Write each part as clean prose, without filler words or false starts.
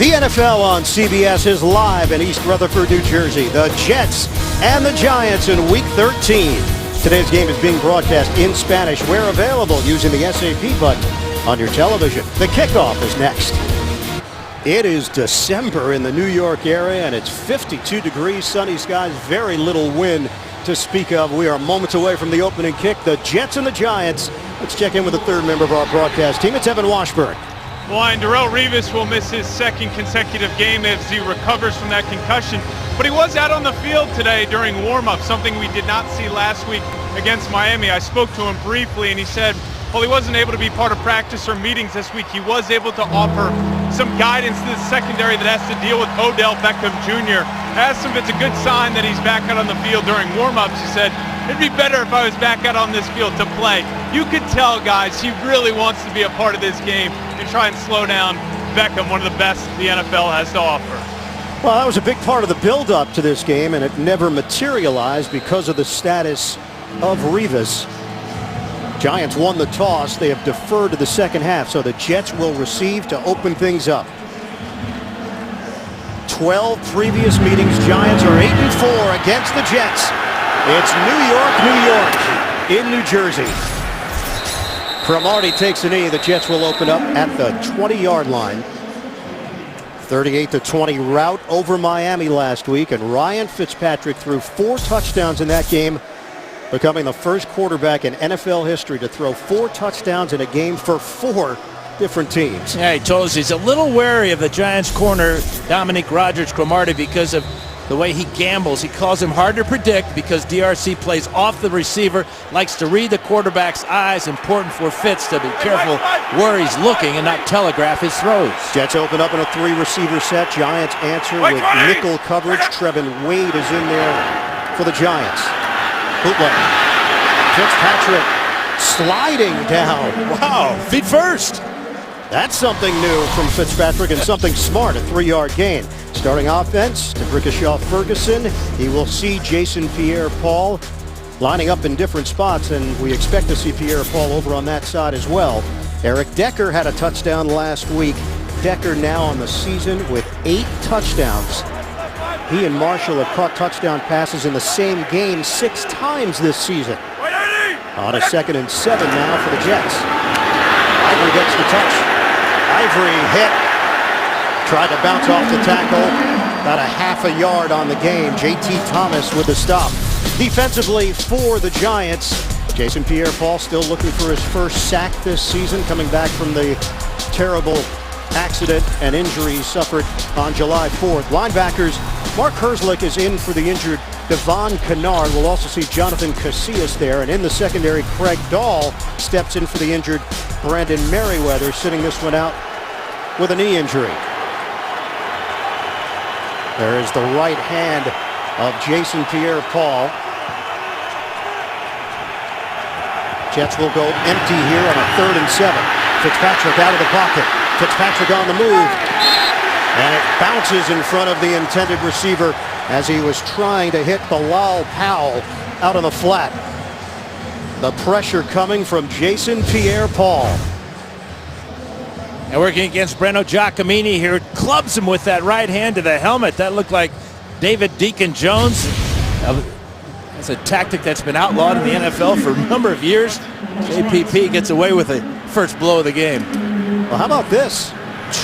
The NFL on CBS is live in East Rutherford, New Jersey. The Jets and the Giants in Week 13. Today's game is being broadcast in Spanish where available using the SAP button on your television. The kickoff is next. It is December in the New York area, and it's 52 degrees, sunny skies, very little wind to speak of. We are moments away from the opening kick. The Jets and the Giants. Let's check in with the third member of our broadcast team. It's Evan Washburn. Well, and Darrelle Revis will miss his second consecutive game as he recovers from that concussion. But he was out on the field today during warm-up, something we did not see last week against Miami. I spoke to him briefly, and he said, well, he wasn't able to be part of practice or meetings this week. He was able to offer some guidance to the secondary that has to deal with Odell Beckham Jr. I asked him if it's a good sign that he's back out on the field during warm-ups. He said, it'd be better if I was back out on this field to play. You could tell, guys, he really wants to be a part of this game and try and slow down Beckham, one of the best the NFL has to offer. Well, that was a big part of the build-up to this game, and it never materialized because of the status of Revis. Giants won the toss. They have deferred to the second half, so the Jets will receive to open things up. 12 previous meetings. Giants are 8-4 against the Jets. It's New York, in New Jersey. Cromartie takes a knee. The Jets will open up at the 20-yard line. 38-20 rout over Miami last week, and Ryan Fitzpatrick threw 4 touchdowns in that game, becoming the first quarterback in NFL history to throw 4 touchdowns in a game for 4 different teams. Yeah, he told us he's a little wary of the Giants corner, Dominique Rodgers-Cromartie, because of the way he gambles. He calls him hard to predict because DRC plays off the receiver, likes to read the quarterback's eyes. Important for Fitz to be careful where he's looking and not telegraph his throws. Jets open up in a 3-receiver set. Giants answer with nickel coverage. Trevin Wade is in there for the Giants. Bootleg. Fitzpatrick sliding down. Wow, feet first. That's something new from Fitzpatrick and something smart, a 3-yard gain. Starting offense, D'Brickashaw Ferguson. He will see Jason Pierre-Paul lining up in different spots, and we expect to see Pierre-Paul over on that side as well. Eric Decker had a touchdown last week. Decker now on the season with 8 touchdowns. He and Marshall have caught touchdown passes in the same game 6 times this season. On a 2nd and 7 now for the Jets. Ivory gets the touch. Ivory hit. Tried to bounce off the tackle. About a half a yard on the game. J.T. Thomas with the stop. Defensively for the Giants, Jason Pierre-Paul still looking for his first sack this season, coming back from the terrible accident and injury he suffered on July 4th. Linebackers, Mark Herzlich is in for the injured Devon Kennard. We'll also see Jonathan Casillas there. And in the secondary, Craig Dahl steps in for the injured Brandon Merriweather, sitting this one out with a knee injury. There is the right hand of Jason Pierre-Paul. Jets will go empty here on a 3rd and 7. Fitzpatrick out of the pocket. Fitzpatrick on the move. And it bounces in front of the intended receiver as he was trying to hit Bilal Powell out on the flat. The pressure coming from Jason Pierre-Paul. And working against Breno Giacomini here, clubs him with that right hand to the helmet. That looked like David Deacon Jones. That's a tactic that's been outlawed in the NFL for a number of years. JPP gets away with the first blow of the game. Well, how about this?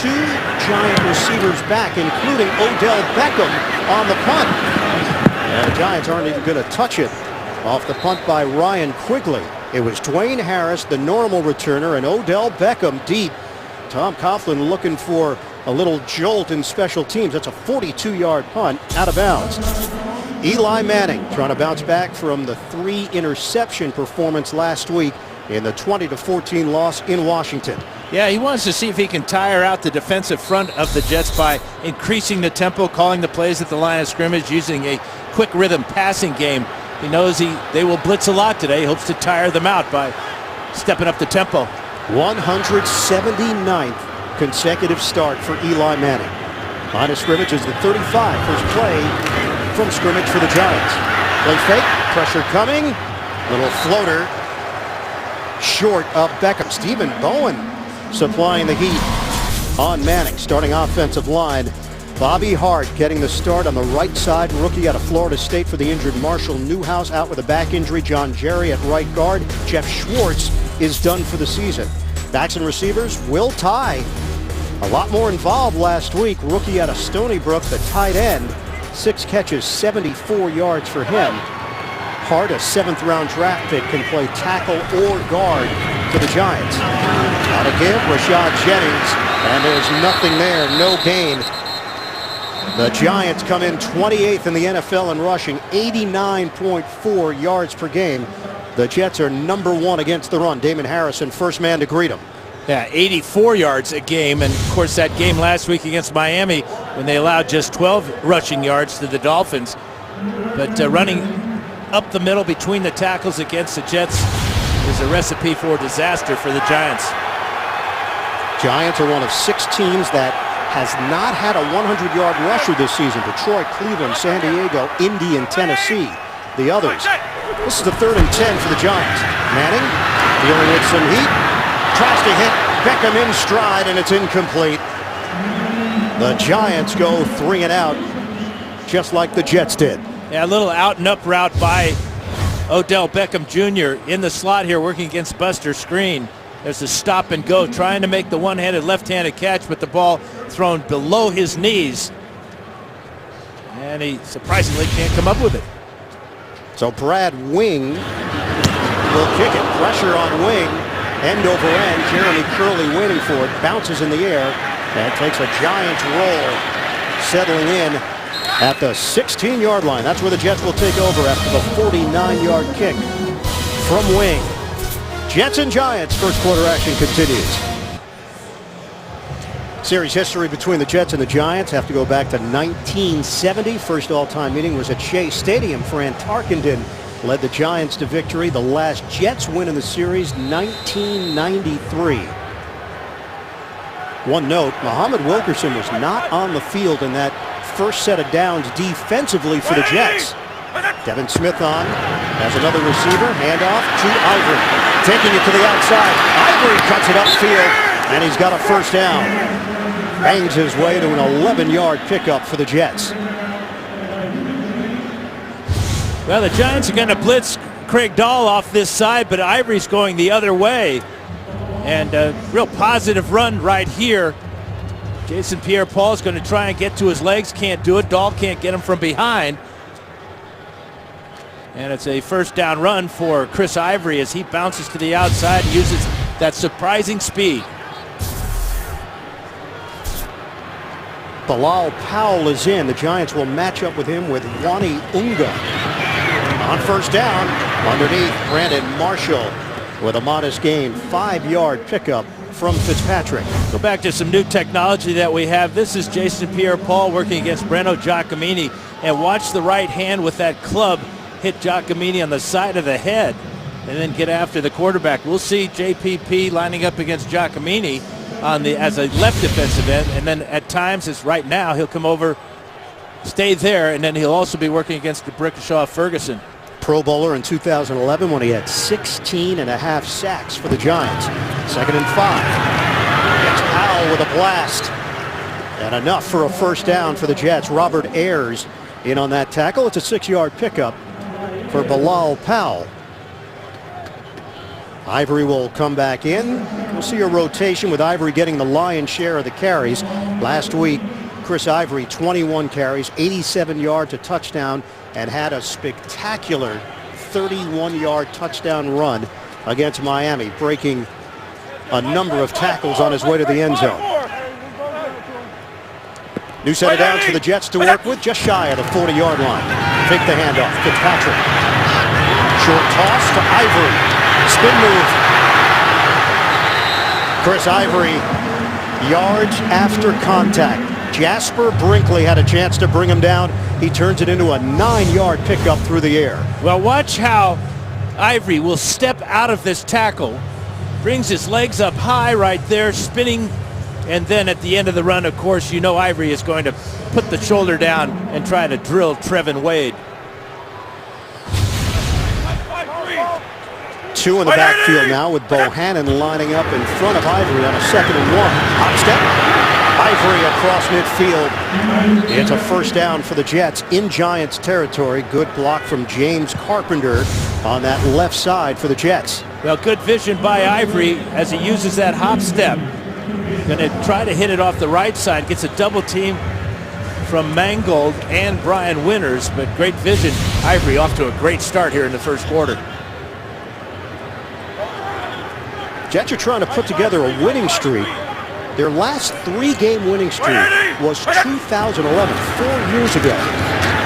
2 Giant receivers back, including Odell Beckham on the punt. And the Giants aren't even going to touch it. Off the punt by Ryan Quigley. It was Dwayne Harris, the normal returner, and Odell Beckham deep. Tom Coughlin looking for a little jolt in special teams. That's a 42-yard punt out of bounds. Eli Manning trying to bounce back from the 3-interception performance last week in the 20-14 loss in Washington. Yeah, he wants to see if he can tire out the defensive front of the Jets by increasing the tempo, calling the plays at the line of scrimmage, using a quick rhythm passing game. He knows they will blitz a lot today. He hopes to tire them out by stepping up the tempo. 179th consecutive start for Eli Manning. Line of scrimmage is the 35. First play from scrimmage for the Giants. Play fake, pressure coming. Little floater short of Beckham. Stephen Bowen supplying the heat on Manning. Starting offensive line, Bobby Hart getting the start on the right side. Rookie out of Florida State for the injured Marshall Newhouse out with a back injury. John Jerry at right guard. Jeff Schwartz is done for the season. Backs and receivers, Will Tye. A lot more involved last week. Rookie out of Stony Brook, the tight end. 6 catches, 74 yards for him. Hart, a 7th-round draft pick, can play tackle or guard for the Giants. Out of give, Rashad Jennings, and there's nothing there, no gain. The Giants come in 28th in the NFL in rushing, 89.4 yards per game. The Jets are number 1 against the run. Damon Harrison, first man to greet him. Yeah, 84 yards a game, and of course that game last week against Miami when they allowed just 12 rushing yards to the Dolphins. But running up the middle between the tackles against the Jets is a recipe for disaster for the Giants. Giants are one of 6 teams that has not had a 100-yard rusher this season. Detroit, Cleveland, San Diego, Indy, and Tennessee. The others. This is the 3rd and 10 for the Giants. Manning dealing with some heat. Tries to hit Beckham in stride, and it's incomplete. The Giants go 3 and out, just like the Jets did. Yeah, a little out and up route by Odell Beckham Jr. in the slot here, working against Buster Screen. There's a stop and go, trying to make the one-handed left-handed catch, but the ball thrown below his knees. And he surprisingly can't come up with it. So Brad Wing will kick it. Pressure on Wing. End over end. Jeremy Curley waiting for it. Bounces in the air and takes a Giants roll. Settling in at the 16-yard line. That's where the Jets will take over after the 49-yard kick from Wing. Jets and Giants first quarter action continues. Series history between the Jets and the Giants have to go back to 1970. First all-time meeting was at Shea Stadium. Fran Tarkenton led the Giants to victory. The last Jets win in the series, 1993. One note, Muhammad Wilkerson was not on the field in that first set of downs defensively for the Jets. Devin Smith on as another receiver. Handoff to Ivory. Taking it to the outside. Ivory cuts it upfield, and he's got a first down. Bangs his way to an 11-yard pickup for the Jets. Well, the Giants are going to blitz Craig Dahl off this side, but Ivory's going the other way. And a real positive run right here. Jason Pierre-Paul is going to try and get to his legs. Can't do it. Dahl can't get him from behind. And it's a first down run for Chris Ivory as he bounces to the outside and uses that surprising speed. Bilal Powell is in. The Giants will match up with him with Wani Unga. On first down, underneath, Brandon Marshall with a modest gain. 5-yard pickup from Fitzpatrick. Go back to some new technology that we have. This is Jason Pierre-Paul working against Breno Giacomini. And watch the right hand with that club hit Giacomini on the side of the head and then get after the quarterback. We'll see JPP lining up against Giacomini on the as a left defensive end, and then at times, as right now, he'll come over, stay there, and then he'll also be working against D'Brickashaw Ferguson. Pro Bowler in 2011 when he had 16.5 sacks for the Giants. 2nd and 5. Gets Powell with a blast. And enough for a first down for the Jets. Robert Ayers in on that tackle. It's a 6-yard pickup for Bilal Powell. Ivory will come back in. We'll see a rotation with Ivory getting the lion's share of the carries. Last week, Chris Ivory, 21 carries, 87 yards, a touchdown, and had a spectacular 31-yard touchdown run against Miami, breaking a number of tackles on his way to the end zone. New set of downs for the Jets to work with, just shy of the 40-yard line. Take the handoff, Fitzpatrick. Short toss to Ivory. Spin move. Chris Ivory, yards after contact. Jasper Brinkley had a chance to bring him down. He turns it into a 9-yard pickup through the air. Well, watch how Ivory will step out of this tackle, brings his legs up high right there, spinning, and then at the end of the run, of course, you know Ivory is going to put the shoulder down and try to drill Trevin Wade. 2 in the backfield now with Bohannon lining up in front of Ivory on a 2nd and 1. Hop step. Ivory across midfield. It's a first down for the Jets in Giants territory. Good block from James Carpenter on that left side for the Jets. Well, good vision by Ivory as he uses that hop step. Going to try to hit it off the right side. Gets a double team from Mangold and Brian Winters, but great vision. Ivory off to a great start here in the first quarter. Jets are trying to put together a winning streak. Their last 3-game winning streak was 2011, 4 years ago.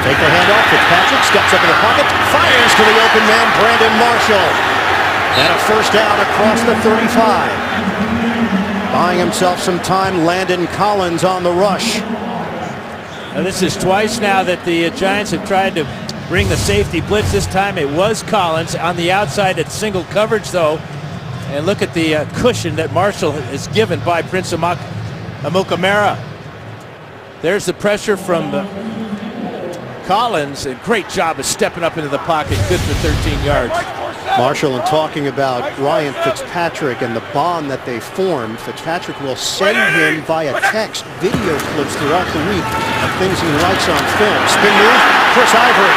Take the handoff. Fitzpatrick steps up in the pocket, fires to the open man, Brandon Marshall. And a first down across the 35. Buying himself some time, Landon Collins on the rush. Now, this is twice now that the Giants have tried to bring the safety blitz. This time it was Collins on the outside at single coverage, though. And look at the cushion that Marshall is given by Prince Amukamara. There's the pressure from Collins. A great job of stepping up into the pocket. Good for 13 yards. Marshall, and talking about Ryan Fitzpatrick and the bond that they formed, Fitzpatrick will send him via text video clips throughout the week of things he likes on film. Spin move, Chris Ivory.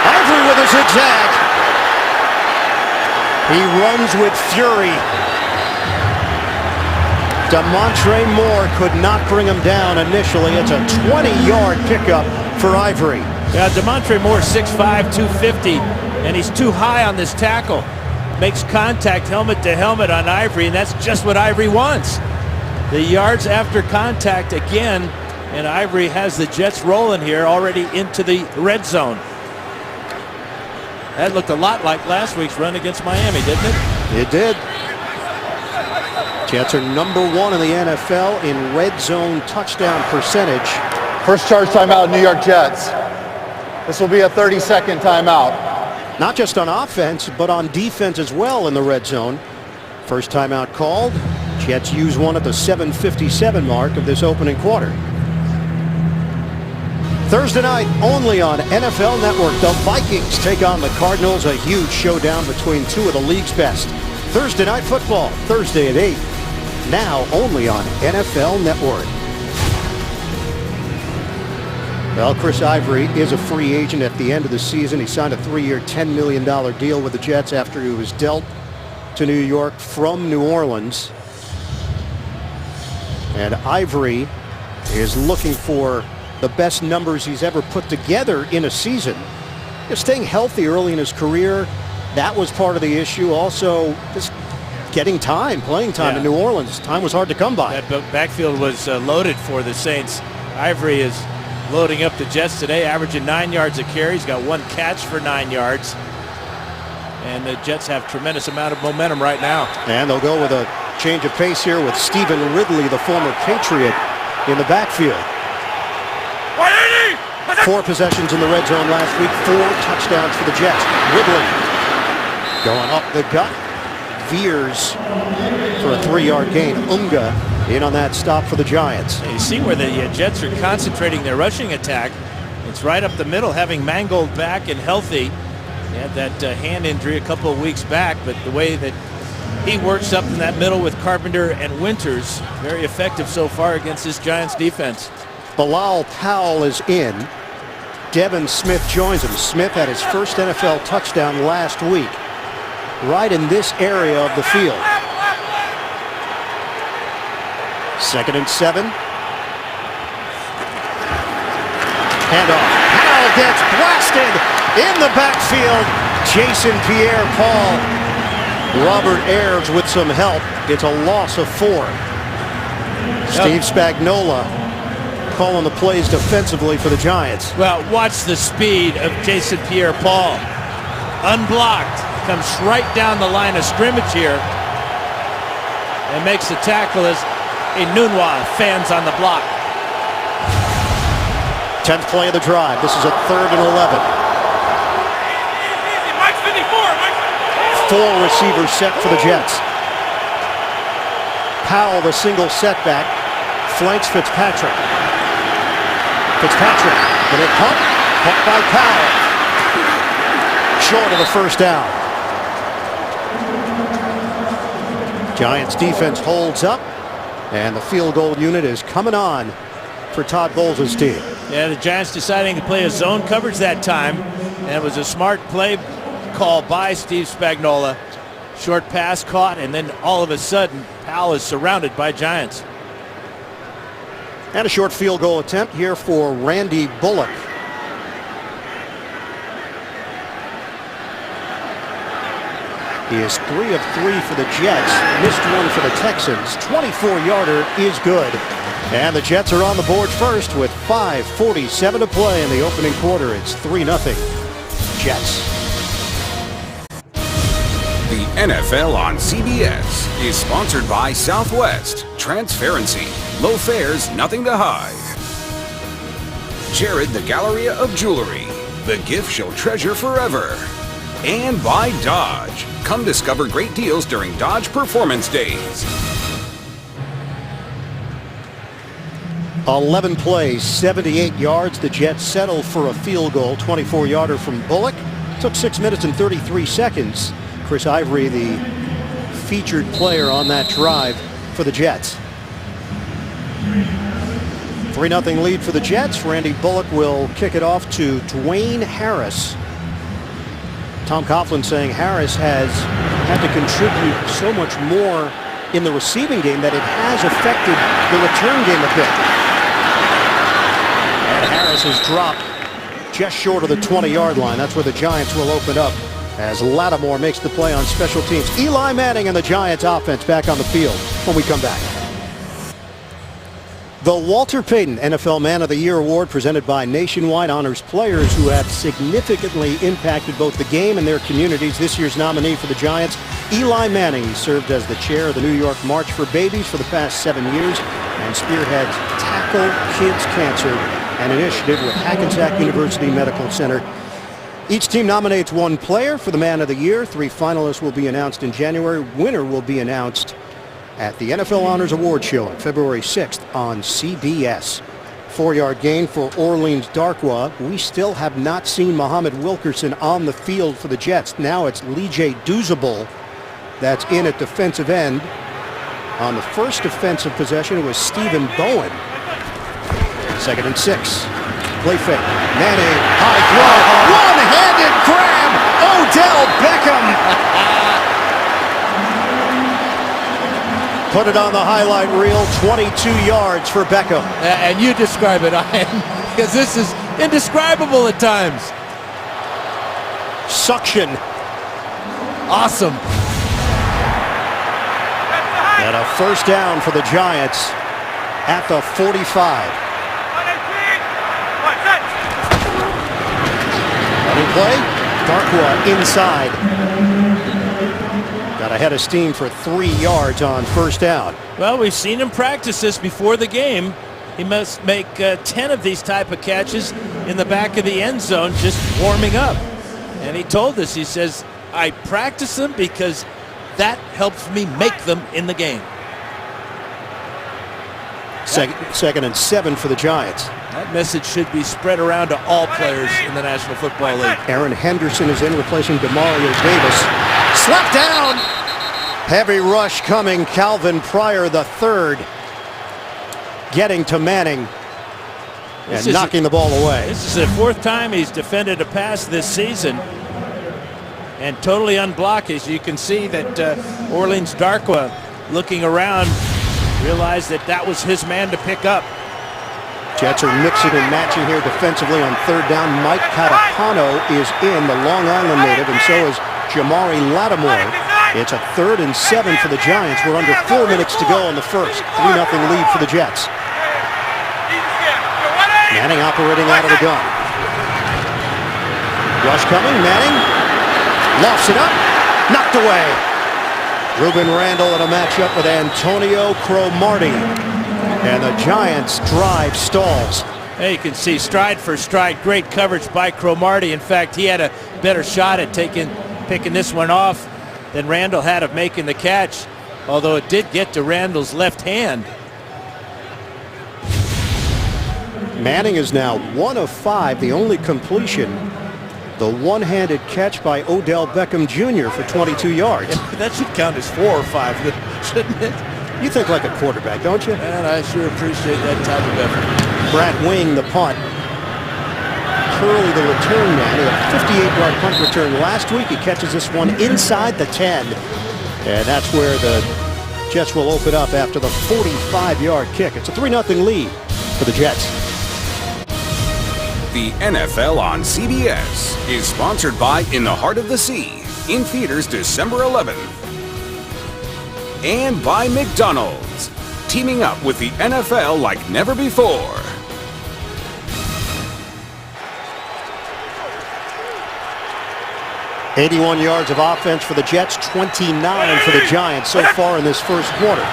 Ivory with a zigzag. He runs with fury. Damontre Moore could not bring him down initially. It's a 20-yard pickup for Ivory. Yeah, Damontre Moore, 6'5", 250, and he's too high on this tackle. Makes contact helmet to helmet on Ivory, and that's just what Ivory wants. The yards after contact again, and Ivory has the Jets rolling here already into the red zone. That looked a lot like last week's run against Miami, didn't it? It did. Jets are number 1 in the NFL in red zone touchdown percentage. First charge timeout, New York Jets. This will be a 30-second timeout. Not just on offense, but on defense as well in the red zone. First timeout called. Jets use one at the 7:57 mark of this opening quarter. Thursday night, only on NFL Network, the Vikings take on the Cardinals, a huge showdown between two of the league's best. Thursday Night Football, Thursday at 8, now only on NFL Network. Well, Chris Ivory is a free agent at the end of the season. He signed a 3-year, $10 million deal with the Jets after he was dealt to New York from New Orleans. And Ivory is looking for the best numbers he's ever put together in a season. Just staying healthy early in his career, that was part of the issue. Also, just getting time, playing time in New Orleans. Time was hard to come by. That backfield was loaded for the Saints. Ivory is loading up the Jets today, averaging 9 yards a carry. He's got 1 catch for 9 yards. And the Jets have tremendous amount of momentum right now. And they'll go with a change of pace here with Stephen Ridley, the former Patriot, in the backfield. 4 possessions in the red zone last week, 4 touchdowns for the Jets. Ridley going up the gut, veers for a 3-yard gain. Unga in on that stop for the Giants. You see where the Jets are concentrating their rushing attack. It's right up the middle, having Mangold back and healthy. He had that hand injury a couple of weeks back, but the way that he works up in that middle with Carpenter and Winters, very effective so far against this Giants defense. Bilal Powell is in. Devin Smith joins him. Smith had his first NFL touchdown last week, right in this area of the field. 2nd and 7. Handoff. Powell gets blasted in the backfield. Jason Pierre-Paul. Robert Ayers with some help. It's a loss of 4. Steve Spagnuolo calling the plays defensively for the Giants. Well, watch the speed of Jason Pierre-Paul. Unblocked. Comes right down the line of scrimmage here. And makes the tackle as Enunwa fans on the block. 10th play of the drive. This is a 3rd and 11. 4 receivers set for the Jets. Powell, the single setback, flanks Fitzpatrick. Fitzpatrick with a pump by Powell. Short of the first down. Giants defense holds up. And the field goal unit is coming on for Todd Bowles' team. Yeah, the Giants deciding to play a zone coverage that time, and it was a smart play call by Steve Spagnuolo. Short pass caught, and then all of a sudden, Powell is surrounded by Giants. And a short field goal attempt here for Randy Bullock. He is 3 of 3 for the Jets. Missed one for the Texans. 24-yarder is good. And the Jets are on the board first with 5:47 to play in the opening quarter. It's 3-0 Jets. The NFL on CBS is sponsored by Southwest. Transparency. Low fares, nothing to hide. Jared the Galleria of Jewelry. The gift you'll treasure forever. And by Dodge. Come discover great deals during Dodge Performance Days. 11 plays, 78 yards. The Jets settle for a field goal. 24-yarder from Bullock. Took 6 minutes and 33 seconds. Chris Ivory, the featured player on that drive for the Jets. 3-0 lead for the Jets. Randy Bullock will kick it off to Dwayne Harris. Tom Coughlin saying Harris has had to contribute so much more in the receiving game that it has affected the return game a bit. And Harris has dropped just short of the 20-yard line. That's where the Giants will open up as Lattimore makes the play on special teams. Eli Manning and the Giants offense back on the field when we come back. The Walter Payton NFL Man of the Year Award, presented by Nationwide, honors players who have significantly impacted both the game and their communities. This year's nominee for the Giants, Eli Manning. He served as the chair of the New York March for Babies for the past 7 years and spearheads Tackle Kids Cancer, an initiative with Hackensack University Medical Center. Each team nominates one player for the Man of the Year. 3 finalists will be announced in January. Winner will be announced at the NFL Honors Award Show on February 6th on CBS. 4-yard gain for Orleans Darkwa. We still have not seen Muhammad Wilkerson on the field for the Jets. Now it's Lee-J Douzable that's in at defensive end. On the first defensive possession, it was Stephen Bowen. 2nd and 6. Play fake. Manning, high throw. One-handed grab. Odell Beckham. Put it on the highlight reel. 22 yards for Beckham. And you describe it, Ian, because this is indescribable at times. Suction. Awesome. And a first down for the Giants at the 45. Running play. Darkwa inside. Got ahead of steam for 3 yards on first down. Well, we've seen him practice this before the game. He must make 10 of these type of catches in the back of the end zone just warming up. And he told us, he says, I practice them because that helps me make them in the game. Second and 7 for the Giants. That message should be spread around to all players in the National Football League. Aaron Henderson is in, replacing Demario Davis. Slapped down. Heavy rush coming. Calvin Pryor, the third, getting to Manning and knocking the ball away. This is the 4th time he's defended a pass this season and totally unblocked. As you can see that Orleans Darkwa, looking around, realized that that was his man to pick up. Jets are mixing and matching here defensively on 3rd down. Mike Catapano is in, the Long Island native, and so is Jamari Lattimore. It's a 3rd and 7 for the Giants. We're under 4 minutes to go in the first. 3-0 lead for the Jets. Manning operating out of the gun. Rush coming. Manning lofts it up. Knocked away. Ruben Randall in a matchup with Antonio Cromartie. And the Giants' drive stalls. Hey, you can see stride for stride. Great coverage by Cromartie. In fact, he had a better shot at picking this one off than Randall had of making the catch, although it did get to Randall's left hand. Manning is now 1 of 5, the only completion. The one-handed catch by Odell Beckham Jr. for 22 yards. Yeah, that should count as 4 or 5, shouldn't it? You think like a quarterback, don't you? And I sure appreciate that type of effort. Brad Wing, the punt. Curley, the return man. He had a 58-yard punt return last week. He catches this one inside the 10. And that's where the Jets will open up after the 45-yard kick. It's a 3-0 lead for the Jets. The NFL on CBS is sponsored by In the Heart of the Sea, in theaters December 11th. And by McDonald's, teaming up with the NFL like never before. "81 yards of offense for the Jets, 29 for the Giants so far in this first quarter.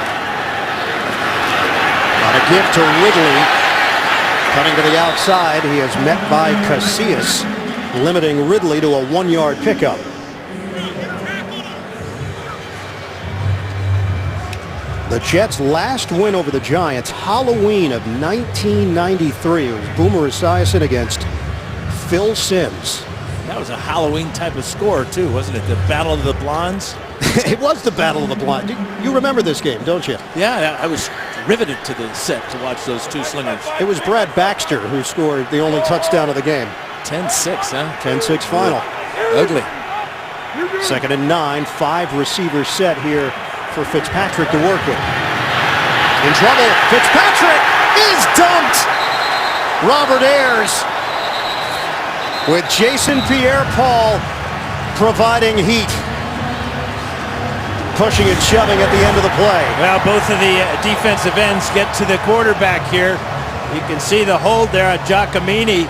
Got a give to Ridley. Cutting to the outside, he is met by Casillas, limiting Ridley to a 1-yard pickup. The Jets' last win over the Giants, Halloween of 1993. It was Boomer Esiason against Phil Simms. That was a Halloween type of score, too, wasn't it? The Battle of the Blondes? It was the Battle of the Blondes. You remember this game, don't you? Yeah, I was riveted to the set to watch those two slingers. It was Brad Baxter who scored the only touchdown of the game. 10-6, huh? 10-6 final. Ugly. 2nd and 9, 5 receivers set here for Fitzpatrick to work with. In trouble, Fitzpatrick is dumped! Robert Ayers with Jason Pierre-Paul providing heat. Pushing and shoving at the end of the play. Well, both of the defensive ends get to the quarterback here. You can see the hold there on Giacomini.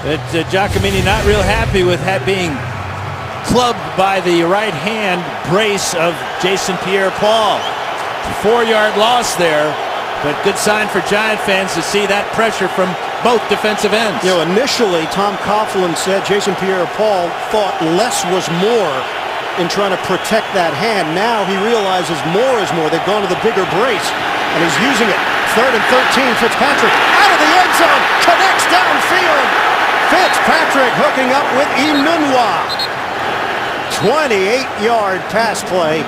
But Giacomini not real happy with being clubbed by the right hand brace of Jason Pierre-Paul. 4-yard loss there, but good sign for Giant fans to see that pressure from both defensive ends. You know, initially Tom Coughlin said Jason Pierre-Paul thought less was more in trying to protect that hand. Now he realizes more is more. They've gone to the bigger brace, and he's using it. 3rd and 13, Fitzpatrick out of the end zone, connects downfield. Fitzpatrick hooking up with Enunwa. 28-yard pass play,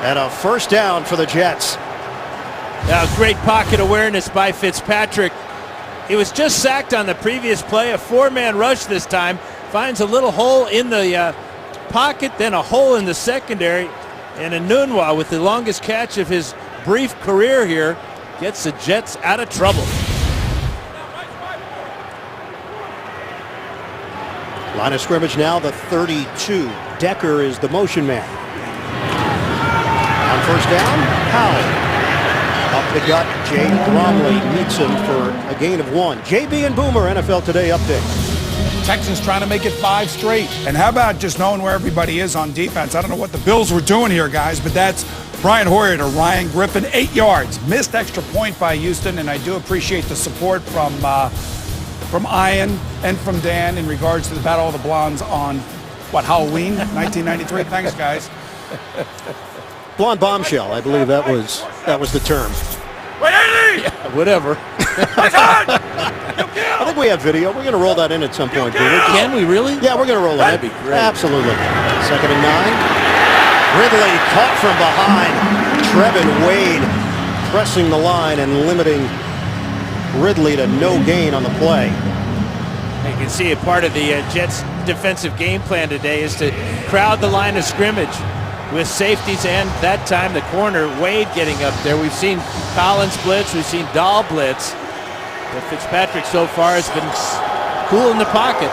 and a first down for the Jets. Now, great pocket awareness by Fitzpatrick. He was just sacked on the previous play, a 4-man rush this time. Finds a little hole in the pocket, then a hole in the secondary, and Enunwa, with the longest catch of his brief career here, gets the Jets out of trouble. Line of scrimmage now, the 32. Decker is the motion man. On first down, Howell. Up the gut, Jay Bromley meets him for a gain of 1. JB and Boomer, NFL Today update. Texans trying to make it 5 straight. And how about just knowing where everybody is on defense? I don't know what the Bills were doing here, guys, but that's Brian Hoyer to Ryan Griffin, 8 yards. Missed extra point by Houston, and I do appreciate the support from Ian and from Dan in regards to the Battle of the Blondes on, Halloween, 1993? Thanks, guys. Blonde bombshell, I believe that was the term. Yeah, whatever. I think we have video. We're going to roll that in at some point, Boomer. Can we really? Yeah, we're going to roll it in. That'd be great. Absolutely. 2nd and 9. Ridley caught from behind. Trevin Wade pressing the line and limiting Ridley to no gain on the play. You can see a part of the Jets' defensive game plan today is to crowd the line of scrimmage with safeties, and that time the corner, Wade, getting up there. We've seen Collins blitz, we've seen Dahl blitz. But Fitzpatrick so far has been cool in the pocket.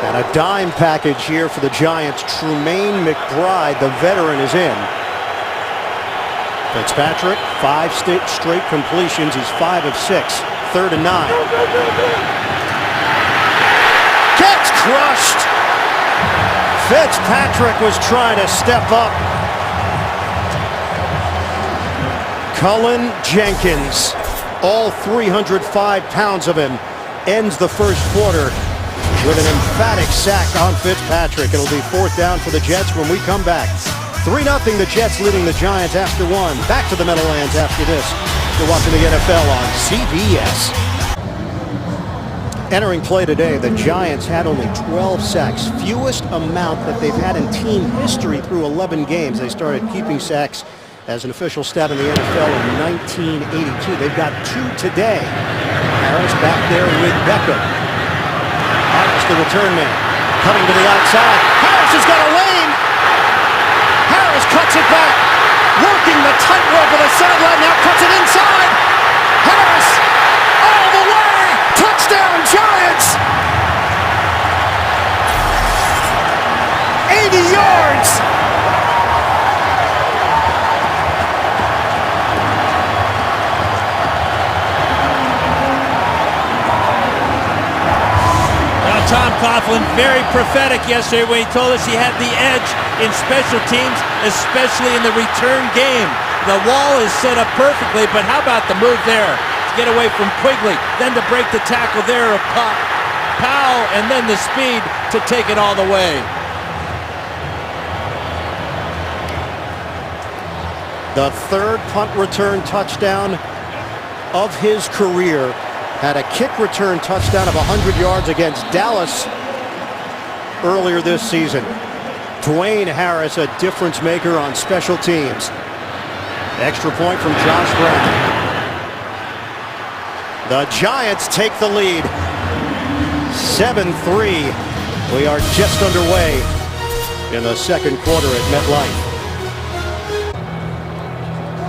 And a dime package here for the Giants. Trumaine McBride, the veteran, is in. Fitzpatrick, 5 straight completions. He's 5 of 6. 3rd and 9. Gets crushed. Fitzpatrick was trying to step up. Cullen Jenkins, all 305 pounds of him, ends the first quarter with an emphatic sack on Fitzpatrick. It'll be 4th down for the Jets when we come back. 3-0 the Jets leading the Giants after 1. Back to the Meadowlands after this. You're watching the NFL on CBS. Entering play today, the Giants had only 12 sacks, fewest amount that they've had in team history through 11 games. They started keeping sacks as an official stat in the NFL in 1982. They've got 2 today. Harris back there with Beckham. Harris, the return man, coming to the outside. Harris has got a lane. Harris cuts it back, working the tightrope of the sideline, now cuts it inside. Harris, all the way, touchdown Giants! 80 yards! Tom Coughlin, very prophetic yesterday when he told us he had the edge in special teams, especially in the return game. The wall is set up perfectly, but how about the move there to get away from Quigley, then to break the tackle there of Powell, and then the speed to take it all the way. The 3rd punt return touchdown of his career. Had a kick return touchdown of 100 yards against Dallas earlier this season. Dwayne Harris, a difference maker on special teams. Extra point from Josh Brown. The Giants take the lead. 7-3. We are just underway in the second quarter at MetLife.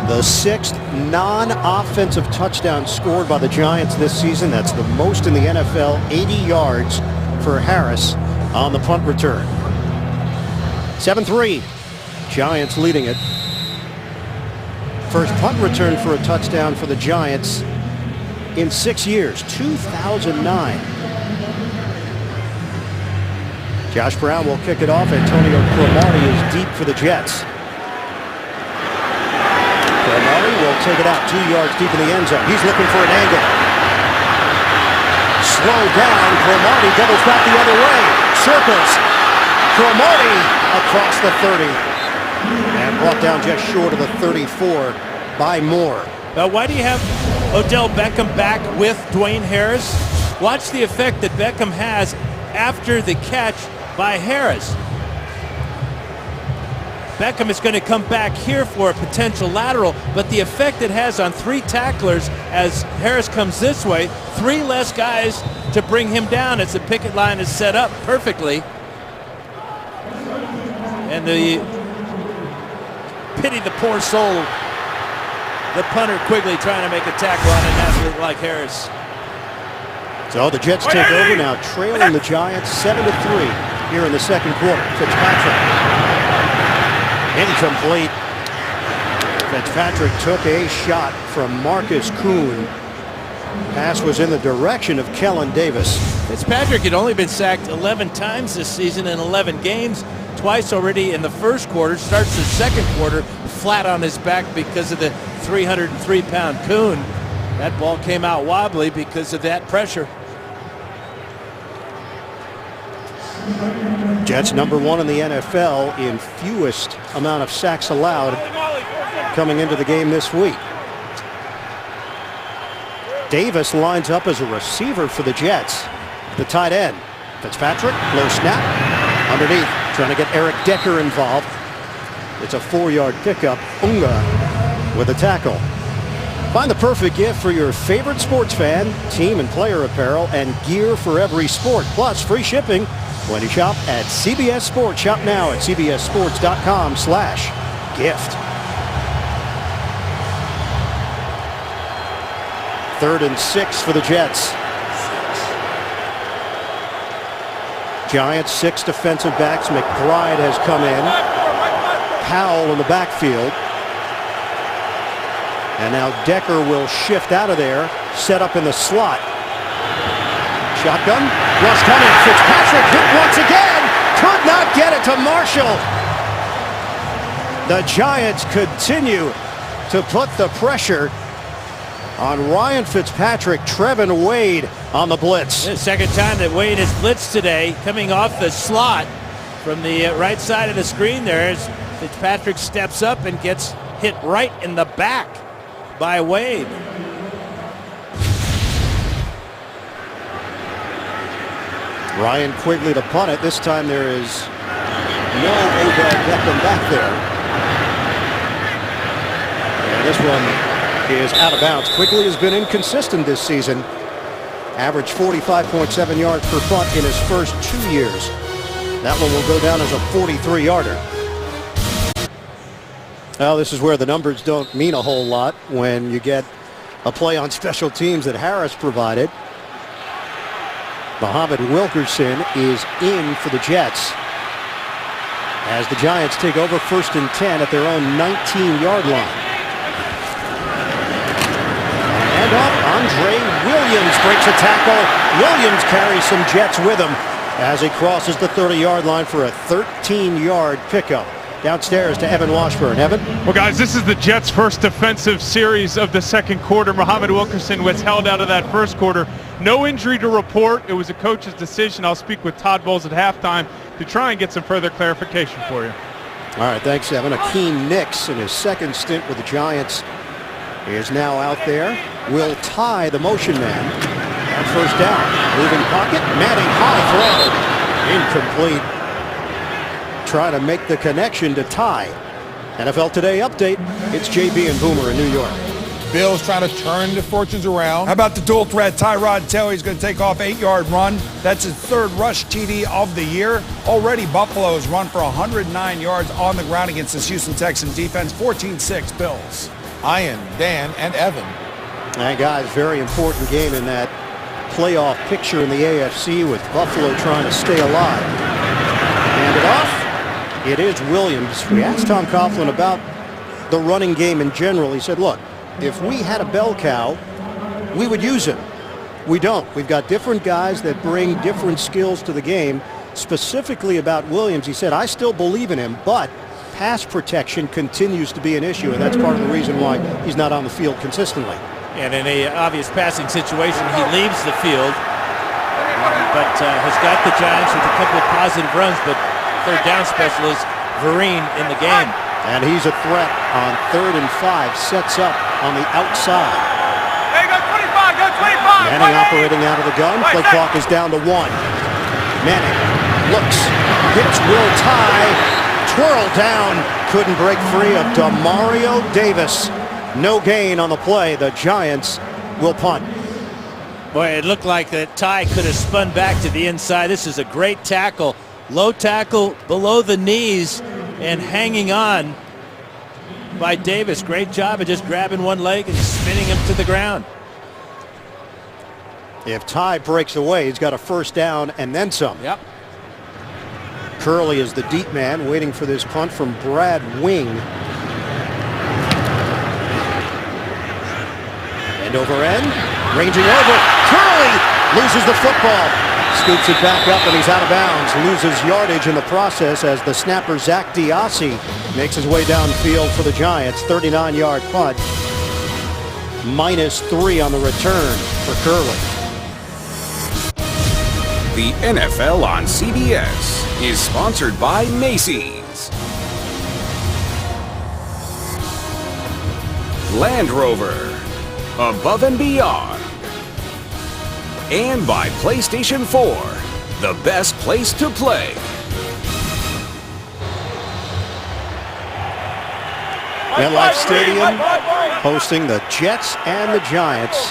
The 6th non-offensive touchdown scored by the Giants this season. That's the most in the NFL, 80 yards for Harris on the punt return. 7-3, Giants leading it. First punt return for a touchdown for the Giants in 6 years, 2009. Josh Brown will kick it off. Antonio Cromartie is deep for the Jets. Cromartie will take it out 2 yards deep in the end zone. He's looking for an angle. Slow down. Cromartie doubles back the other way. Circles. Cromartie across the 30. And brought down just short of the 34 by Moore. Why do you have Odell Beckham back with Dwayne Harris? Watch the effect that Beckham has after the catch by Harris. Beckham is going to come back here for a potential lateral, but the effect it has on 3 tacklers as Harris comes this way, 3 less guys to bring him down as the picket line is set up perfectly. And pity the poor soul, the punter Quigley trying to make a tackle on an athlete like Harris. So the Jets take over now, trailing the Giants 7-3 here in the second quarter. Fitzpatrick. Incomplete. Fitzpatrick took a shot from Marcus Kuhn. Pass was in the direction of Kellen Davis. Fitzpatrick had only been sacked 11 times this season in 11 games. Twice already in the first quarter. Starts the second quarter flat on his back because of the 303-pound Kuhn. That ball came out wobbly because of that pressure. Jets #1 in the NFL in fewest amount of sacks allowed coming into the game this week. Davis lines up as a receiver for the Jets. The tight end. Fitzpatrick, low snap. Underneath, trying to get Eric Decker involved. It's a 4-yard pickup. Unga with a tackle. Find the perfect gift for your favorite sports fan, team and player apparel, and gear for every sport. Plus free shipping when you shop at CBS Sports. Shop now at cbssports.com/gift. 3rd and 6 for the Jets. Giants 6 defensive backs. McBride has come in. Powell in the backfield. And now Decker will shift out of there, set up in the slot. Shotgun, rush coming. Fitzpatrick hit once again. Could not get it to Marshall. The Giants continue to put the pressure on Ryan Fitzpatrick. Trevin Wade on the blitz. The second time that Wade has blitzed today, coming off the slot from the right side of the screen there, as Fitzpatrick steps up and gets hit right in the back by Wade. Ryan Quigley to punt it. This time there is no Odell Beckham back there. This one is out of bounds. Quigley has been inconsistent this season. Averaged 45.7 yards per punt in his first 2 years. That one will go down as a 43-yarder. Well, this is where the numbers don't mean a whole lot when you get a play on special teams that Harris provided. Muhammad Wilkerson is in for the Jets as the Giants take over 1st and 10 at their own 19-yard line. And up, Andre Williams breaks a tackle. Williams carries some Jets with him as he crosses the 30-yard line for a 13-yard pickup. Downstairs to Evan Washburn. Evan? Well, guys, this is the Jets' first defensive series of the second quarter. Muhammad Wilkerson was held out of that first quarter. No injury to report. It was a coach's decision. I'll speak with Todd Bowles at halftime to try and get some further clarification for you. All right, thanks, Evan. Akeem Nicks in his second stint with the Giants is now out there. Will Tye, the motion man, on first down. Moving pocket. Manning, high throw. Incomplete. Trying to make the connection to Tye. NFL Today update. It's JB and Boomer in New York. Bills trying to turn the fortunes around. How about the dual threat, Tyrod Taylor? He's going to take off 8-yard run. That's his third rush TD of the year. Already Buffalo has run for 109 yards on the ground against this Houston Texans defense. 14-6 Bills. Ian, Dan, and Evan. And guys, very important game in that playoff picture in the AFC with Buffalo trying to stay alive. Hand it off. It is Williams. We asked Tom Coughlin about the running game in general. He said, look, if we had a bell cow, we would use him. We don't. We've got different guys that bring different skills to the game. Specifically about Williams, he said, I still believe in him, but pass protection continues to be an issue, and that's part of the reason why he's not on the field consistently. And in an obvious passing situation, he leaves the field, but has got the Giants with a couple of positive runs, but third down specialist Vereen in the game. And he's a threat on 3rd and 5, sets up on the outside. Hey, go 25, go 25. Manning operating out of the gun. Play clock is down to 1. Manning looks, hits Will Tye, twirled down, couldn't break free of Demario Davis. No gain on the play. The Giants will punt. Boy, it looked like that Tye could have spun back to the inside. This is a great tackle. Low tackle below the knees and hanging on by Davis. Great job of just grabbing one leg and spinning him to the ground. If Tye breaks away, he's got a first down and then some. Yep. Curley is the deep man waiting for this punt from Brad Wing. End over end, ranging over. Curley loses the football. Scoops it back up and he's out of bounds. Loses yardage in the process as the snapper Zach Diassi makes his way downfield for the Giants. 39-yard punt. -3 on the return for Curley. The NFL on CBS is sponsored by Macy's, Land Rover, Above and Beyond, and by PlayStation 4, the best place to play. MetLife Stadium hosting the Jets and the Giants.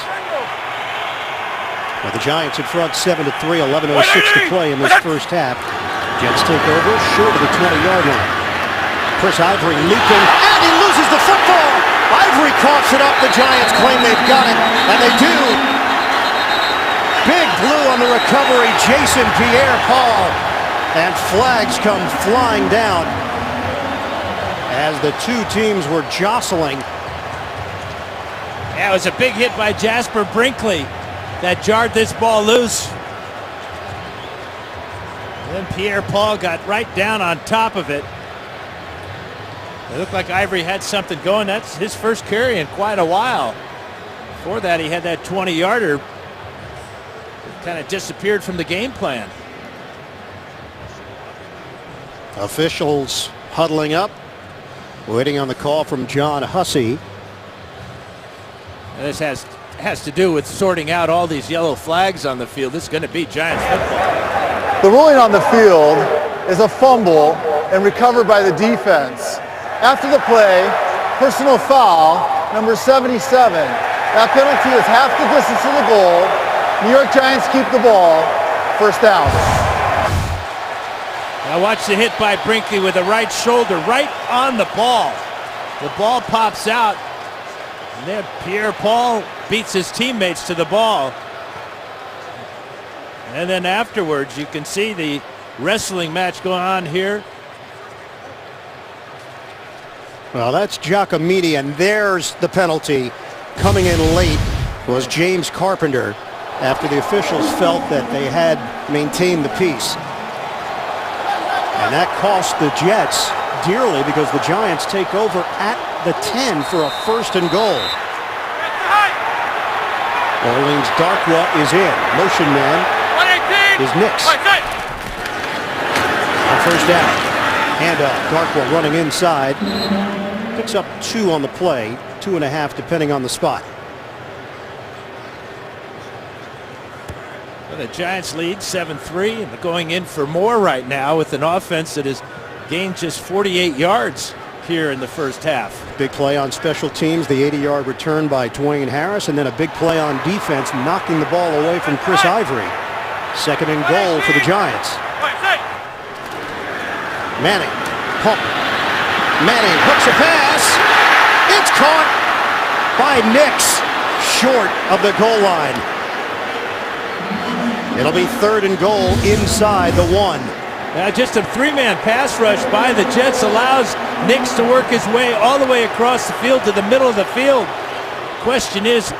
With the Giants in front 7-3, 11:06 to play in this first half. Jets take over short of the 20-yard line. Chris Ivory leaping, and he loses the football. Ivory coughs it up. The Giants claim they've got it, and they do. Big blue on the recovery, Jason Pierre-Paul. And flags come flying down as the two teams were jostling. Yeah, it was a big hit by Jasper Brinkley that jarred this ball loose. Then Pierre-Paul got right down on top of it. It looked like Ivory had something going. That's his first carry in quite a while. Before that, he had that 20-yarder. It kind of disappeared from the game plan. Officials huddling up, waiting on the call from John Hussey. And this has to do with sorting out all these yellow flags on the field. This is going to be Giants football. The ruling on the field is a fumble and recovered by the defense. After the play, personal foul, number 77. That penalty is half the distance to the goal. New York Giants keep the ball. First down. Now watch the hit by Brinkley with the right shoulder, right on the ball. The ball pops out, and then Pierre-Paul beats his teammates to the ball. And then afterwards, you can see the wrestling match going on here. Well, that's Giacomini, and there's the penalty. Coming in late was James Carpenter after the officials felt that they had maintained the peace. And that cost the Jets dearly because the Giants take over at the 10 for a first and goal. Orleans Darkwa is in. Motion man is Nix. On first down. Hand up. Darkwa running inside. Picks up 2 on the play. 2.5 depending on the spot. Well, the Giants lead 7-3 and they're going in for more right now with an offense that has gained just 48 yards here in the first half. Big play on special teams, the 80-yard return by Dwayne Harris, and then a big play on defense, knocking the ball away from Chris Ivory. Second and goal for the Giants. Manning, pump. Manning hooks a pass. It's caught by Nix, short of the goal line. It'll be third and goal inside the 1. Now just a 3-man pass rush by the Jets allows Nix to work his way all the way across the field to the middle of the field. Question is,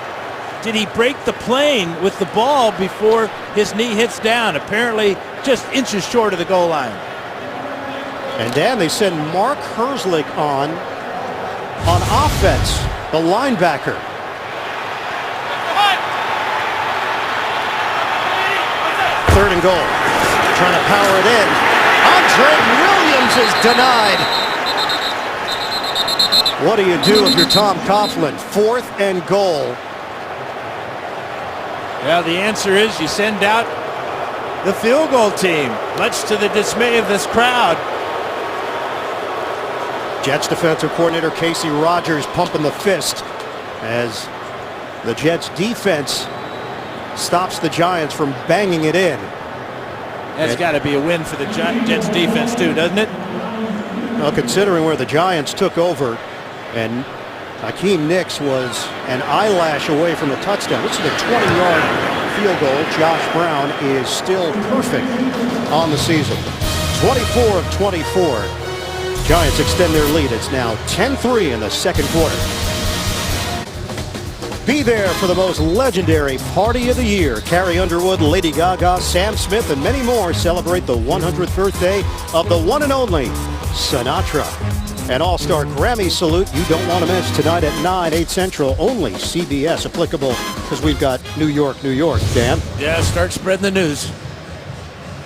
did he break the plane with the ball before his knee hits down? Apparently just inches short of the goal line. And Dan, they send Mark Herzlich on offense, the linebacker. Third and goal. Trying to power it in. Andre Williams is denied. What do you do if you're Tom Coughlin? Fourth and goal. Well, the answer is you send out the field goal team, much to the dismay of this crowd. Jets defensive coordinator Casey Rogers pumping the fist as the Jets defense stops the Giants from banging it in. That's got to be a win for the Jets defense too, doesn't it? Well, considering where the Giants took over and Hakeem Nicks was an eyelash away from a touchdown. This is a 20-yard field goal. Josh Brown is still perfect on the season. 24 of 24. Giants extend their lead. It's now 10-3 in the second quarter. Be there for the most legendary party of the year. Carrie Underwood, Lady Gaga, Sam Smith, and many more celebrate the 100th birthday of the one and only Sinatra. An all-star Grammy salute you don't want to miss tonight at 9, 8 Central. Only CBS applicable because we've got New York, New York. Dan? Yeah, start spreading the news.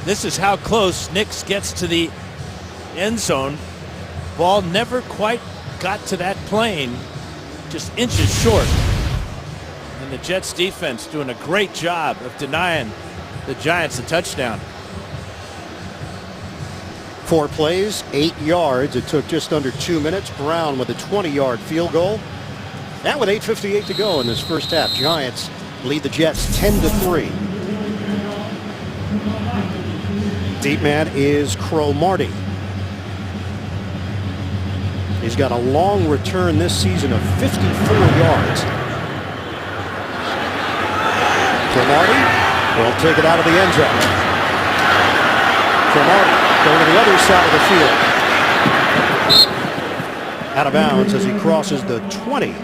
This is how close Nix gets to the end zone. Ball never quite got to that plane, just inches short. And the Jets defense doing a great job of denying the Giants a touchdown. 4 plays, 8 yards. It took just under 2 minutes. Brown with a 20-yard field goal. Now with 8:58 to go in this first half, Giants lead the Jets 10-3. Deep man is Cromartie. He's got a long return this season of 54 yards. Cromartie will take it out of the end zone. Cromartie going to the other side of the field. Out of bounds as he crosses the 20.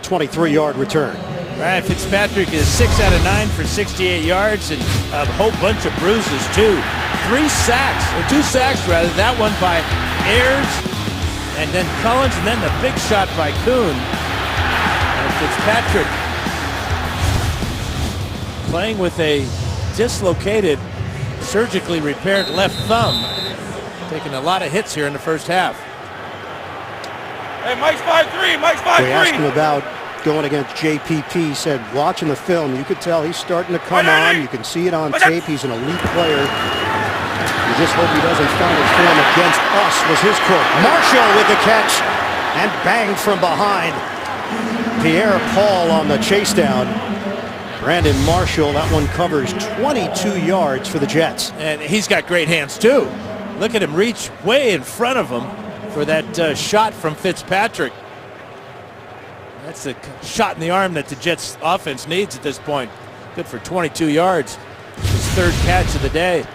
23-yard return. Ryan Fitzpatrick is 6 out of 9 for 68 yards and a whole bunch of bruises too. 2 sacks rather. That one by Ayers and then Collins and then the big shot by Kuhn. And Fitzpatrick playing with a dislocated, surgically repaired left thumb. Taking a lot of hits here in the first half. Hey, Mike's 5'3", Mike's 5'3". We asked him about going against JPP. He said, watching the film, you could tell he's starting to come on. You can see it on tape. He's an elite player. You just hope he doesn't find his form against us, was his quote. Marshall with the catch. and banged from behind. Pierre Paul on the chase down. Brandon Marshall, that one covers 22 yards for the Jets. And he's got great hands too. Look at him reach way in front of him for that shot from Fitzpatrick. That's a shot in the arm that the Jets offense needs at this point. Good for 22 yards. His third catch of the day.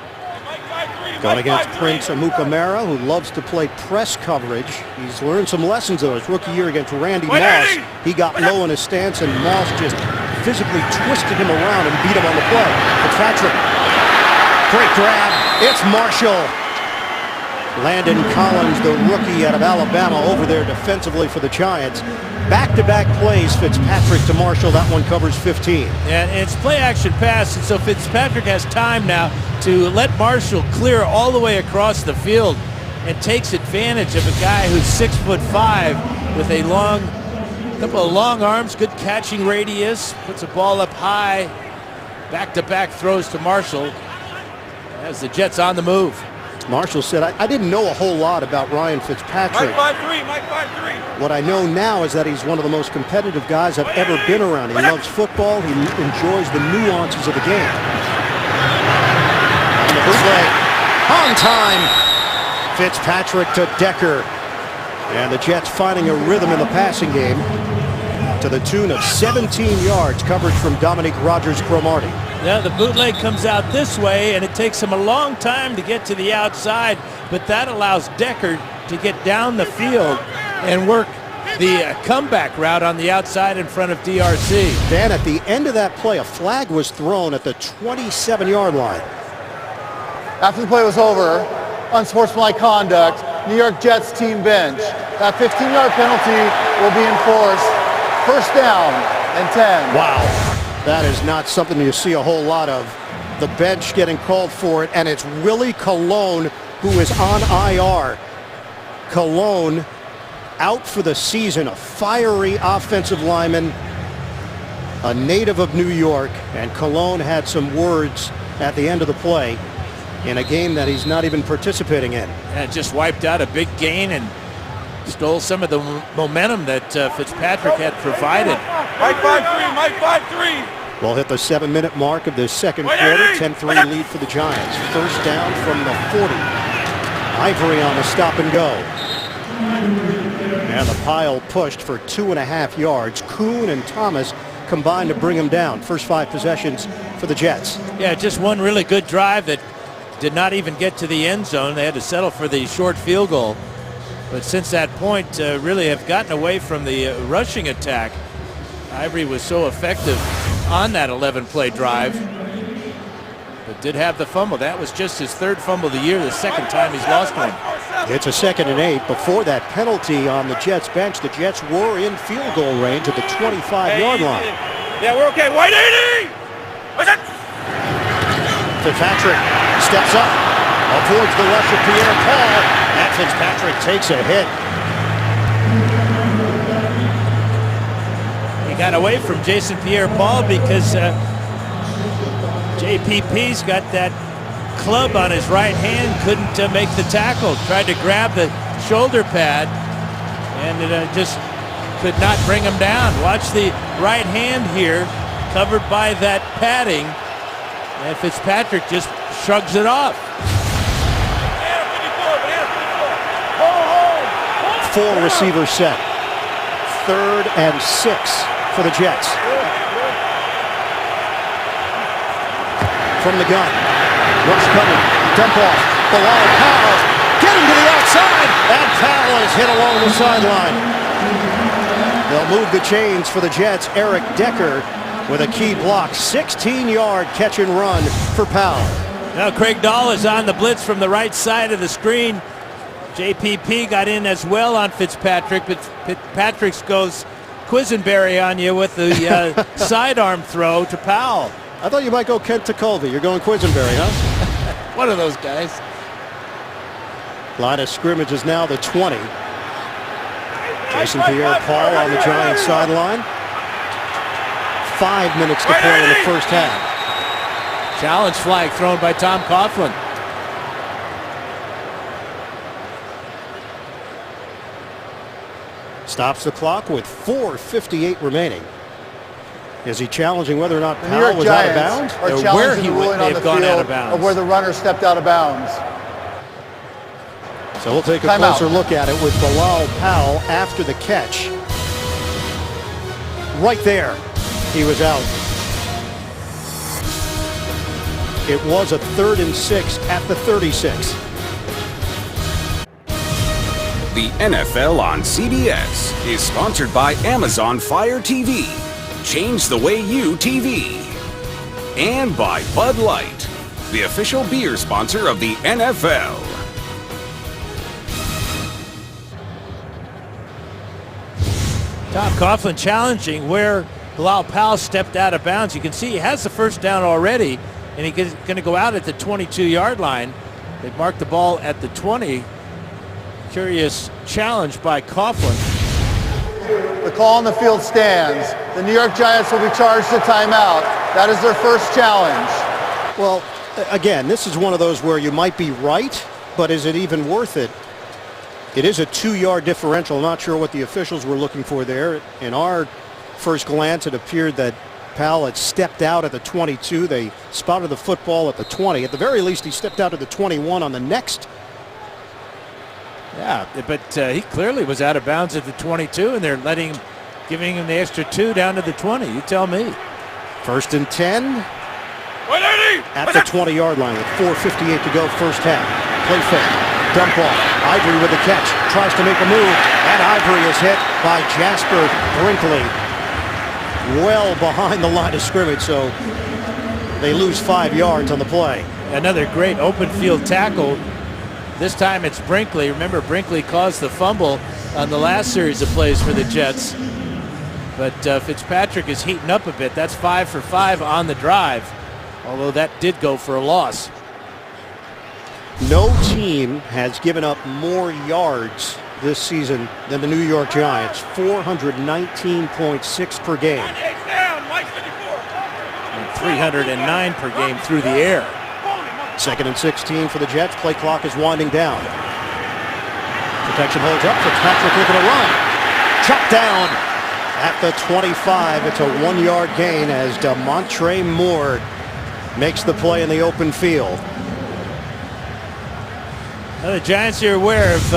Going against Prince Amukamara, who loves to play press coverage. He's learned some lessons of his rookie year against Randy Moss. He got low in his stance, and Moss just physically twisted him around and beat him on the play. Fitzpatrick, great grab. It's Marshall. Landon Collins, the rookie out of Alabama, over there defensively for the Giants. Back-to-back plays, Fitzpatrick to Marshall. That one covers 15. And it's play-action pass, and so Fitzpatrick has time now to let Marshall clear all the way across the field and takes advantage of a guy who's 6'5" with a couple of long arms, good catching radius, puts the ball up high. Back-to-back throws to Marshall as the Jets on the move. Marshall said, I didn't know a whole lot about Ryan Fitzpatrick. Mike 5'3". What I know now is that he's one of the most competitive guys I've ever been around. He loves football. He enjoys the nuances of the game. And the bootleg on time. Fitzpatrick to Decker. And the Jets finding a rhythm in the passing game to the tune of 17 yards coverage from Dominique Rodgers-Cromartie. Yeah, the bootleg comes out this way, and it takes him a long time to get to the outside, but that allows Decker to get down the field and work the comeback route on the outside in front of DRC. Dan, at the end of that play, a flag was thrown at the 27-yard line. After the play was over, unsportsmanlike conduct, New York Jets team bench. That 15-yard penalty will be enforced. First down and 10. Wow. That is not something you see a whole lot of. The bench getting called for it, and it's Willie Colon who is on IR. Colon out for the season, a fiery offensive lineman, a native of New York, and Colon had some words at the end of the play in a game that he's not even participating in. And just wiped out a big gain and stole some of the momentum that Fitzpatrick had provided. Mike 5'3". We'll hit the 7-minute mark of the second quarter. 10-3 lead for the Giants. First down from the 40. Ivory on the stop and go. And the pile pushed for 2.5 yards. Kuhn and Thomas combined to bring him down. First 5 possessions for the Jets. Yeah, just one really good drive that did not even get to the end zone. They had to settle for the short field goal. But since that point, really have gotten away from the rushing attack. Ivory was so effective on that 11-play drive, but did have the fumble. That was just his third fumble of the year, the second time he's lost one. It's a 2nd and 8. Before that penalty on the Jets bench, the Jets were in field goal range at the 25-yard line. Yeah, we're okay. White 80! Fitzpatrick steps up, avoids the rush of Pierre Paul, and Fitzpatrick takes a hit. He got away from Jason Pierre-Paul because JPP's got that club on his right hand, couldn't make the tackle. Tried to grab the shoulder pad, and it just could not bring him down. Watch the right hand here, covered by that padding, and Fitzpatrick just shrugs it off. 4 receivers set. 3rd and 6 for the Jets. From the gun. Rush coming. Dump off. Bilal Powell. Getting to the outside. And Powell is hit along the sideline. They'll move the chains for the Jets. Eric Decker with a key block. 16-yard catch and run for Powell. Now Craig Dahl is on the blitz from the right side of the screen. JPP got in as well on Fitzpatrick, but Fitzpatrick goes Quisenberry on you with the sidearm throw to Powell. I thought you might go Kent Tekulve. You're going Quisenberry, huh? One of those guys. Line of scrimmage is now the 20. Jason Pierre-Paul on the Giants sideline. 5 minutes to play in the first half. Challenge flag thrown by Tom Coughlin. Stops the clock with 4:58 remaining. Is he challenging whether or not The New Powell York was out of Giants bounds? are Where challenging he the would ruling on the have gone out field of bounds. of where the runner stepped out of bounds. So we'll take a Timeout. closer look at it with Bilal Powell after the catch. Right there, he was out. It was a 3rd and 6 at the 36. The NFL on CBS is sponsored by Amazon Fire TV. Change the way you TV. And by Bud Light, the official beer sponsor of the NFL. Tom Coughlin challenging where Bilal Powell stepped out of bounds. You can see he has the first down already, and he's going to go out at the 22-yard line. They've marked the ball at the 20. Curious challenge by Coughlin. The call on the field stands. The New York Giants will be charged to timeout. That is their first challenge. Well, again, this is one of those where you might be right, but is it even worth it? It is a 2-yard differential. Not sure what the officials were looking for there. In our first glance, it appeared that Powell had stepped out at the 22. They spotted the football at the 20. At the very least, he stepped out at the 21 on the next. Yeah, but he clearly was out of bounds at the 22, and they're giving him the extra 2 down to the 20. You tell me. 1st and 10 at the 20-yard line with 4:58 to go first half. Play fake. Dump off. Ivory with the catch. Tries to make a move. And Ivory is hit by Jasper Brinkley. Well behind the line of scrimmage, so they lose 5 yards on the play. Another great open field tackle. This time it's Brinkley. Remember, Brinkley caused the fumble on the last series of plays for the Jets. But Fitzpatrick is heating up a bit. That's 5 for 5 on the drive, although that did go for a loss. No team has given up more yards this season than the New York Giants. 419.6 per game. And 309 per game through the air. 2nd and 16 for the Jets. Play clock is winding down. Protection holds up. Fitzpatrick looking to run. Chopped down at the 25. It's a 1-yard gain as Damontre Moore makes the play in the open field. Now the Giants are aware of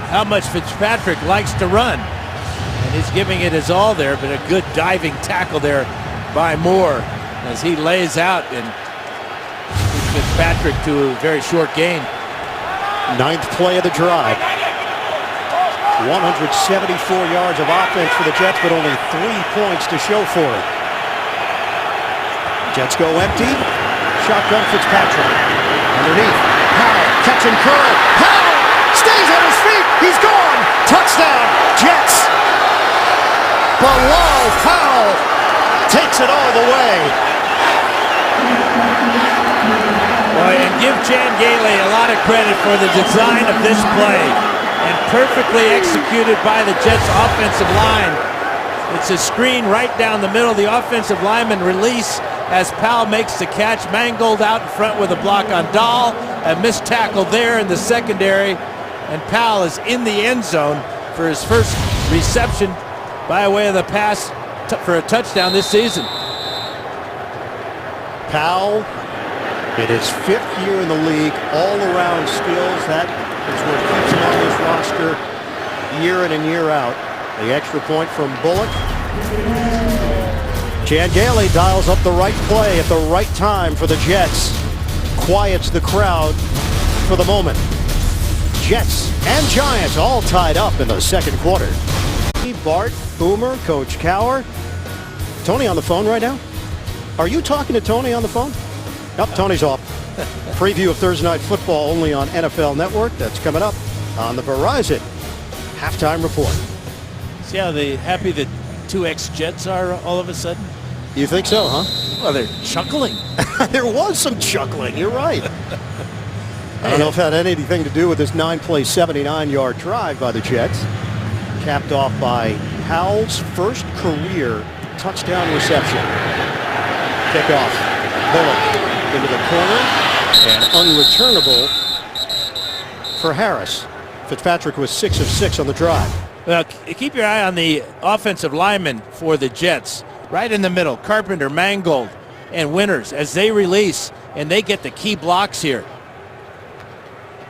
how much Fitzpatrick likes to run. And he's giving it his all there, but a good diving tackle there by Moore as he lays out and Fitzpatrick to a very short gain. 9th play of the drive. 174 yards of offense for the Jets, but only 3 points to show for it. Jets go empty. Shotgun Fitzpatrick. Underneath. Powell. Catch and curl. Powell stays on his feet. He's gone. Touchdown. Jets. Bilal Powell takes it all the way. Boy, and give Chan Gailey a lot of credit for the design of this play. And perfectly executed by the Jets offensive line. It's a screen right down the middle. The offensive lineman release as Powell makes the catch. Mangold out in front with a block on Dahl. A missed tackle there in the secondary. And Powell is in the end zone for his first reception by way of the pass for a touchdown this season. Powell, in his 5th year in the league, all-around skills. That is what keeps him on this roster year in and year out. The extra point from Bullock. Chan Gailey dials up the right play at the right time for the Jets. Quiets the crowd for the moment. Jets and Giants all tied up in the 2nd quarter. Bart, Boomer, Coach Cowher. Tony on the phone right now? Are you talking to Tony on the phone? Nope, Tony's off. Preview of Thursday Night Football only on NFL Network. That's coming up on the Verizon Halftime Report. See how happy the 2 ex-Jets are all of a sudden? You think so, huh? Well, they're chuckling. There was some chuckling. You're right. I don't know if it had anything to do with this 9-play, 79-yard drive by the Jets. Capped off by Powell's first career touchdown reception. Kickoff. Bullock into the corner and unreturnable for Harris. Fitzpatrick was 6 of 6 on the drive. Well, keep your eye on the offensive linemen for the Jets. Right in the middle, Carpenter, Mangold, and Winters as they release, and they get the key blocks here.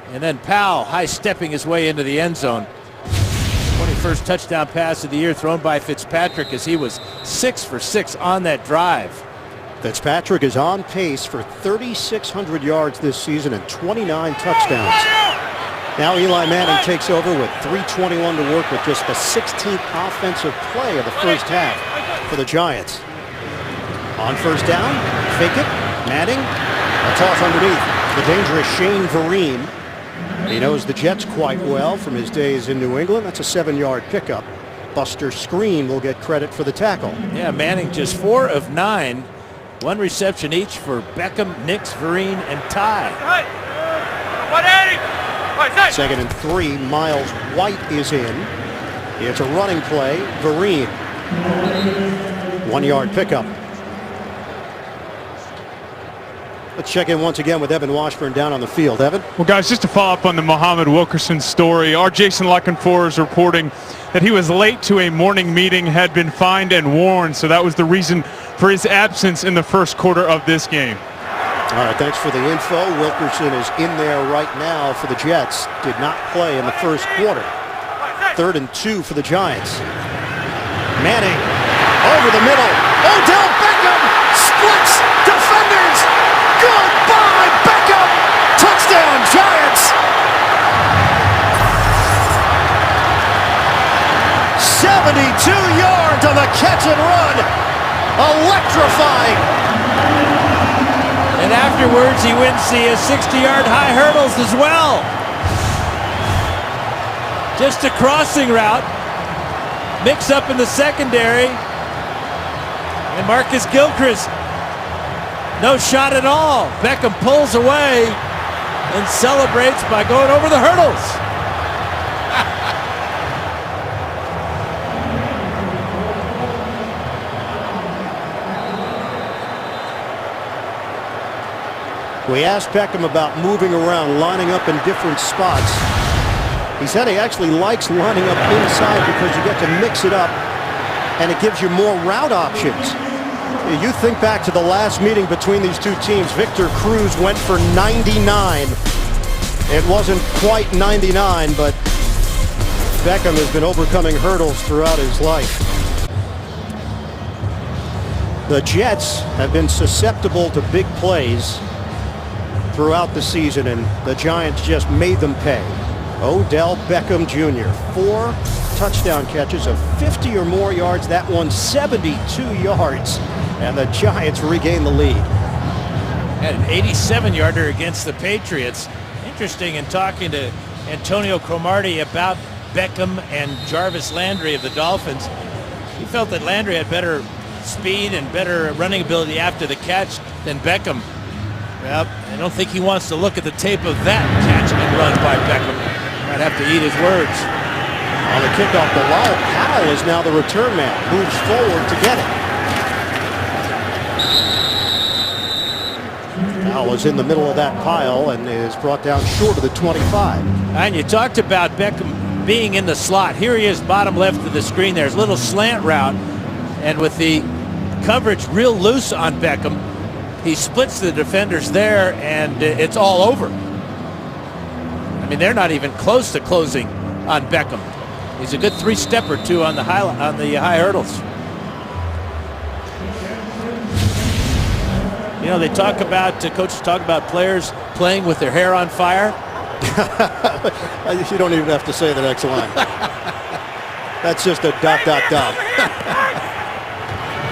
And then Powell high-stepping his way into the end zone. 21st touchdown pass of the year thrown by Fitzpatrick as he was 6 for 6 on that drive. Fitzpatrick is on pace for 3,600 yards this season and 29 touchdowns. Now Eli Manning takes over with 3:21 to work with just the 16th offensive play of the first half for the Giants. On first down, fake it, Manning, a toss underneath. The dangerous Shane Vereen. He knows the Jets quite well from his days in New England. That's a 7-yard pickup. Buster Skrine will get credit for the tackle. Yeah, Manning just 4 of 9. 1 reception each for Beckham, Nix, Vereen, and Ty. 2nd and 3, Miles White is in. It's a running play, Vereen. 1-yard pickup. Let's check in once again with Evan Washburn down on the field. Evan? Well, guys, just to follow up on the Muhammad Wilkerson story, our Jason Luckenfor is reporting that he was late to a morning meeting, had been fined and warned, so that was the reason for his absence in the first quarter of this game. All right, thanks for the info. Wilkerson is in there right now for the Jets. Did not play in the first quarter. 3rd and 2 for the Giants. Manning over the middle. Odell Beckham splits defenders. Goodbye, Beckham! Touchdown, Giants! 72 yards on the catch and run. Electrifying. And afterwards, he wins the 60-yard high hurdles as well. Just a crossing route. Mix up in the secondary. And Marcus Gilchrist, no shot at all. Beckham pulls away and celebrates by going over the hurdles. We asked Beckham about moving around, lining up in different spots. He said he actually likes lining up inside because you get to mix it up and it gives you more route options. You think back to the last meeting between these two teams. Victor Cruz went for 99. It wasn't quite 99, but Beckham has been overcoming hurdles throughout his life. The Jets have been susceptible to big plays throughout the season, and the Giants just made them pay. Odell Beckham Jr., 4 touchdown catches of 50 or more yards. That one 72 yards, and the Giants regain the lead. Had an 87-yarder against the Patriots. Interesting in talking to Antonio Cromartie about Beckham and Jarvis Landry of the Dolphins. He felt that Landry had better speed and better running ability after the catch than Beckham. Well, I don't think he wants to look at the tape of that catch and run by Beckham. Might have to eat his words. On the kickoff, Bilal Powell is now the return man. Moves forward to get it. Powell is in the middle of that pile and is brought down short of the 25. And you talked about Beckham being in the slot. Here he is, bottom left of the screen. There's a little slant route. And with the coverage real loose on Beckham, he splits the defenders there, and it's all over. I mean, they're not even close to closing on Beckham. He's a good 3-step or 2 on the high hurdles. You know, they talk about coaches talk about players playing with their hair on fire. You don't even have to say the next line. That's just a ...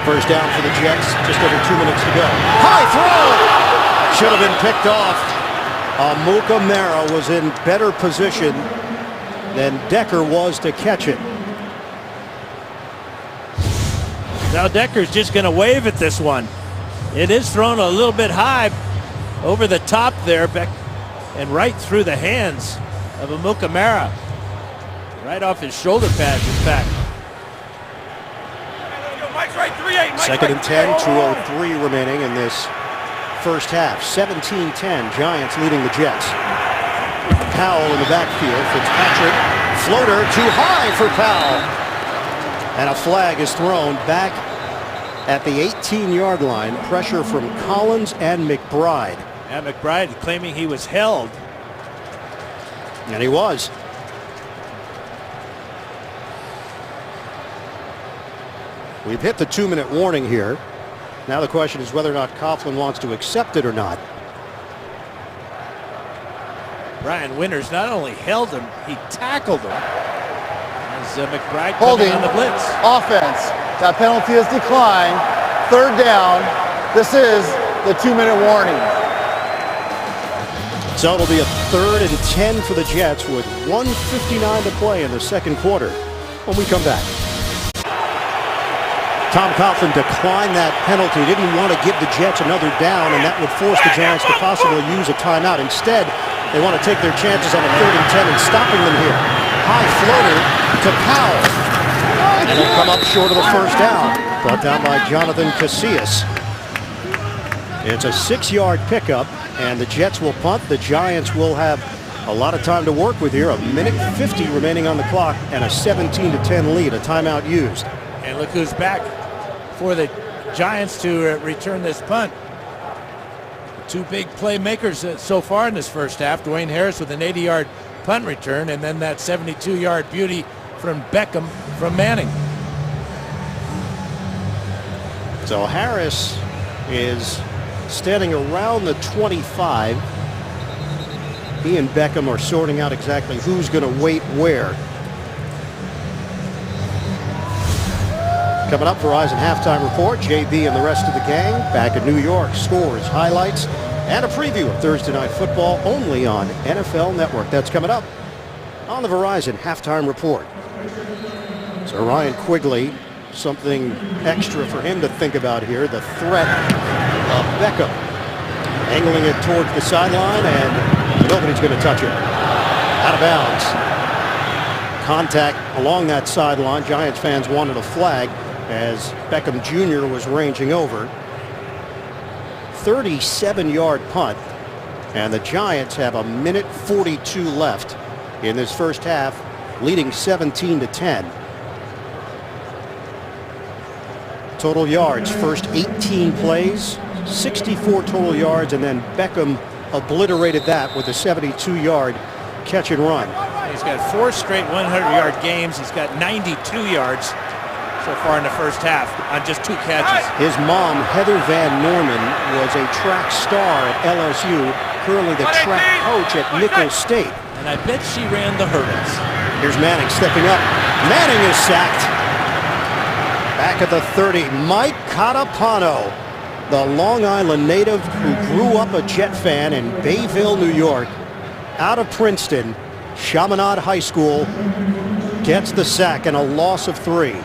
First down for the Jets, just over 2 minutes to go. High throw! Should have been picked off. Amukamara was in better position than Decker was to catch it. Now Decker's just going to wave at this one. It is thrown a little bit high over the top there, and right through the hands of Amukamara. Right off his shoulder pads, in fact. 2nd and 10, 2:03 remaining in this first half. 17-10, Giants leading the Jets. Powell in the backfield. Fitzpatrick, floater too high for Powell. And a flag is thrown back at the 18-yard line. Pressure from Collins and McBride. And McBride claiming he was held. And he was. We've hit the 2-minute warning here. Now the question is whether or not Coughlin wants to accept it or not. Brian Winters not only held him, he tackled him. As McBride Holding coming on the blitz. offense. That penalty is declined. Third down. This is the 2-minute warning. So it'll be a 3rd and 10 for the Jets with 1:59 to play in the second quarter when we come back. Tom Coughlin declined that penalty. Didn't want to give the Jets another down, and that would force the Giants to possibly use a timeout. Instead, they want to take their chances on a 3rd and 10 and stopping them here. High floater to Powell. And it'll come up short of the first down. Brought down by Jonathan Casillas. It's a 6-yard pickup, and the Jets will punt. The Giants will have a lot of time to work with here. 1:50 remaining on the clock, and a 17-10 lead. A timeout used. And look who's back for the Giants to return this punt. Two big playmakers so far in this first half. Dwayne Harris with an 80-yard punt return, and then that 72-yard beauty from Beckham from Manning. So Harris is standing around the 25. He and Beckham are sorting out exactly who's going to wait where. Coming up, Verizon Halftime Report. JB and the rest of the gang back in New York. Scores, highlights, and a preview of Thursday Night Football only on NFL Network. That's coming up on the Verizon Halftime Report. So Ryan Quigley, something extra for him to think about here. The threat of Beckham. Angling it towards the sideline, and nobody's going to touch it. Out of bounds. Contact along that sideline. Giants fans wanted a flag as Beckham Jr. was ranging over. 37-yard punt, and the Giants have 1:42 left in this first half, leading 17-10. Total yards, first 18 plays, 64 total yards, and then Beckham obliterated that with a 72-yard catch and run. He's got 4 straight 100-yard games. He's got 92 yards so far in the first half on just 2 catches. His mom, Heather Van Norman, was a track star at LSU, currently the track coach at Nicholls State. And I bet she ran the hurdles. Here's Manning stepping up. Manning is sacked. Back at the 30, Mike Catapano, the Long Island native who grew up a Jet fan in Bayville, New York, out of Princeton. Chaminade High School gets the sack and a loss of 3.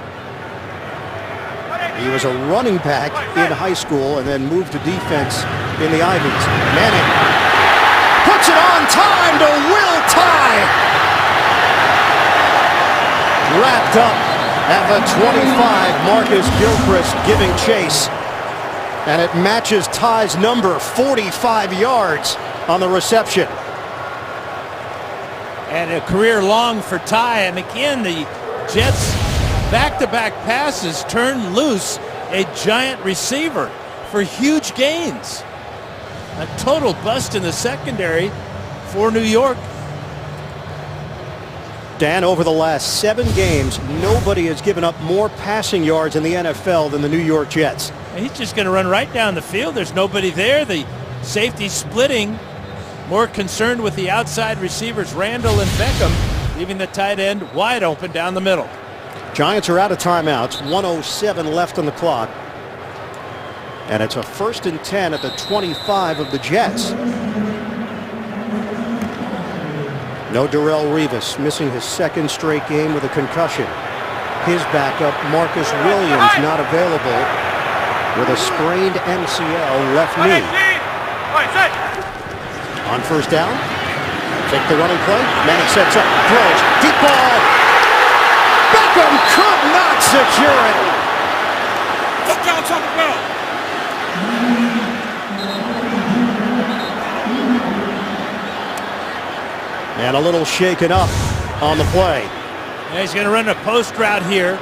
He was a running back in high school and then moved to defense in the Ivies. Manning puts it on time to Will Tye. Wrapped up at the 25, Marcus Gilchrist giving chase. And it matches Tye's number, 45 yards on the reception. And a career long for Tye. And again, the Jets back-to-back passes turned loose a Giant receiver for huge gains. A total bust in the secondary for New York. Dan, over the last 7 games, nobody has given up more passing yards in the NFL than the New York Jets. And he's just going to run right down the field. There's nobody there. The safety splitting. More concerned with the outside receivers, Randall and Beckham, leaving the tight end wide open down the middle. Giants are out of timeouts. 1:07 left on the clock. And it's a 1st and 10 at the 25 of the Jets. No Darrelle Revis, missing his 2nd straight game with a concussion. His backup, Marcus Williams, not available with a sprained MCL left knee. On 1st down, take the running play. Manning sets up, throws, deep ball. Beckham could not secure it. Look down, Taco Bell. And a little shaken up on the play. And he's going to run a post route here.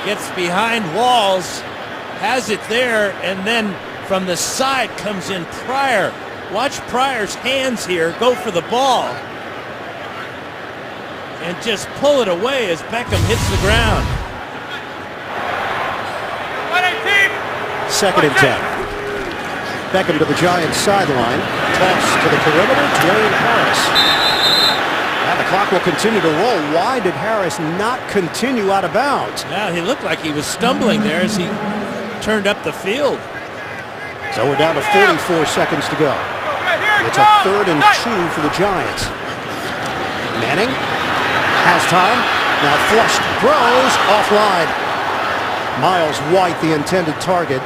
Gets behind Walls, has it there, and then from the side comes in Pryor. Watch Pryor's hands here go for the ball and just pull it away as Beckham hits the ground. 2nd and 10. Beckham to the Giants sideline. Toss to the perimeter. Dwayne Harris. And the clock will continue to roll. Why did Harris not continue out of bounds? Now he looked like he was stumbling there as he turned up the field. So we're down to 44 seconds to go. It's a 3rd and 2 for the Giants. Manning has time. Now flushed. Throws offline. Miles White, the intended target.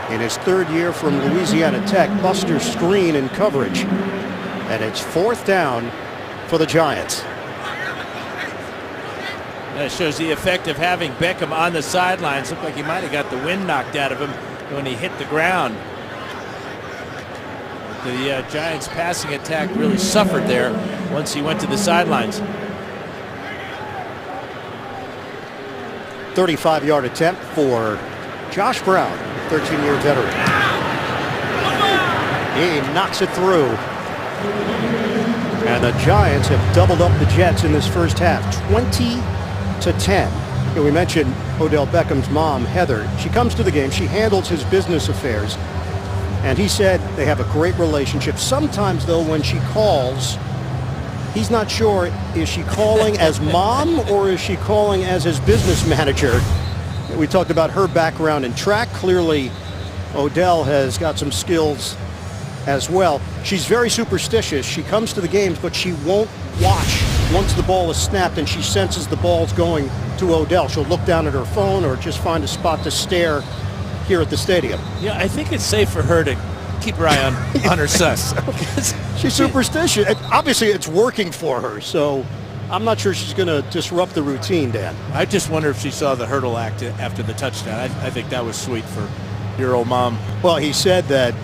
In his 3rd year from Louisiana Tech, Buster screen and coverage. And it's 4th down for the Giants. That shows the effect of having Beckham on the sidelines. Looked like he might have got the wind knocked out of him when he hit the ground. The Giants passing attack really suffered there once he went to the sidelines. 35-yard attempt for Josh Brown, 13-year veteran. He knocks it through. And the Giants have doubled up the Jets in this first half, 20-10. We mentioned Odell Beckham's mom, Heather. She comes to the game. She handles his business affairs. And he said they have a great relationship. Sometimes, though, when she calls, he's not sure, is she calling as mom or is she calling as his business manager? We talked about her background in track. Clearly, Odell has got some skills as well. She's very superstitious. She comes to the games, but she won't watch once the ball is snapped and she senses the ball's going to Odell. She'll look down at her phone or just find a spot to stare here at the stadium. Yeah, I think it's safe for her to keep her eye on her son. She's superstitious. Obviously, it's working for her, so I'm not sure she's going to disrupt the routine, Dan. I just wonder if she saw the hurdle act after the touchdown. I think that was sweet for your old mom. Well, he said that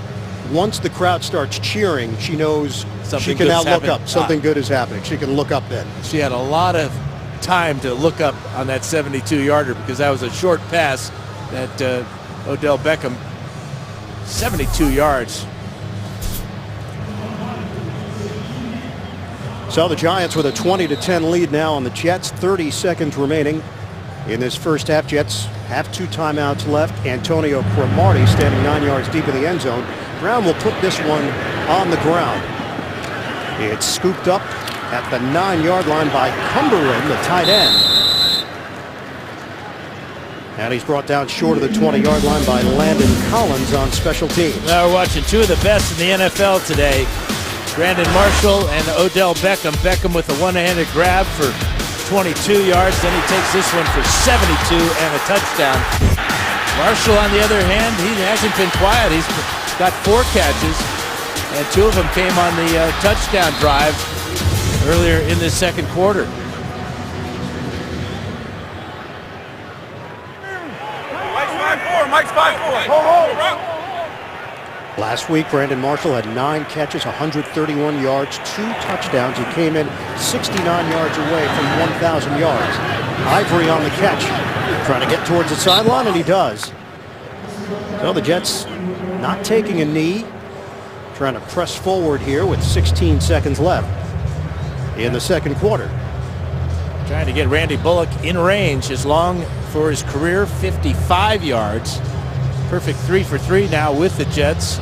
once the crowd starts cheering, she knows she can now look up. Something good is happening. She can look up then. She had a lot of time to look up on that 72-yarder because that was a short pass that Odell Beckham, 72 yards. So the Giants with a 20-10 lead now on the Jets. 30 seconds remaining in this first half. Jets have 2 timeouts left. Antonio Cromartie standing 9 yards deep in the end zone. Brown will put this one on the ground. It's scooped up at the 9-yard line by Cumberland, the tight end. And he's brought down short of the 20-yard line by Landon Collins on special teams. Now we're watching 2 of the best in the NFL today. Brandon Marshall and Odell Beckham. Beckham with a one-handed grab for 22 yards. Then he takes this one for 72 and a touchdown. Marshall, on the other hand, he hasn't been quiet. He's got 4 catches, and 2 of them came on the touchdown drive earlier in the second quarter. Mike's 5-4. Last week, Brandon Marshall had 9 catches, 131 yards, 2 touchdowns. He came in 69 yards away from 1,000 yards. Ivory on the catch, trying to get towards the sideline, and he does. So the Jets not taking a knee, trying to press forward here with 16 seconds left in the second quarter. Trying to get Randy Bullock in range. His long for his career, 55 yards. Perfect 3 for 3 now with the Jets,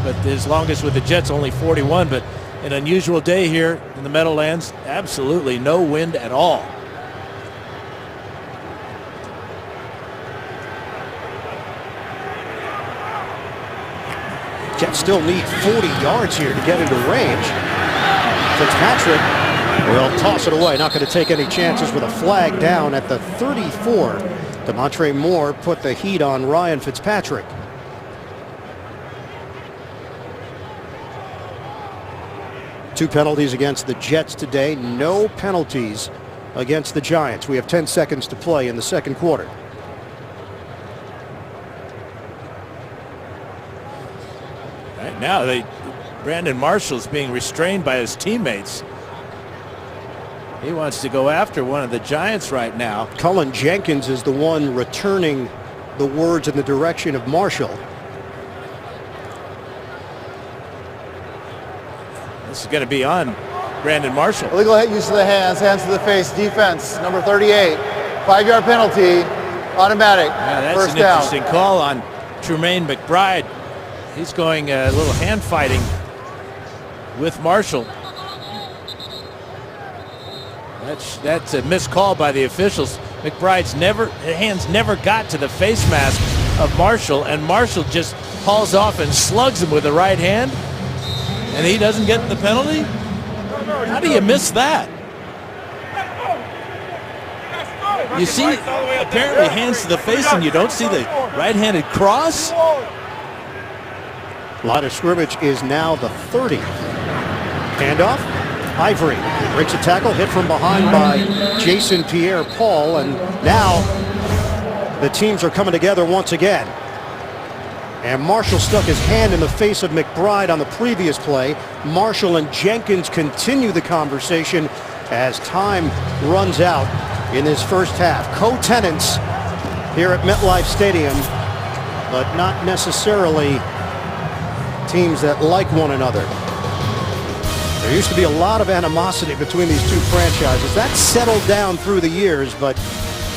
but his longest with the Jets only 41. But an unusual day here in the Meadowlands. Absolutely no wind at all. Jets still need 40 yards here to get into range. Fitzpatrick will toss it away. Not going to take any chances with a flag down at the 34. Demontre Moore put the heat on Ryan Fitzpatrick. Two penalties against the Jets today. No penalties against the Giants. We have 10 seconds to play in the second quarter. Right now, Brandon Marshall's being restrained by his teammates. He wants to go after one of the Giants right now. Cullen Jenkins is the one returning the words in the direction of Marshall. This is going to be on Brandon Marshall. Illegal hit, use of the hands to the face, defense, number 38. 5-yard penalty, automatic, Yeah, that's first an down. interesting call on Tremaine McBride. He's going a little hand fighting with Marshall. That's a missed call by the officials. McBride's hands never got to the face mask of Marshall, and Marshall just hauls off and slugs him with the right hand, and he doesn't get the penalty? How do you miss that? You see, apparently hands to the face, and you don't see the right-handed cross? Line of scrimmage is now the 30. Handoff. Ivory breaks a tackle, hit from behind by Jason Pierre-Paul, and now the teams are coming together once again. And Marshall stuck his hand in the face of McBride on the previous play. Marshall and Jenkins continue the conversation as time runs out in this first half. Co-tenants here at MetLife Stadium, but not necessarily teams that like one another. There used to be a lot of animosity between these two franchises. That's settled down through the years, but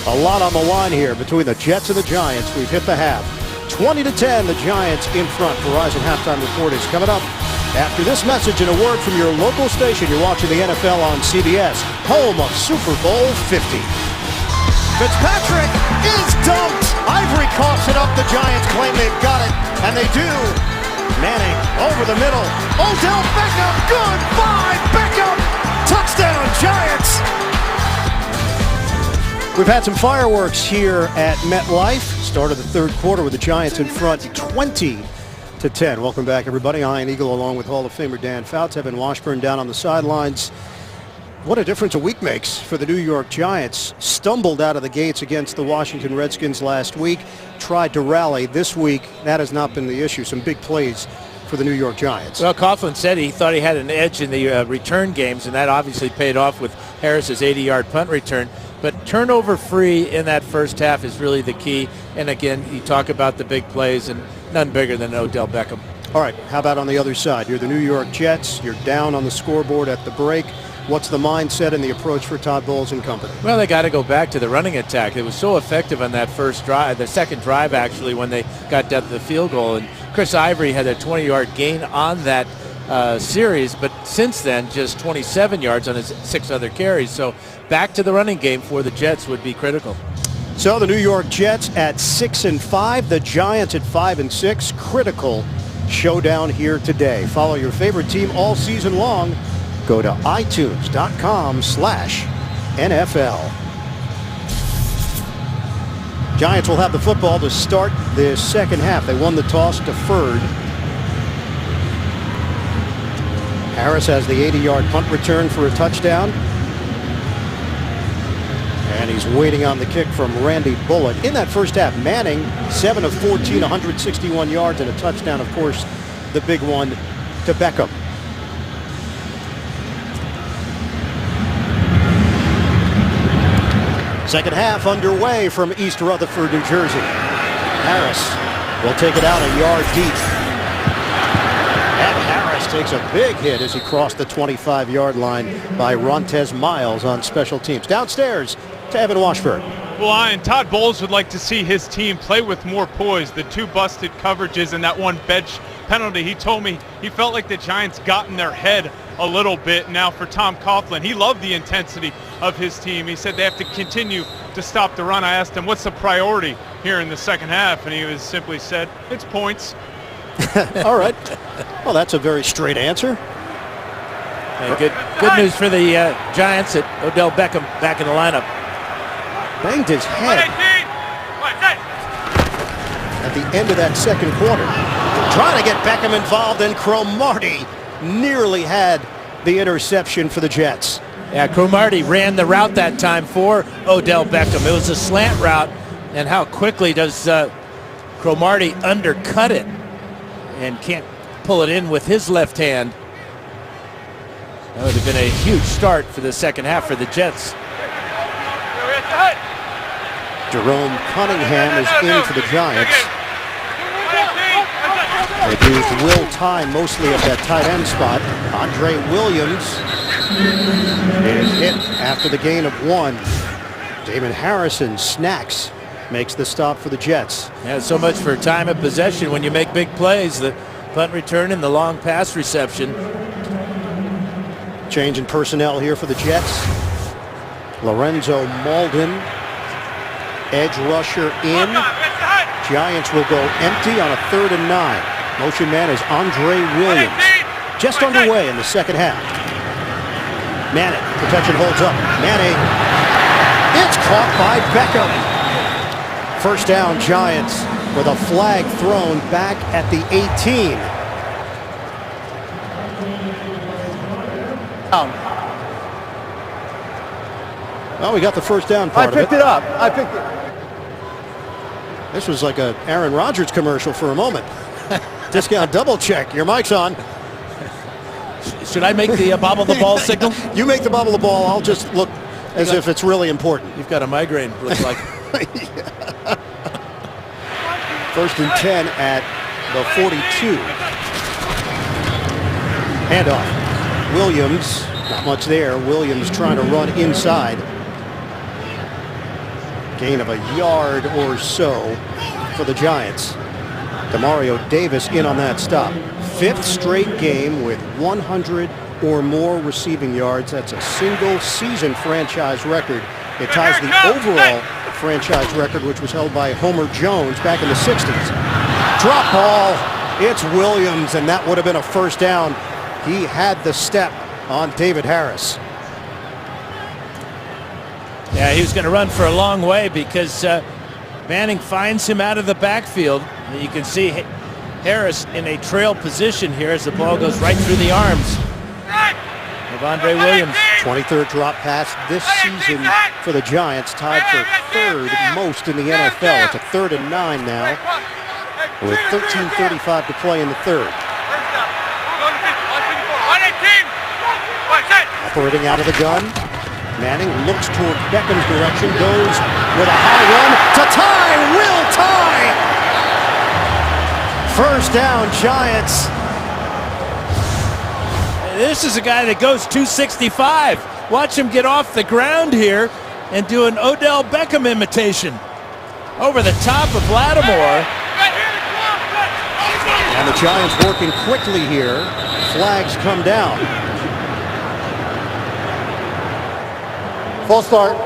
a lot on the line here between the Jets and the Giants. We've hit the half. 20-10, the Giants in front. Verizon Halftime Report is coming up after this message and a word from your local station. You're watching the NFL on CBS, home of Super Bowl 50. Fitzpatrick is dumped. Ivory coughs it up. The Giants claim they've got it, and they do. Manning over the middle. Odell Beckham, goodbye Beckham! Touchdown Giants! We've had some fireworks here at MetLife. Start of the third quarter with the Giants in front 20-10. Welcome back, everybody. Ian Eagle along with Hall of Famer Dan Fouts. Evan Washburn down on the sidelines. What a difference a week makes for the New York Giants. Stumbled out of the gates against the Washington Redskins last week. Tried to rally this week. That has not been the issue. Some big plays for the New York Giants. Well, Coughlin said he thought he had an edge in the return games, and that obviously paid off with Harris's 80-yard punt return. But turnover free in that first half is really the key. And again, you talk about the big plays, and none bigger than Odell Beckham. All right, how about on the other side? You're the New York Jets. You're down on the scoreboard at the break. What's the mindset and the approach for Todd Bowles and company? Well, they got to go back to the running attack. It was so effective on that first drive, the second drive actually, when they got down to the field goal. And Chris Ivory had a 20-yard gain on that series, but since then, just 27 yards on his 6 other carries. So back to the running game for the Jets would be critical. So the New York Jets at 6-5, the Giants at 5-6. Critical showdown here today. Follow your favorite team all season long. Go to iTunes.com/NFL. Giants will have the football to start this second half. They won the toss, deferred. Harris has the 80-yard punt return for a touchdown. And he's waiting on the kick from Randy Bullock. In that first half, Manning, 7 of 14, 161 yards and a touchdown. Of course, the big one to Beckham. Second half underway from East Rutherford, New Jersey. Harris will take it out a yard deep. And Harris takes a big hit as he crossed the 25-yard line by Rontez Miles on special teams. Downstairs to Evan Washburn. Well, Ian, Todd Bowles would like to see his team play with more poise. The 2 busted coverages and that 1 bench penalty. He told me he felt like the Giants got in their head a little bit. Now for Tom Coughlin, he loved the intensity of his team. He said they have to continue to stop the run. I asked him, what's the priority here in the second half? And he was simply said, it's points. All right. Well, that's a very straight answer. And good news for the Giants that Odell Beckham back in the lineup. Banged his head at the end of that second quarter. Trying to get Beckham involved, and Cromartie nearly had the interception for the Jets. Yeah, Cromartie ran the route that time for Odell Beckham. It was a slant route, and how quickly does Cromartie undercut it and can't pull it in with his left hand. That would have been a huge start for the second half for the Jets. Jerome Cunningham is in for the Giants. They've used Will Tye mostly at that tight end spot. Andre Williams is hit after the gain of 1. Damon Harrison snacks, makes the stop for the Jets. Yeah, so much for time of possession when you make big plays. The punt return and the long pass reception. Change in personnel here for the Jets. Lorenzo Malden, edge rusher in. Giants will go empty on a 3rd and 9. Motion man is Andre Williams. Just underway in the second half. Manning, protection holds up. Manning, it's caught by Beckham. First down, Giants, with a flag thrown back at the 18. Well, we got the first down part of it. I picked it up. I picked it. This was like a Aaron Rodgers commercial for a moment. Discount double check. Your mic's on. Should I make the bobble the ball signal? You make the bobble the ball. I'll just look as if it's really important. You've got a migraine, looks like. First and 10 at the 42. Handoff. Williams, not much there. Williams trying to run inside. Gain of a yard or so for the Giants. Demario Davis in on that stop. 5th straight game with 100 or more receiving yards. That's a single season franchise record. It ties the overall franchise record, which was held by Homer Jones back in the 60s. Drop ball. It's Williams, and that would have been a first down. He had the step on David Harris. Yeah, he was going to run for a long way because Manning finds him out of the backfield. And you can see Harris in a trail position here as the ball goes right through the arms of Andre Williams. 23rd drop pass this season for the Giants, tied for 3rd most in the NFL. It's a 3rd and 9 now with 13:35 to play in the 3rd. Operating out of the gun. Manning looks toward Beckham's direction, goes with a high run to Tye. Will Tye! First down, Giants. This is a guy that goes 265. Watch him get off the ground here and do an Odell Beckham imitation. Over the top of Lattimore. And the Giants working quickly here. Flags come down. Full start.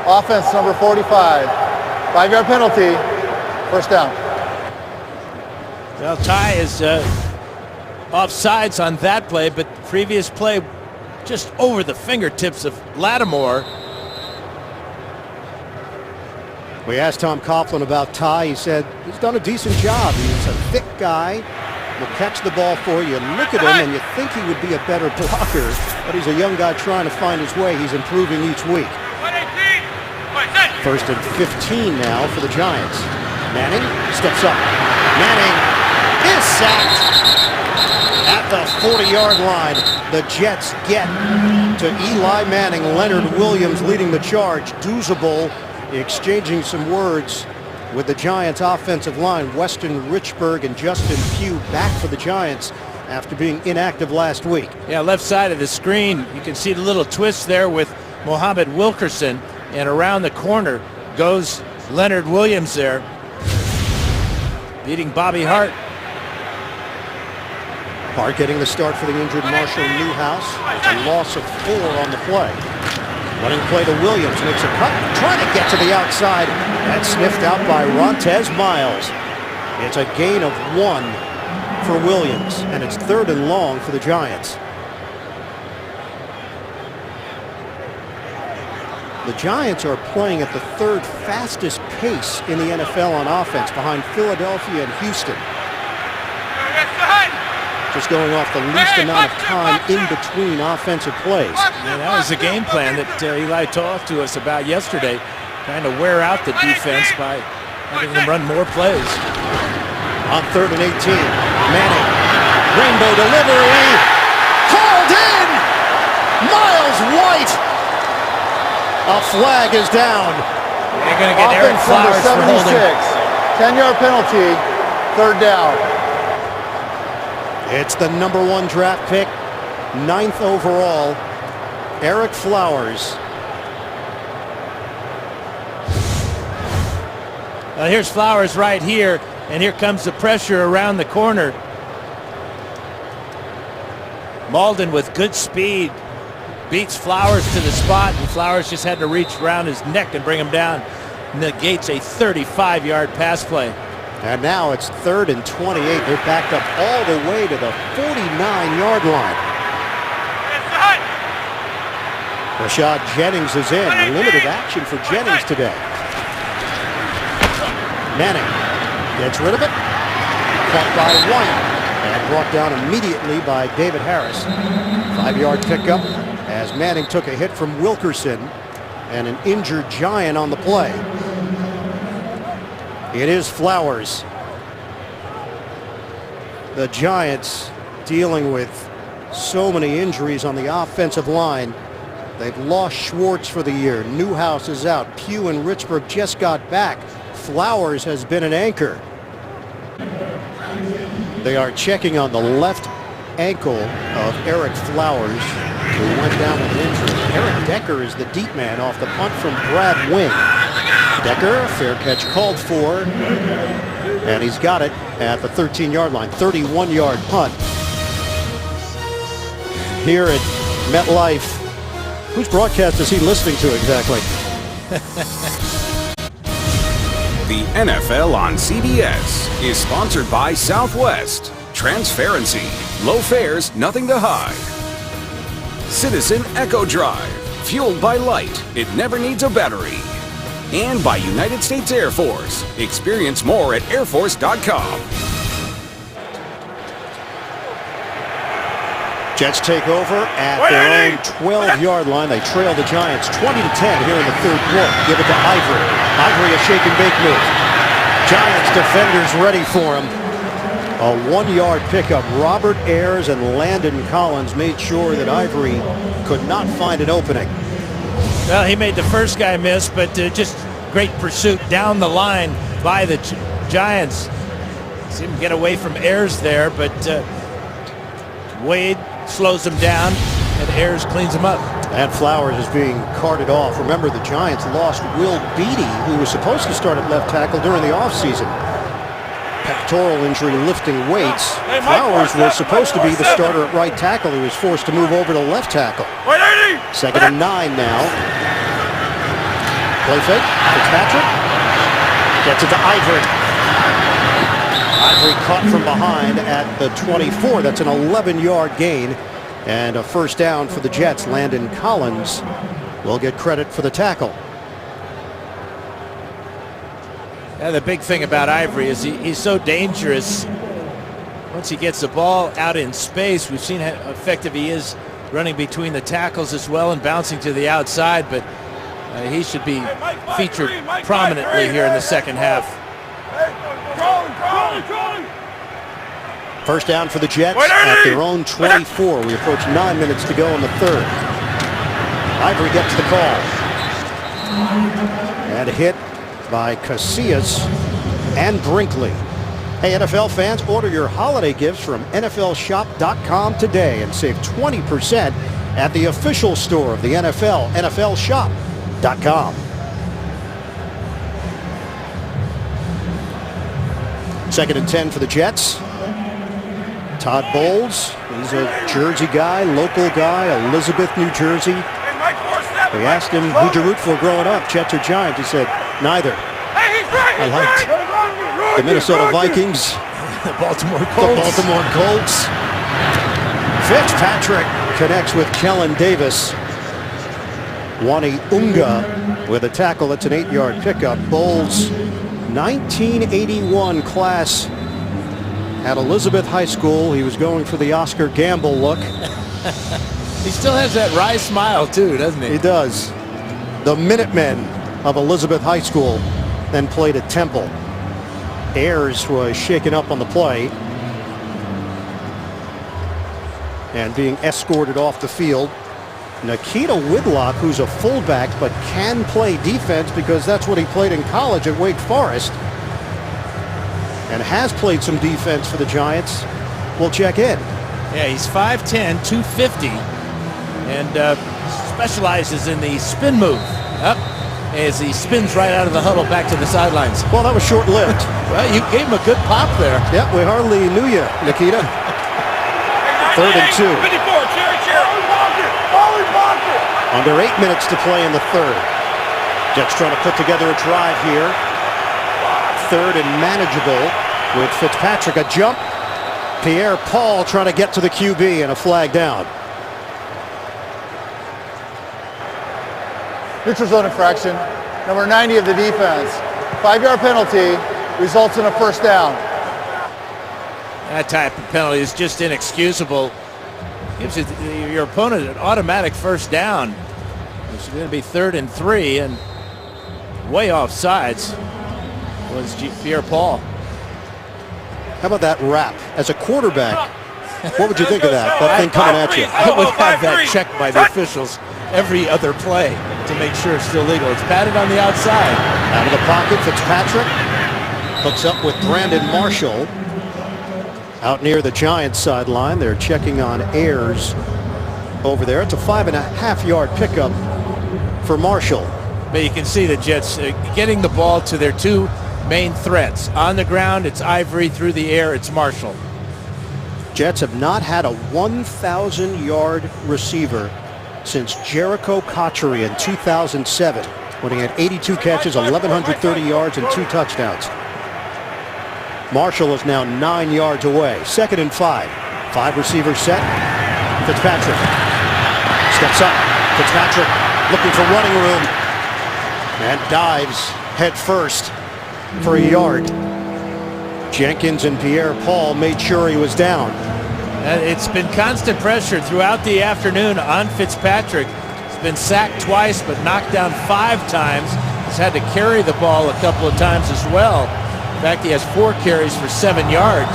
Offense number 45. 5-yard penalty. First down. Well, Tye is offsides on that play, but previous play just over the fingertips of Lattimore. We asked Tom Coughlin about Tye. He said he's done a decent job. He's a thick guy. Will catch the ball for you. Look at him and you think he would be a better blocker, but he's a young guy trying to find his way. He's improving each week. First and 15 now for the Giants. Manning steps up. Manning is sacked at the 40-yard line. The Jets get to Eli Manning. Leonard Williams leading the charge. Douzable exchanging some words with the Giants offensive line. Weston Richburg and Justin Pugh back for the Giants after being inactive last week. Yeah, left side of the screen, you can see the little twist there with Muhammad Wilkerson, and around the corner goes Leonard Williams there, beating Bobby Hart. Hart getting the start for the injured Marshall Newhouse. There's a loss of 4 on the play. Running play to Williams, makes a cut, trying to get to the outside. That's sniffed out by Rontez Miles. It's a gain of 1 for Williams, and it's 3rd and long for the Giants. The Giants are playing at the 3rd fastest pace in the NFL on offense, behind Philadelphia and Houston. Just going off the least amount of time in between offensive plays. Yeah, that was the game plan that Eli talked to us about yesterday, trying to wear out the defense by having them run more plays. On 3rd and 18, Manning Rainbow delivery. Hauled in. Miles White. A flag is down. They're going to get Eric Offense number Flowers for 76. holding. 10-yard penalty. Third down. It's the number 1 draft pick, 9th overall, Eric Flowers. Here's Flowers right here, and here comes the pressure around the corner. Malden with good speed beats Flowers to the spot, and Flowers just had to reach around his neck and bring him down. Negates a 35-yard pass play. And now it's 3rd and 28. They're backed up all the way to the 49-yard line. Rashad Jennings is in. Limited action for Jennings today. Manning gets rid of it. Caught by White and brought down immediately by David Harris. 5-yard pickup as Manning took a hit from Wilkerson and an injured Giant on the play. It is Flowers. The Giants dealing with so many injuries on the offensive line. They've lost Schwartz for the year. Newhouse is out. Pugh and Richburg just got back. Flowers has been an anchor. They are checking on the left ankle of Eric Flowers, who went down with an injury. Eric Decker is the deep man off the punt from Brad Wing. Decker, fair catch called for, and he's got it at the 13-yard line. 31-yard punt. Here at MetLife, whose broadcast is he listening to exactly? The NFL on CBS is sponsored by Southwest. Transparency, low fares, nothing to hide. Citizen Echo Drive, fueled by light, it never needs a battery. And by United States Air Force. Experience more at airforce.com. Jets take over at their own 12-yard line. They trail the Giants 20-10 here in the 3rd quarter. Give it to Ivory. Ivory, a shake and bake move. Giants defenders ready for him. A 1-yard pickup. Robert Ayers and Landon Collins made sure that Ivory could not find an opening. Well, he made the first guy miss, but just great pursuit down the line by the Giants. See him get away from Ayers there, but Wade slows him down, and Ayers cleans him up. And Flowers is being carted off. Remember, the Giants lost Will Beatty, who was supposed to start at left tackle during the offseason. Pectoral injury, lifting weights. Flowers was supposed to be the starter at right tackle. He was forced to move over to left tackle. 2nd and 9 now. Play fake. Fitzpatrick gets it to Ivory. Ivory caught from behind at the 24. That's an 11-yard gain and a first down for the Jets. Landon Collins will get credit for the tackle. Yeah, the big thing about Ivory is he's so dangerous. Once he gets the ball out in space, we've seen how effective he is running between the tackles as well and bouncing to the outside, but he should be featured prominently here in the second half. First down for the Jets at their own 24. We approach 9 minutes to go in the 3rd. Ivory gets the call. And hit by Casillas and Brinkley. Hey, NFL fans, order your holiday gifts from NFLshop.com today and save 20% at the official store of the NFL, NFLshop.com. Second and 10 for the Jets. Todd Bowles, he's a Jersey guy, local guy, Elizabeth, New Jersey. We asked him, who'd you root for growing up, Jets or Giants? He said, neither. I liked the Minnesota Vikings, The Baltimore Colts. Fitzpatrick connects with Kellen Davis. Wani Unga with a tackle. That's an 8-yard pickup. Bowles, 1981 class at Elizabeth High School. He was going for the Oscar Gamble look. He still has that wry smile too, doesn't he? He does. The Minutemen of Elizabeth High School, then played at Temple. Ayers was shaken up on the play. and being escorted off the field. Nikita Whitlock, who's a fullback but can play defense because that's what he played in college at Wake Forest and has played some defense for the Giants, will check in. Yeah, he's 5'10", 250, and specializes in the spin move. Up as he spins right out of the huddle back to the sidelines. Well, that was short-lived. Well, you gave him a good pop there. Yep, we hardly knew you, Nikita. 3rd and 2. 54, cheer. Under 8 minutes to play in the third. Jets trying to put together a drive here. 3rd and manageable with Fitzpatrick. A jump. Pierre Paul trying to get to the QB and a flag down. Neutral zone infraction. Number 90 of the defense. 5-yard penalty results in a first down. That type of penalty is just inexcusable. Gives your opponent an automatic first down. It's going to be 3rd and 3, and way off sides was Pierre Paul. How about that wrap? As a quarterback, what would you think of that? That thing coming at you. I would have that checked by the officials every other play to make sure it's still legal. It's padded on the outside. Out of the pocket, Fitzpatrick hooks up with Brandon Marshall. Out near the Giants sideline, they're checking on Ayers over there. It's a 5.5-yard pickup for Marshall. But you can see the Jets getting the ball to their two main threats. On the ground, it's Ivory. Through the air, it's Marshall. Jets have not had a 1,000-yard receiver since Jericho Cotchery in 2007, when he had 82 catches, 1,130 yards, and 2 touchdowns. Marshall is now 9 yards away. 2nd and 5. 5 receivers set. Fitzpatrick steps up. Fitzpatrick looking for running room and dives head first for a yard. Jenkins and Pierre Paul made sure he was down. It's been constant pressure throughout the afternoon on Fitzpatrick. He's been sacked twice but knocked down 5 times. He's had to carry the ball a couple of times as well. In fact, he has 4 carries for 7 yards.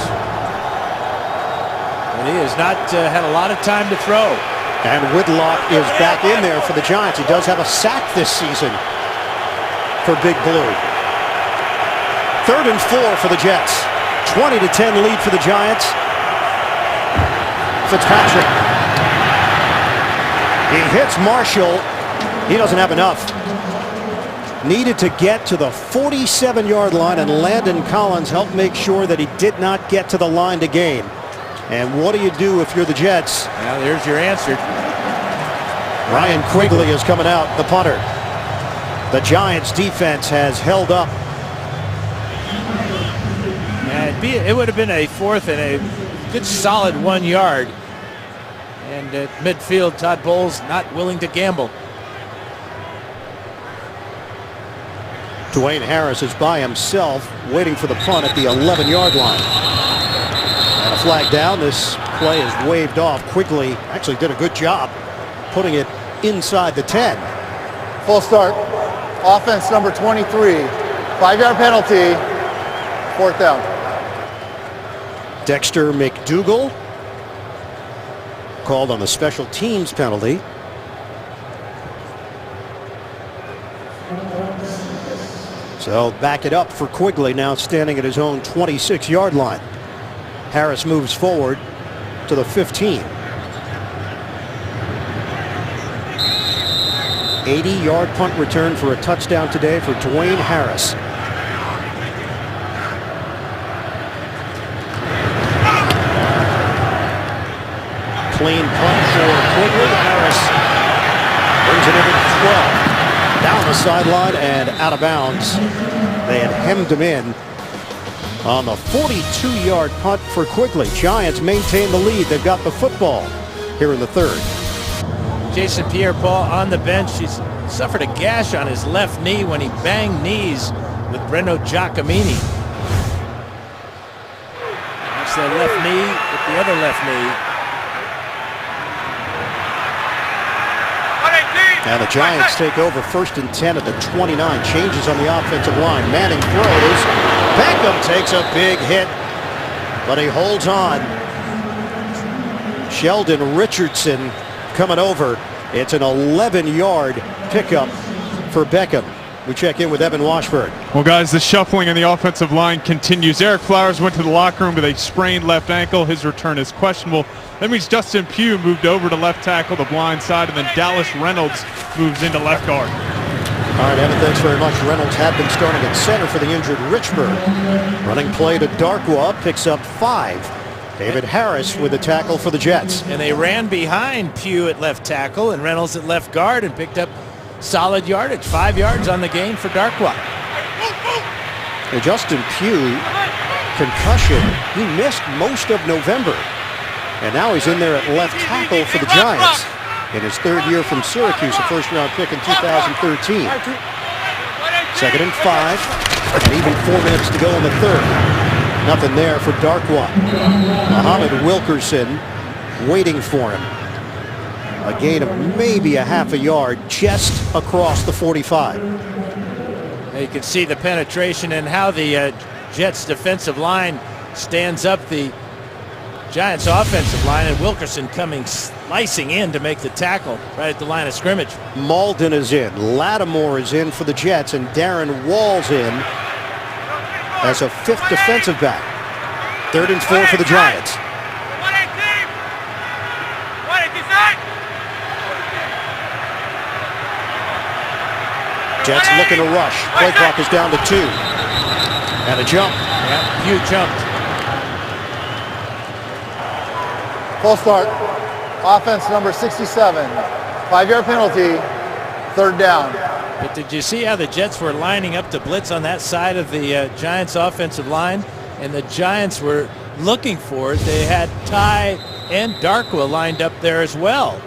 And he has not had a lot of time to throw. And Whitlock is back in there for the Giants. He does have a sack this season for Big Blue. 3rd and 4 for the Jets. 20-10 lead for the Giants. Fitzpatrick. He hits Marshall. He doesn't have enough. Needed to get to the 47-yard line, and Landon Collins helped make sure that he did not get to the line to gain. And what do you do if you're the Jets? Well, there's your answer. Ryan Quigley is coming out, the punter. The Giants defense has held up. And it would have been a 4th and a good solid 1 yard. And at midfield, Todd Bowles not willing to gamble. Dwayne Harris is by himself waiting for the punt at the 11-yard line. And a flag down. This play is waved off. Quigley actually did a good job putting it inside the 10. Full start. Offense number 23. 5-yard penalty. 4th down. Dexter McDougal called on the special teams penalty. So back it up for Quigley, now standing at his own 26-yard line. Harris moves forward to the 15. 80-yard punt return for a touchdown today for Dwayne Harris. Clean punt for Quigley. Harris brings it in at 12. Down the sideline and out of bounds. They had hemmed him in on the 42-yard punt for Quigley. Giants maintain the lead. They've got the football here in the 3rd. Jason Pierre-Paul on the bench. He's suffered a gash on his left knee when he banged knees with Breno Giacomini. That's the left knee with the other left knee. And the Giants take over 1st and 10 at the 29. Changes on the offensive line. Manning throws. Beckham takes a big hit, but he holds on. Sheldon Richardson coming over. It's an 11-yard pickup for Beckham. We check in with Evan Washburn. Well, guys, the shuffling in the offensive line continues. Eric Flowers went to the locker room with a sprained left ankle. His return is questionable. That means Justin Pugh moved over to left tackle, the blind side, and then Dallas Reynolds moves into left guard. All right, Evan, thanks very much. Reynolds had been starting at center for the injured Richburg. Running play to Darkwa, picks up 5. David Harris with a tackle for the Jets. And they ran behind Pugh at left tackle and Reynolds at left guard and picked up solid yardage. 5 yards on the gain for Darkwa. Justin Pugh, concussion. He missed most of November. And now he's in there at left tackle for the Giants. In his 3rd year from Syracuse, a first-round pick in 2013. 2nd and 5, and even 4 minutes to go in the 3rd. Nothing there for Darkwa. Muhammad Wilkerson waiting for him. A gain of maybe a half a yard just across the 45. You can see the penetration and how the Jets defensive line stands up the Giants offensive line, and Wilkerson coming slicing in to make the tackle right at the line of scrimmage. Malden is in, Lattimore is in for the Jets, and Darren Wall's in as a 5th defensive back. 3rd and 4 for the Giants. Jets looking to rush. Play clock is down to 2. And a jump. Yeah, Pugh jumped. Full start. Offense number 67. 5-yard penalty. 3rd down. But did you see how the Jets were lining up to blitz on that side of the Giants offensive line? And the Giants were looking for it. They had Ty and Darkwa lined up there as well.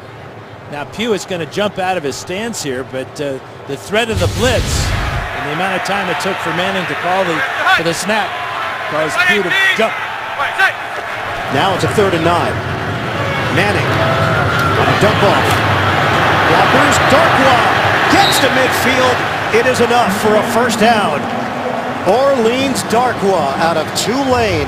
Now Pugh is going to jump out of his stance here, but the threat of the blitz and the amount of time it took for Manning to call for the snap caused Pugh to jump. Now it's a 3rd and 9. Manning on a dump off. Blockers, Darkwa gets to midfield. It is enough for a first down. Orleans Darkwa out of Tulane.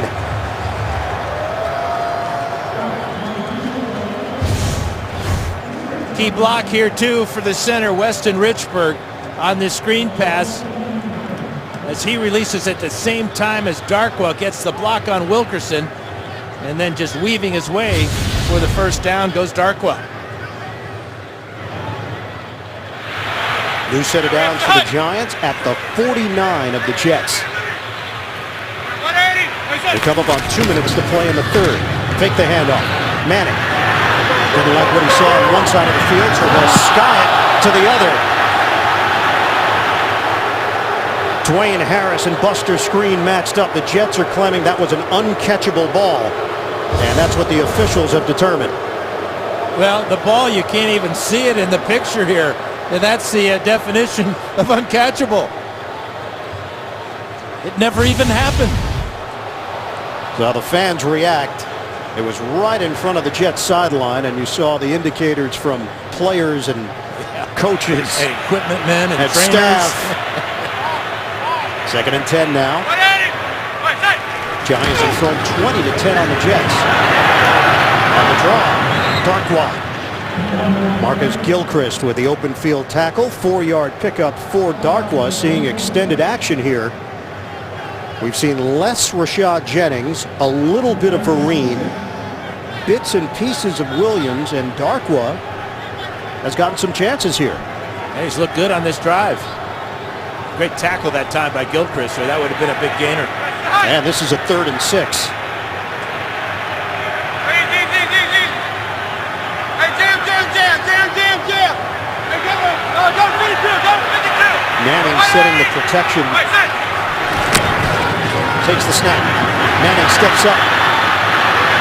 Key block here too for the center, Weston Richburg, on this screen pass as he releases at the same time as Darkwa gets the block on Wilkerson, and then just weaving his way for the first down goes Darkwa. New set of downs for the Giants at the 49 of the Jets. They come up on 2 minutes to play in the 3rd. Take the handoff. Manning didn't like what he saw on one side of the field, so they'll sky it to the other. Dwayne Harris and Buster Screen matched up. The Jets are claiming that was an uncatchable ball, and that's what the officials have determined. Well, the ball, you can't even see it in the picture here. And that's the definition of uncatchable. It never even happened. So the fans react. It was right in front of the Jets sideline, and you saw the indicators from players and coaches and equipment men and trainers. Staff. 2nd and 10 now. Giants in front 20-10 on the Jets. On the draw, Darkwa. Marcus Gilchrist with the open field tackle. 4-yard pickup for Darkwa, seeing extended action here. We've seen less Rashad Jennings, a little bit of Vereen, bits and pieces of Williams, and Darkwa has gotten some chances here. Yeah, he's looked good on this drive. Great tackle that time by Gilchrist, so that would have been a big gainer. And this is a 3rd and 6. Manning setting the protection. Takes the snap. Manning steps up.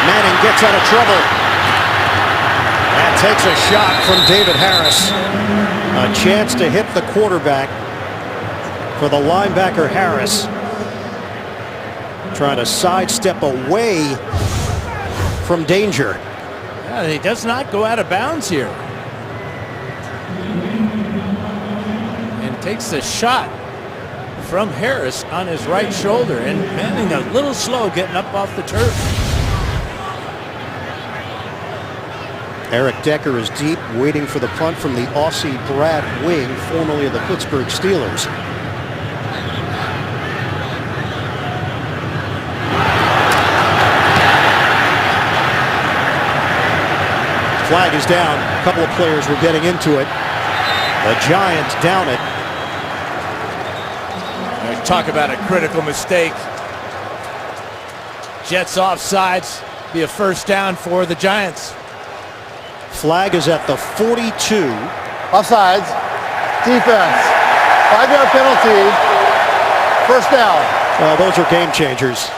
Manning gets out of trouble. And takes a shot from David Harris. A chance to hit the quarterback for the linebacker Harris. Trying to sidestep away from danger. Yeah, he does not go out of bounds here. And takes the shot from Harris on his right shoulder, and Manning a little slow getting up off the turf. Eric Decker is deep, waiting for the punt from the Aussie Brad Wing, formerly of the Pittsburgh Steelers. Flag is down. A couple of players were getting into it. The Giants down it. Talk about a critical mistake. Jets offsides, be a first down for the Giants. Flag is at the 42. Offsides. Defense. 5-yard penalty. First down. Well, those are game changers.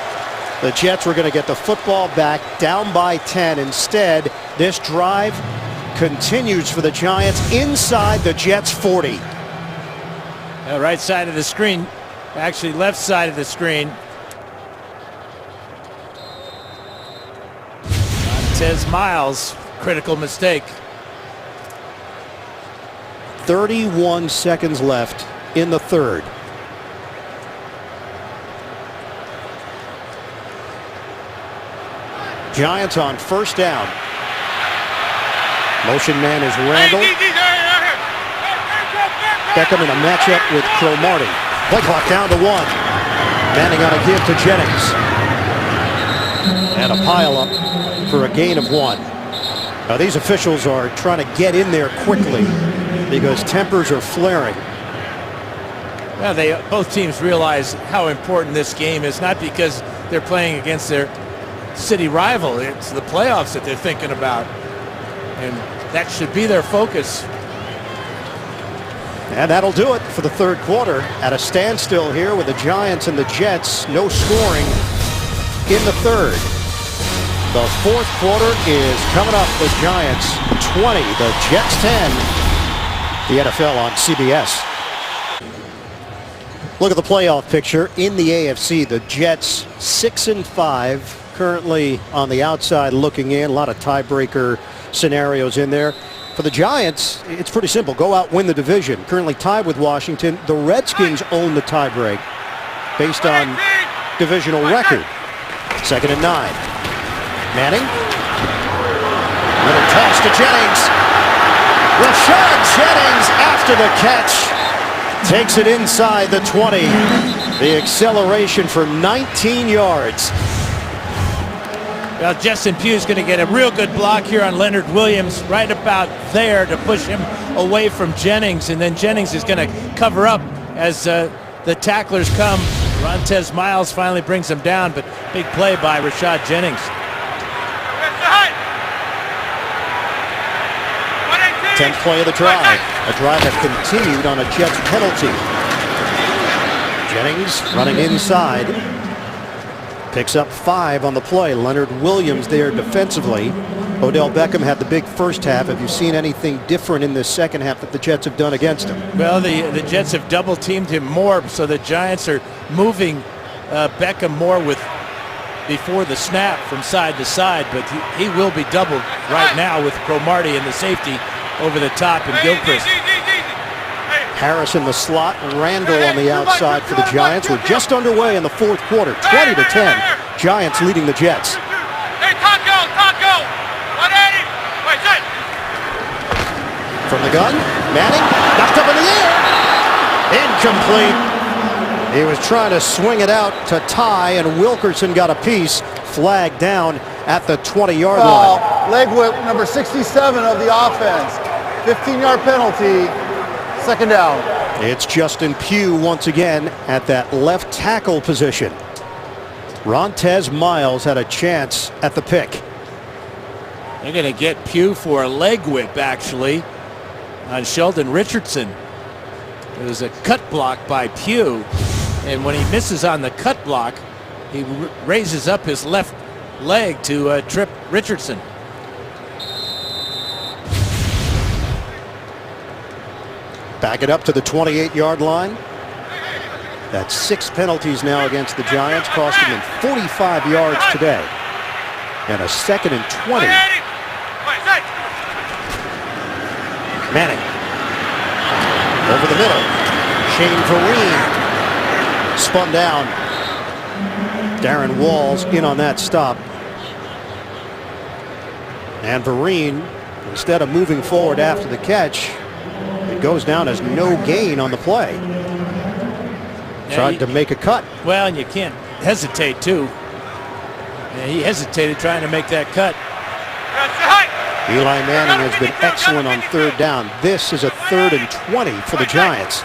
The Jets were going to get the football back down by 10. Instead, this drive continues for the Giants inside the Jets 40. Right side of the screen. Actually, left side of the screen. Montez Miles, critical mistake. 31 seconds left in the third. Giants on first down. Motion man is Randall. Beckham in a matchup with Cromartie. Play clock down to 1. Manning on a give to Jennings. And a pile up for a gain of 1. Now these officials are trying to get in there quickly because tempers are flaring. Well, both teams realize how important this game is, not because they're playing against their city rival. It's the playoffs that they're thinking about. And that should be their focus. And that'll do it for the third quarter. At a standstill here with the Giants and the Jets. No scoring in the third. The fourth quarter is coming up with Giants 20, the Jets 10. The NFL on CBS. Look at the playoff picture in the AFC. The Jets 6-5, currently on the outside looking in. A lot of tiebreaker scenarios in there. For the Giants, it's pretty simple. Go out, win the division. Currently tied with Washington. The Redskins own the tiebreak based on divisional record. 2nd and 9. Manning. Little toss to Jennings. Rashad Jennings after the catch. Takes it inside the 20. The acceleration for 19 yards. Well, Justin Pugh's going to get a real good block here on Leonard Williams right about there to push him away from Jennings, and then Jennings is going to cover up as the tacklers come. Montez Miles finally brings him down, but big play by Rashad Jennings. 10th play of the drive. A drive that continued on a Jets penalty. Jennings running inside. Picks up 5 on the play. Leonard Williams there defensively. Odell Beckham had the big first half. Have you seen anything different in the second half that the Jets have done against him? Well, the Jets have double teamed him more, so the Giants are moving Beckham more with before the snap from side to side, but he will be doubled right now with Cromartie and the safety over the top and Gilchrist. Harris in the slot, Randall on the outside for the Giants. We're just underway in the fourth quarter, 20-10. Giants leading the Jets. From the gun, Manning knocked up in the air. Incomplete. He was trying to swing it out to Ty, and Wilkerson got a piece. Flag down at the 20-yard line. Leg whip number 67 of the offense. 15-yard penalty. 2nd down. It's Justin Pugh once again at that left tackle position. Montez Miles had a chance at the pick. They're going to get Pugh for a leg whip, actually, on Sheldon Richardson. It was a cut block by Pugh, and when he misses on the cut block, he raises up his left leg to trip Richardson. Back it up to the 28-yard line. That's 6 penalties now against the Giants, costing them 45 yards today. And a 2nd and 20. Manning. Over the middle. Shane Vereen. Spun down. Darren Walls in on that stop. And Vereen Instead of moving forward after the catch, it goes down as no gain on the play. Tried to make a cut. Well, and you can't hesitate, too. Yeah, he hesitated trying to make that cut. Eli Manning has been excellent on third down. This is a 3rd and 20 for the Giants.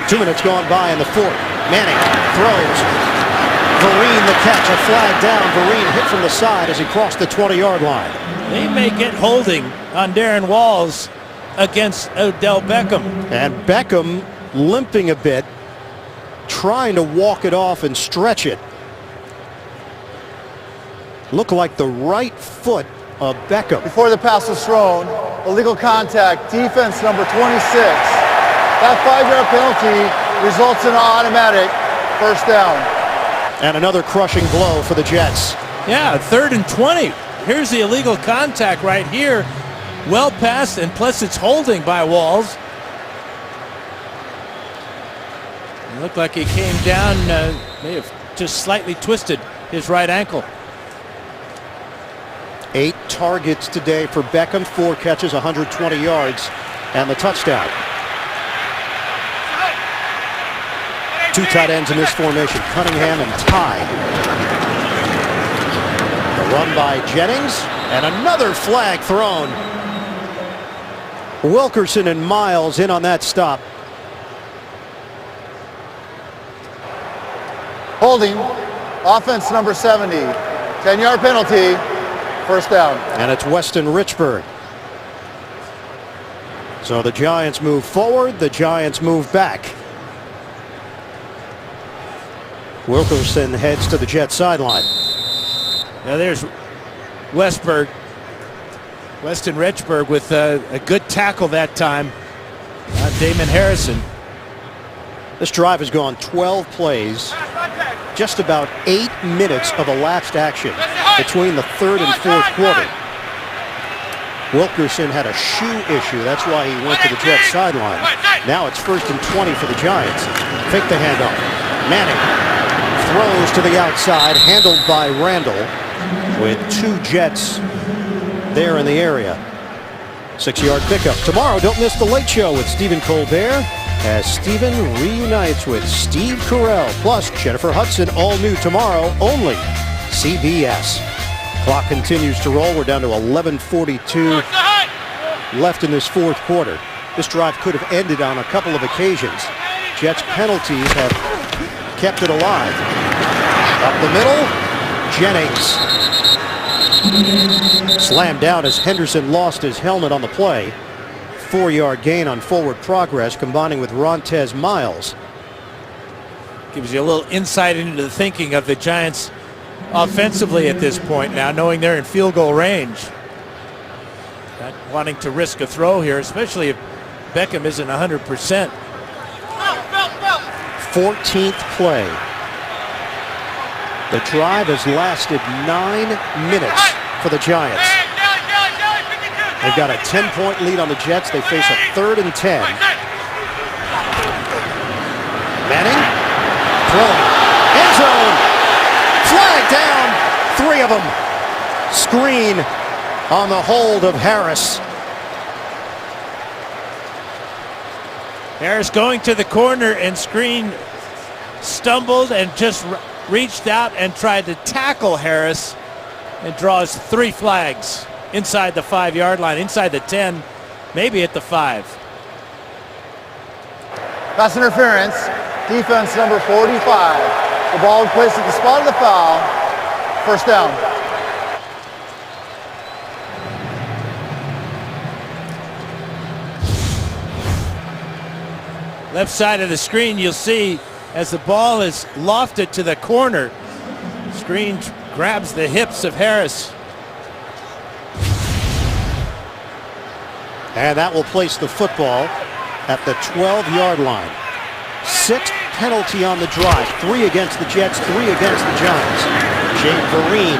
2 minutes gone by in the fourth. Manning throws. Vereen the catch, a flag down. Vereen hit from the side as he crossed the 20-yard line. They may get holding on Darren Walls against Odell Beckham. And Beckham limping a bit, trying to walk it off and stretch it. Looked like the right foot of Beckham. Before the pass was thrown, illegal contact, defense number 26. That 5-yard penalty results in an automatic first down. And another crushing blow for the Jets. Yeah, 3rd and 20. Here's the illegal contact right here. Well past, and plus it's holding by Walls. It looked like he came down, may have just slightly twisted his right ankle. 8 targets today for Beckham, 4 catches, 120 yards, and the touchdown. 2 tight ends in this formation, Cunningham and Ty. The run by Jennings, and another flag thrown. Wilkerson and Miles in on that stop. Holding, offense number 70. 10-yard penalty, first down. And it's Weston Richburg. So the Giants move forward, the Giants move back. Wilkerson heads to the Jets sideline. Now there's Weston Richburg with a good tackle that time. Damon Harrison. This drive has gone 12 plays. Just about 8 minutes of elapsed action between the 3rd and 4th quarter. Wilkerson had a shoe issue. That's why he went to the Jets sideline. Now it's 1st and 20 for the Giants. Fake the handoff. Manning throws to the outside, handled by Randall, with 2 Jets there in the area. 6-yard pickup. Tomorrow, don't miss The Late Show with Stephen Colbert as Stephen reunites with Steve Carell, plus Jennifer Hudson, all new tomorrow, only CBS. Clock continues to roll. We're down to 11:42 left in this 4th quarter. This drive could have ended on a couple of occasions. Jets penalties have kept it alive. Up the middle, Jennings. Slammed down as Henderson lost his helmet on the play. 4-yard gain on forward progress, combining with Rontez Miles. Gives you a little insight into the thinking of the Giants offensively at this point now, knowing they're in field goal range. Not wanting to risk a throw here, especially if Beckham isn't 100%. 14th play. The drive has lasted 9 minutes for the Giants. They've got a 10-point lead on the Jets. They face a 3rd and 10. Manning throwing. End zone. Flag down. 3 of them. Screen on the hold of Harris. Harris going to the corner, and Screen stumbled and just reached out and tried to tackle Harris, and draws 3 flags inside the 5-yard line, inside the 10, maybe at the 5. Pass interference, defense number 45. The ball was placed at the spot of the foul, first down. Left side of the screen, you'll see as the ball is lofted to the corner, Screen grabs the hips of Harris. And that will place the football at the 12-yard line. 6th penalty on the drive. 3 against the Jets, 3 against the Giants. Jake Vereen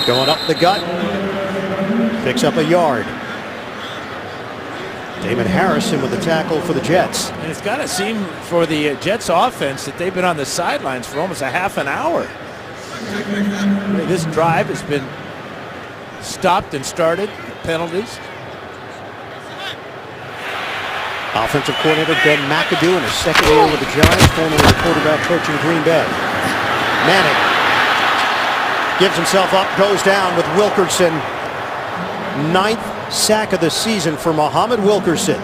going up the gut. Picks up a yard. Damon Harrison with the tackle for the Jets. And it's got to seem for the Jets offense that they've been on the sidelines for almost a half an hour. This drive has been stopped and started. Penalties. Offensive coordinator Ben McAdoo in his second year with the Giants, formerly the quarterback coach in Green Bay. Manning gives himself up, goes down with Wilkerson. 9th sack of the season for Muhammad Wilkerson.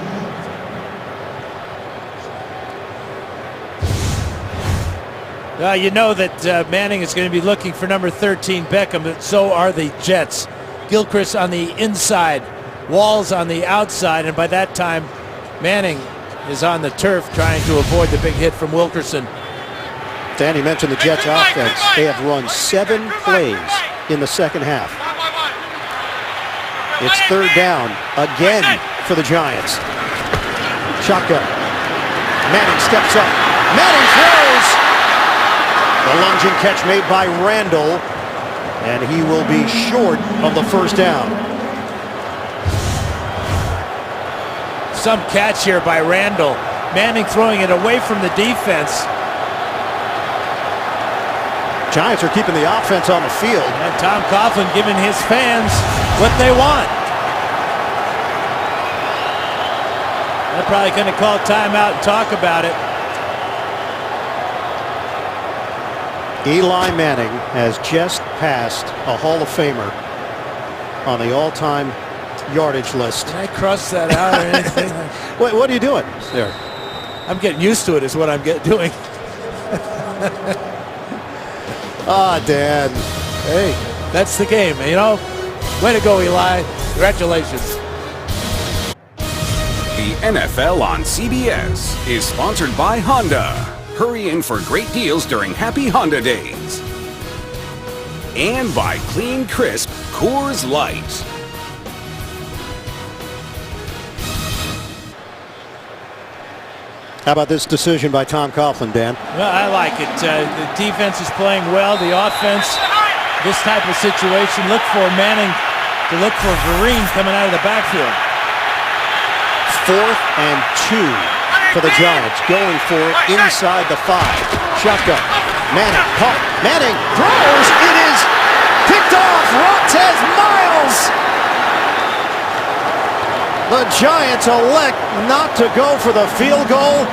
You know that Manning is going to be looking for number 13, Beckham, but so are the Jets. Gilchrist on the inside, Walls on the outside, and by that time, Manning is on the turf trying to avoid the big hit from Wilkerson. Danny mentioned the Jets offense. They have run 7 plays in the second half. It's third down again for the Giants. Shotgun. Manning steps up. Manning throws. The lunging catch made by Randall, and he will be short of the first down. Some catch here by Randall. Manning throwing it away from the defense. Giants are keeping the offense on the field. And Tom Coughlin giving his fans what they want. They're probably going to call timeout and talk about it. Eli Manning has just passed a Hall of Famer on the all-time yardage list. Did I cross that out or anything? What are you doing there? I'm getting used to it is what I'm doing. Dan. Hey, that's the game, you know. Way to go, Eli. Congratulations. The NFL on CBS is sponsored by Honda. Hurry in for great deals during Happy Honda Days. And by Clean Crisp Coors Light. How about this decision by Tom Coughlin, Dan? Well, I like it. The defense is playing well. The offense, this type of situation, look for Manning to look for Vereen coming out of the backfield. 4th and 2 for the Giants, going for it inside the 5. Shotgun. Manning caught. Manning throws. It is picked off. Rontez Miles. The Giants elect not to go for the field goal.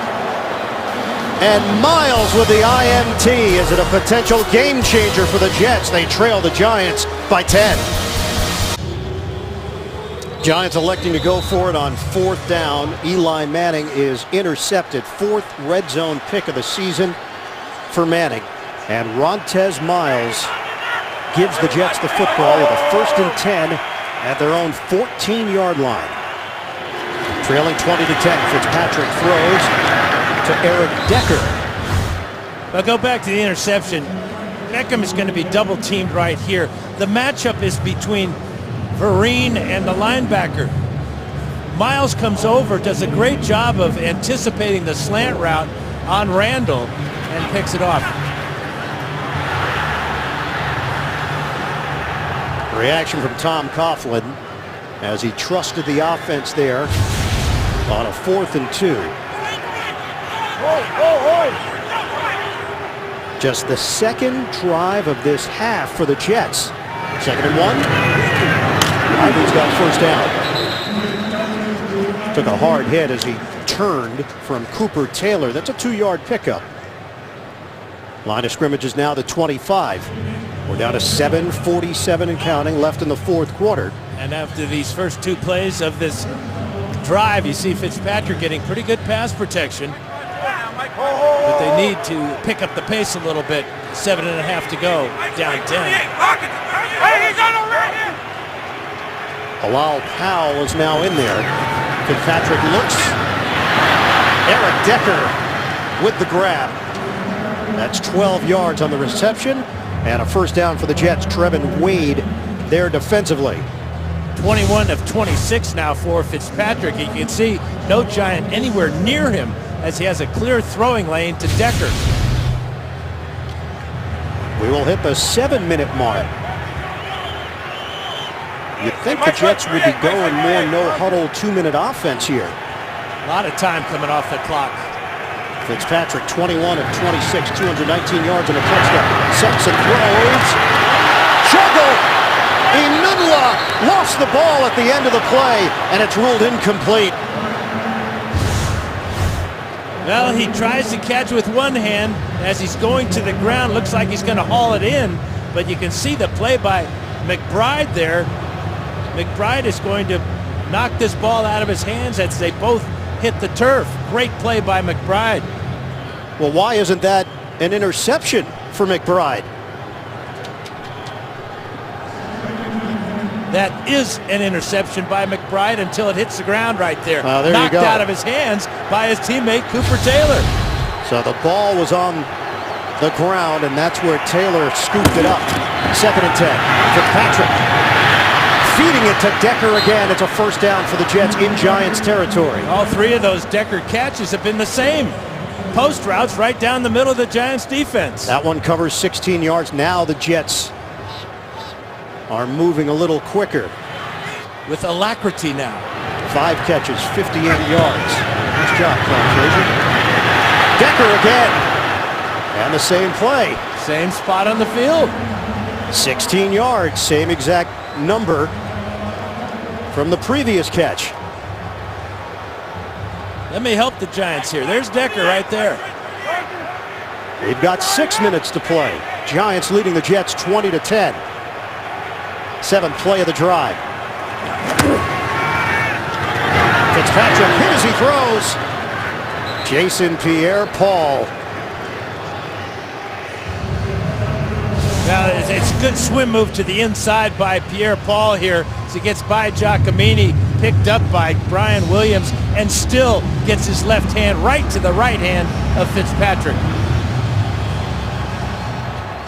And Miles with the INT. Is it a potential game changer for the Jets? They trail the Giants by 10. Giants electing to go for it on 4th down. Eli Manning is intercepted. 4th red zone pick of the season for Manning. And Rontez Miles gives the Jets the football with a 1st and 10 at their own 14-yard line. Trailing 20-10, Fitzpatrick throws to Eric Decker. I'll go back to the interception. Beckham is going to be double teamed right here. The matchup is between Vereen and the linebacker. Miles comes over, does a great job of anticipating the slant route on Randall and picks it off. Reaction from Tom Coughlin as he trusted the offense there on a 4th and 2. Just the second drive of this half for the Jets. 2nd and 1. Ivan's got first down. Took a hard hit as he turned from Cooper Taylor. That's a 2-yard pickup. Line of scrimmage is now the 25. We're down to 7:47 and counting left in the 4th quarter. And after these first 2 plays of this drive, you see Fitzpatrick getting pretty good pass protection. But they need to pick up the pace a little bit. 7.5 to go, down 10. Bilal Powell is now in there. Fitzpatrick looks. Eric Decker with the grab. That's 12 yards on the reception. And a first down for the Jets. Trevin Wade there defensively. 21 of 26 now for Fitzpatrick. You can see no Giant anywhere near him as he has a clear throwing lane to Decker. We will hit the 7-minute mark. You'd think the Jets would be going more no-huddle 2-minute offense here. A lot of time coming off the clock. Fitzpatrick 21 of 26, 219 yards and a touchdown. Sets and throws. Juggle! Inunla lost the ball at the end of the play, and it's ruled incomplete. Well, he tries to catch with one hand as he's going to the ground. Looks like he's going to haul it in, but you can see the play by McBride there. McBride is going to knock this ball out of his hands as they both hit the turf. Great play by McBride. Well, why isn't that an interception for McBride? That is an interception by McBride until it hits the ground right there. There Knocked you go. out of his hands by his teammate Cooper Taylor. So the ball was on the ground, and that's where Taylor scooped it up. 2nd and 10. Fitzpatrick feeding it to Decker again. It's a first down for the Jets in Giants territory. All three of those Decker catches have been the same. Post routes right down the middle of the Giants defense. That one covers 16 yards. Now the Jets are moving a little quicker. With alacrity now. 5 catches, 58 yards. Nice job, Clark Frazier. Decker again. And the same play. Same spot on the field. 16 yards, same exact number from the previous catch. Let me help the Giants here. There's Decker right there. They've got 6 minutes to play. Giants leading the Jets 20-10. 7th play of the drive. Fitzpatrick hit as he throws. Jason Pierre-Paul. Now it's a good swim move to the inside by Pierre-Paul here as he gets by Giacomini, picked up by Brian Williams, and still gets his left hand right to the right hand of Fitzpatrick.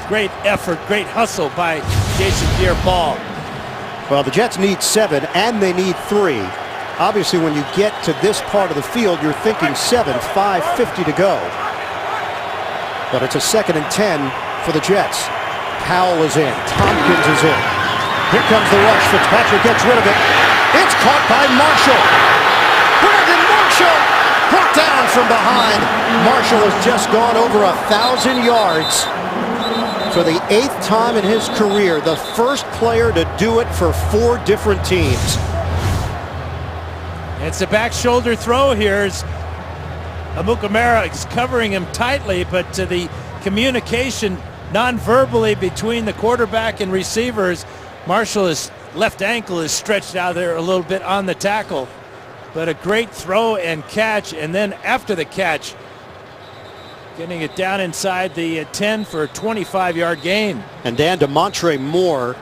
Great effort, great hustle by Jason Pierre-Paul. Well, the Jets need 7 and they need 3. Obviously, when you get to this part of the field, you're thinking 7, 5:50 to go. But it's a 2nd and 10 for the Jets. Powell is in. Tompkins is in. Here comes the rush. Fitzpatrick gets rid of it. It's caught by Marshall. Brandon Marshall brought down from behind. Marshall has just gone over 1,000 yards for the 8th time in his career. The first player to do it for 4 different teams. It's a back shoulder throw here. Amukamara is covering him tightly, but the communication non-verbally between the quarterback and receivers. Marshall's left ankle is stretched out there a little bit on the tackle, but a great throw and catch, and then after the catch, getting it down inside the 10 for a 25-yard gain. And Dan DeMontre Moore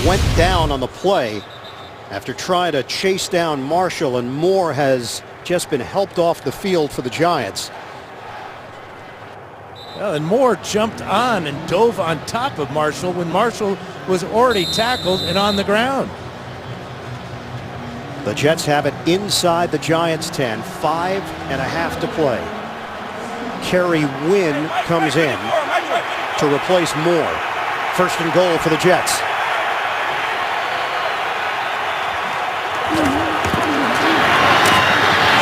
went down on the play after trying to chase down Marshall, and Moore has just been helped off the field for the Giants. Well, and Moore jumped on and dove on top of Marshall when Marshall was already tackled and on the ground. The Jets have it inside the Giants 10, 5.5 to play. Kerry Wynn comes in to replace Moore. 1st and goal for the Jets.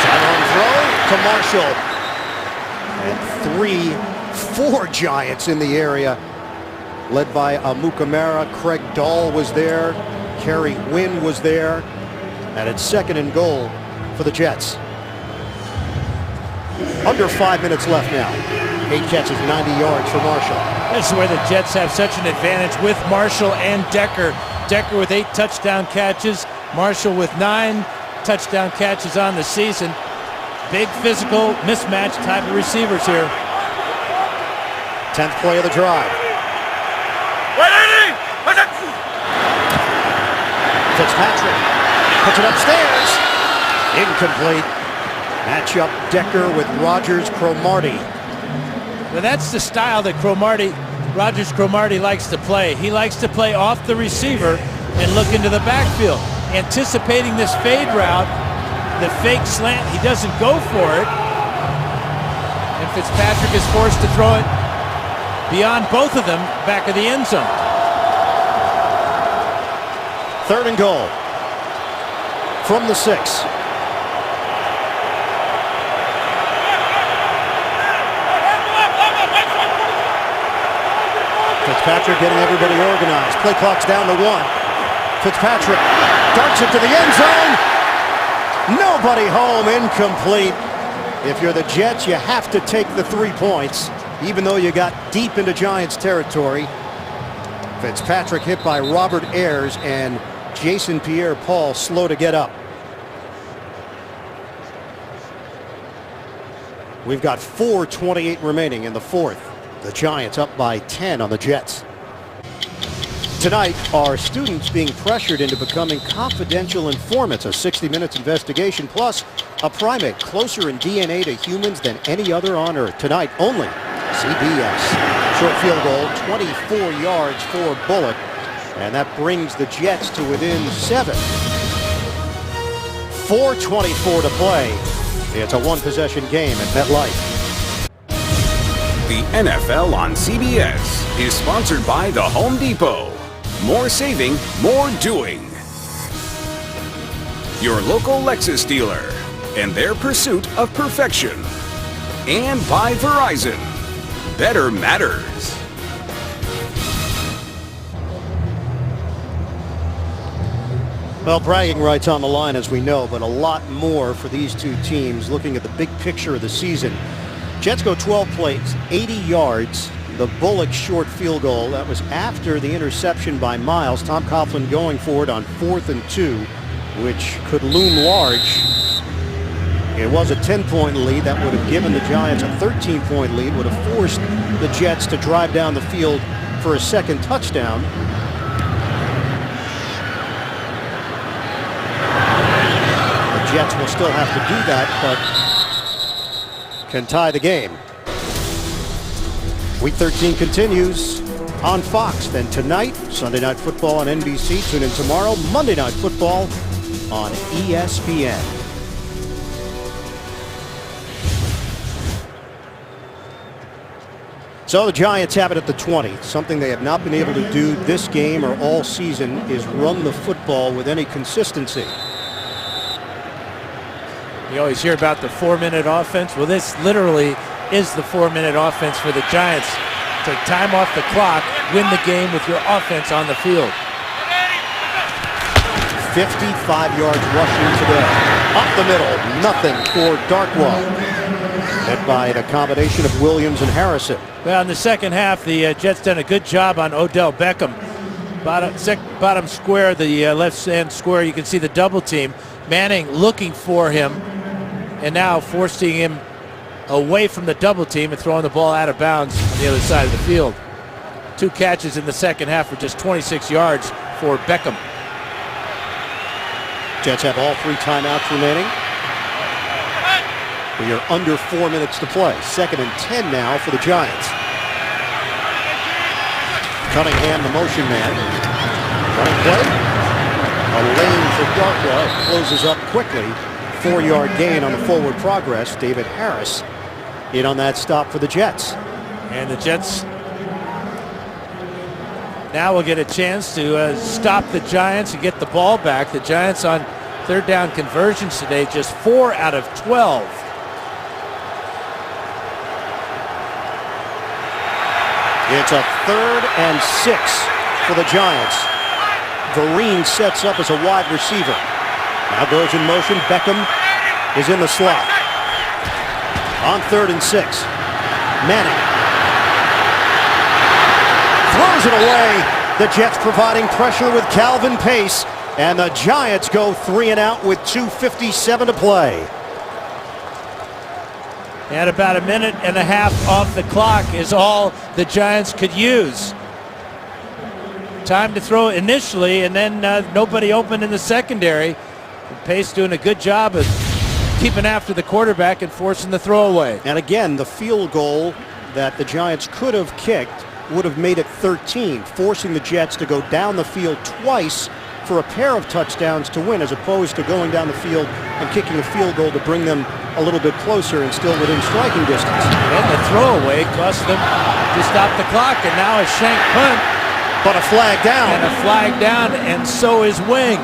Sideline throw to Marshall. And 4 Giants in the area, led by Amukamara. Craig Dahl was there. Kerry Wynn was there. And it's 2nd and goal for the Jets. Under 5 minutes left now. 8 catches, 90 yards for Marshall. This is where the Jets have such an advantage with Marshall and Decker. Decker with 8 touchdown catches. Marshall with 9 touchdown catches on the season. Big physical mismatch type of receivers here. 10th play of the drive. Fitzpatrick puts it upstairs. Incomplete. Matchup Decker with Rogers Cromartie. Well, that's the style that Rogers Cromartie likes to play. He likes to play off the receiver and look into the backfield, anticipating this fade route, the fake slant. He doesn't go for it, and Fitzpatrick is forced to throw it beyond both of them, back of the end zone. 3rd and goal from the 6. Fitzpatrick getting everybody organized. Play clock's down to 1. Fitzpatrick darts it to the end zone. Nobody home, incomplete. If you're the Jets, you have to take the 3 points, even though you got deep into Giants territory. Fitzpatrick hit by Robert Ayers, and Jason Pierre-Paul slow to get up. We've got 4:28 remaining in the fourth. The Giants up by 10 on the Jets. Tonight, are students being pressured into becoming confidential informants? A 60 Minutes investigation, plus a primate closer in DNA to humans than any other on Earth. Tonight only, CBS. Short field goal, 24 yards for Bullock, and that brings the Jets to within 7. 4:24 to play. It's a one-possession game at MetLife. The NFL on CBS is sponsored by The Home Depot. More saving, more doing. Your local Lexus dealer and their pursuit of perfection. And by Verizon. Better matters. Well, bragging rights on the line, as we know, but a lot more for these two teams looking at the big picture of the season. Jets go 12 plays, 80 yards. The Bullock short field goal, that was after the interception by Miles. Tom Coughlin going for it on 4th and 2, which could loom large. It was a 10-point lead. That would have given the Giants a 13-point lead, would have forced the Jets to drive down the field for a second touchdown. The Jets will still have to do that, but can tie the game. Week 13 continues on Fox. Then tonight, Sunday Night Football on NBC. Tune in tomorrow, Monday Night Football on ESPN. So the Giants have it at the 20. Something they have not been able to do this game or all season is run the football with any consistency. You always hear about the 4-minute offense. Well, this literally is the 4-minute offense for the Giants. Take time off the clock, win the game with your offense on the field. 55 yards rushing today. Up the middle, nothing for Darkwa. Led by the combination of Williams and Harrison. Well, in the second half, the Jets done a good job on Odell Beckham. Bottom square, the left-hand square, you can see the double team. Manning looking for him, and now forcing him away from the double team and throwing the ball out of bounds on the other side of the field. 2 catches in the second half for just 26 yards for Beckham. Jets have all 3 timeouts remaining. We are under 4 minutes to play. 2nd and 10 now for the Giants. Cunningham, the motion man. Running play. A lane for Darkwa. It closes up quickly. 4-yard gain on the forward progress. David Harris in on that stop for the Jets. And the Jets now will get a chance to stop the Giants and get the ball back. The Giants on 3rd down conversions today, just 4 out of 12. It's a 3rd and 6 for the Giants. Vereen sets up as a wide receiver. Now goes in motion. Beckham is in the slot. On 3rd and 6. Manning throws it away. The Jets providing pressure with Calvin Pace. And the Giants go 3 and out with 2:57 to play. And about a minute and a half off the clock is all the Giants could use. Time to throw initially, and then nobody open in the secondary. Pace doing a good job of keeping after the quarterback and forcing the throwaway. And again, the field goal that the Giants could have kicked would have made it 13, forcing the Jets to go down the field twice for a pair of touchdowns to win, as opposed to going down the field and kicking a field goal to bring them a little bit closer and still within striking distance. And the throwaway cost them to stop the clock, and now a shank punt. But a flag down. And a flag down, and so is Wing.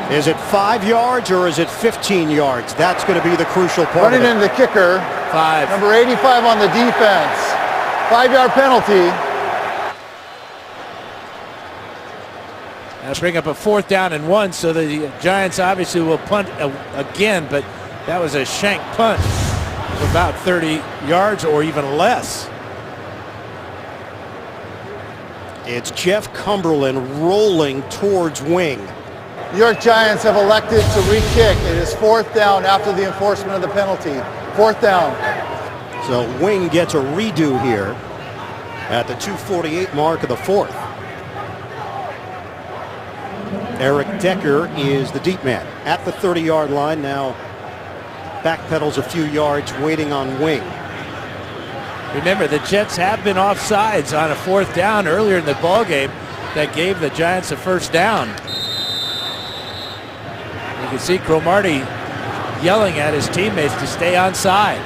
Is it 5 yards or is it 15 yards? That's going to be the crucial part. Running into the kicker. 5. Number 85 on the defense. 5-yard penalty. bring up a 4th down and 1, so the Giants obviously will punt again, but that was a shank punt of about 30 yards or even less. It's Jeff Cumberland rolling towards Wing. New York Giants have elected to re-kick. It is 4th down after the enforcement of the penalty. 4th down. So Wing gets a redo here at the 2:48 mark of the 4th. Eric Decker is the deep man at the 30-yard line. Now backpedals a few yards, waiting on Wing. Remember, the Jets have been offsides on a 4th down earlier in the ball game that gave the Giants a 1st down. You can see Cromartie yelling at his teammates to stay onside.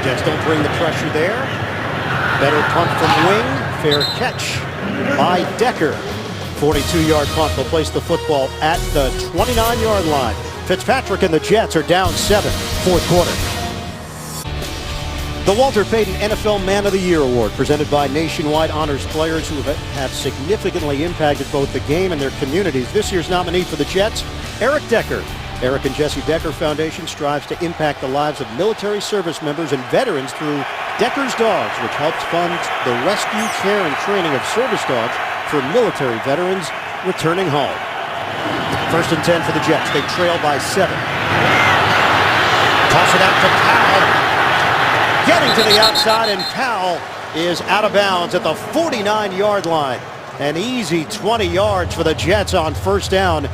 Jets don't bring the pressure there. Better punt from Wing. Fair catch by Decker. 42-yard punt will place the football at the 29-yard line. Fitzpatrick and the Jets are down 7, 4th quarter. The Walter Payton NFL Man of the Year Award, presented by Nationwide, honors players who have significantly impacted both the game and their communities. This year's nominee for the Jets, Eric Decker. Eric and Jesse Decker Foundation strives to impact the lives of military service members and veterans through Decker's Dogs, which helps fund the rescue, care, and training of service dogs for military veterans returning home. 1st and 10 for the Jets. They trail by 7. Toss it out to Powell. Getting to the outside, and Powell is out of bounds at the 49-yard line. An easy 20 yards for the Jets on 1st down.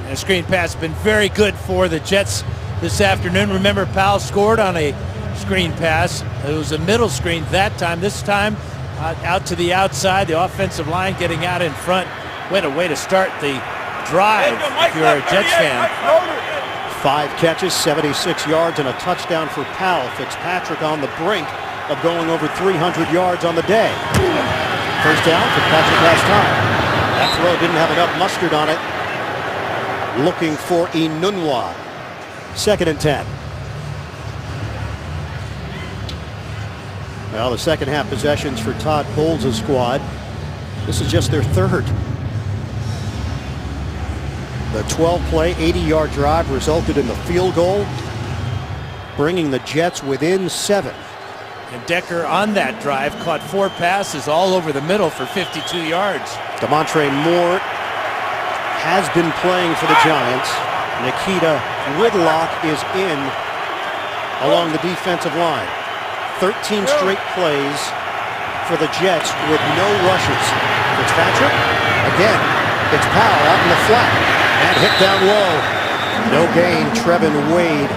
The screen pass has been very good for the Jets this afternoon. Remember, Powell scored on a screen pass. It was a middle screen that time. This time, out to the outside. The offensive line getting out in front. What a way to start the drive if you're a Jets fan. 5 catches, 76 yards, and a touchdown for Powell. Fitzpatrick on the brink of going over 300 yards on the day. 1st down, Fitzpatrick has time. That throw didn't have enough mustard on it. Looking for Enunwa. 2nd and 10. Well, the second half possessions for Todd Bowles' squad. This is just their 3rd. The 12-play, 80-yard drive resulted in the field goal, bringing the Jets within 7. And Decker on that drive caught 4 passes all over the middle for 52 yards. Demontre Moore has been playing for the Giants. Nikita Whitlock is in along the defensive line. 13 straight plays for the Jets with no rushes. Fitzpatrick, again, it's Powell out in the flat and hit down low. No gain, Trevin Wade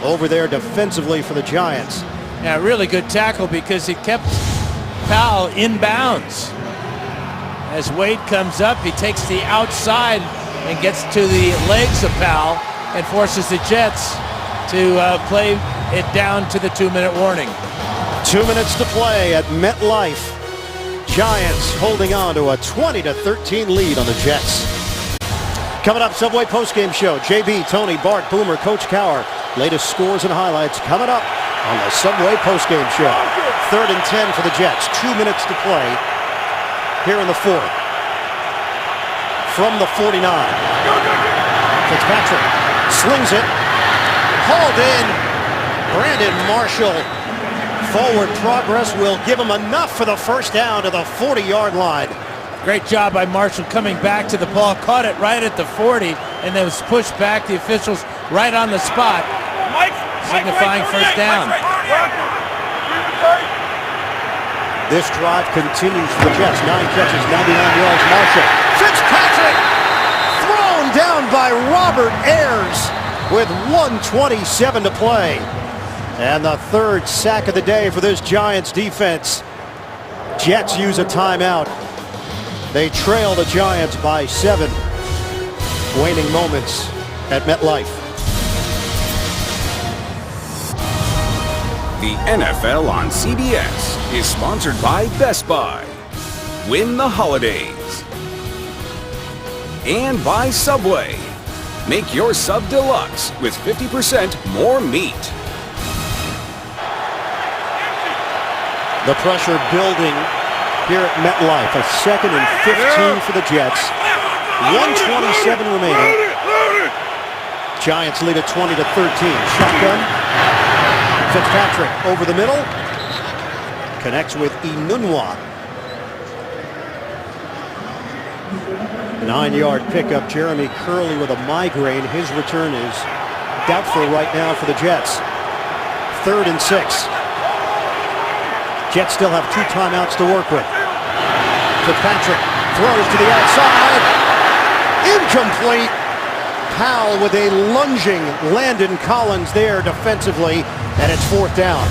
over there defensively for the Giants. Yeah, really good tackle because he kept Powell in bounds. As Wade comes up, he takes the outside and gets to the legs of Powell and forces the Jets to play it down to the 2-minute warning. 2 minutes to play at MetLife. Giants holding on to a 20-13 lead on the Jets. Coming up, Subway postgame show. JB, Tony, Bart, Boomer, Coach Cowher. Latest scores and highlights coming up on the Subway postgame show. 3rd and 10 for the Jets. 2 minutes to play here in the 4th. From the 49. Fitzpatrick slings it. Hauled in. Brandon Marshall. Forward progress will give him enough for the 1st down to the 40-yard line. Great job by Marshall coming back to the ball. Caught it right at the 40 and then was pushed back. The officials right on the spot, signifying 1st down. This drive continues for the Jets. 9 catches, 99 yards. Marshall. Fitzpatrick thrown down by Robert Ayers with 1:27 to play. And the 3rd sack of the day for this Giants defense. Jets use a timeout. They trail the Giants by 7. Waning moments at MetLife. The NFL on CBS is sponsored by Best Buy. Win the holidays. And by Subway. Make your sub deluxe with 50% more meat. The pressure building here at MetLife. A 2nd and 15 for the Jets. 1:27 remaining. Giants lead at 20-13. Shotgun. Fitzpatrick over the middle. Connects with Enunwa. 9-yard pickup. Jeremy Curley with a migraine. His return is doubtful right now for the Jets. 3rd and 6. Jets still have 2 timeouts to work with. Fitzpatrick throws to the outside. Incomplete. Powell with a lunging Landon Collins there defensively, and it's 4th down.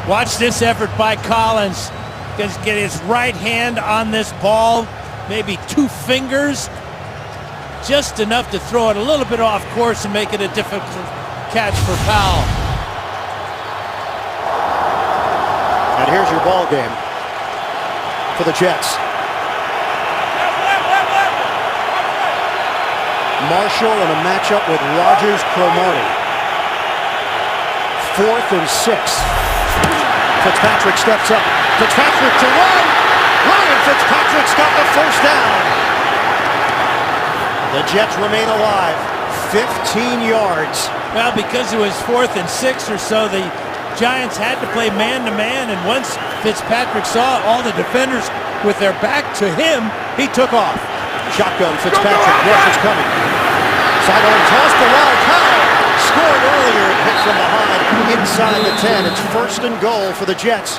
Watch this effort by Collins. Just get his right hand on this ball, maybe 2 fingers, just enough to throw it a little bit off course and make it a difficult catch for Powell. And here's your ball game for the Jets. Marshall in a matchup with Rogers Cromartie. 4th and 6. Fitzpatrick steps up. Fitzpatrick to run. Ryan Fitzpatrick's got the 1st down. The Jets remain alive. 15 yards. Well, because it was 4th and 6 or so, the Giants had to play man-to-man, and once Fitzpatrick saw all the defenders with their back to him, he took off. Shotgun, Fitzpatrick, rush is coming. Sidearm toss to Wild Powell. Scored earlier, hit from behind, inside the 10. It's 1st and goal for the Jets.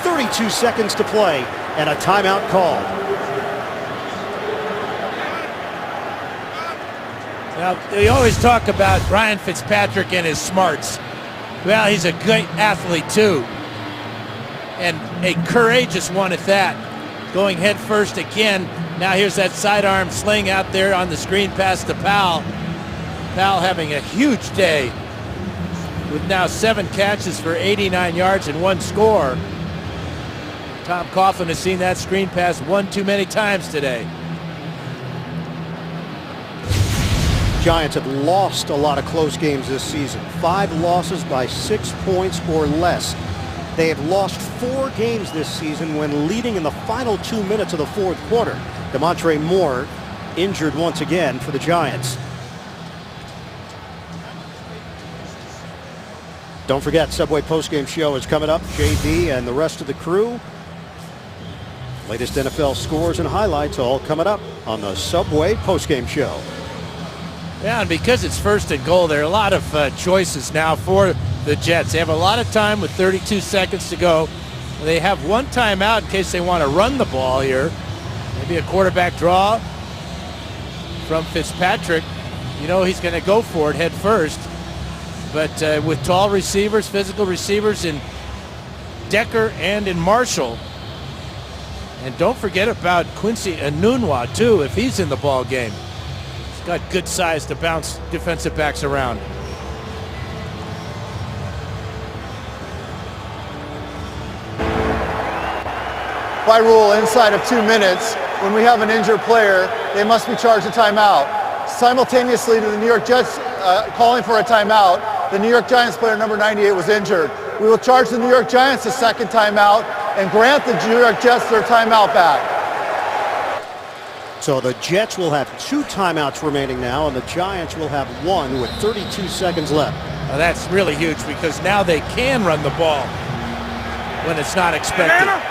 32 seconds to play, and a timeout called. Now, they always talk about Ryan Fitzpatrick and his smarts. Well, he's a great athlete too, and a courageous one at that. Going head first again. Now here's that sidearm sling out there on the screen pass to Powell. Powell having a huge day with now 7 catches for 89 yards and 1 score. Tom Coughlin has seen that screen pass one too many times today. Giants have lost a lot of close games this season. 5 losses by 6 points or less. They have lost 4 games this season when leading in the final 2 minutes of the 4th quarter. Demontre Moore injured once again for the Giants. Don't forget, Subway postgame show is coming up. JD and the rest of the crew. Latest NFL scores and highlights all coming up on the Subway postgame show. Yeah, and because it's 1st and goal, there are a lot of choices now for the Jets. They have a lot of time with 32 seconds to go. They have 1 timeout in case they want to run the ball here. Maybe a quarterback draw from Fitzpatrick. You know he's going to go for it head first. But with tall receivers, physical receivers in Decker and in Marshall. And don't forget about Quincy Enunwa, too, if he's in the ball game. He's got good size to bounce defensive backs around. By rule, inside of 2 minutes, when we have an injured player, they must be charged a timeout. Simultaneously to the New York Jets calling for a timeout, the New York Giants player number 98 was injured. We will charge the New York Giants a 2nd timeout and grant the New York Jets their timeout back. So the Jets will have 2 timeouts remaining now, and the Giants will have 1 with 32 seconds left. Well, that's really huge because now they can run the ball when it's not expected. Banana!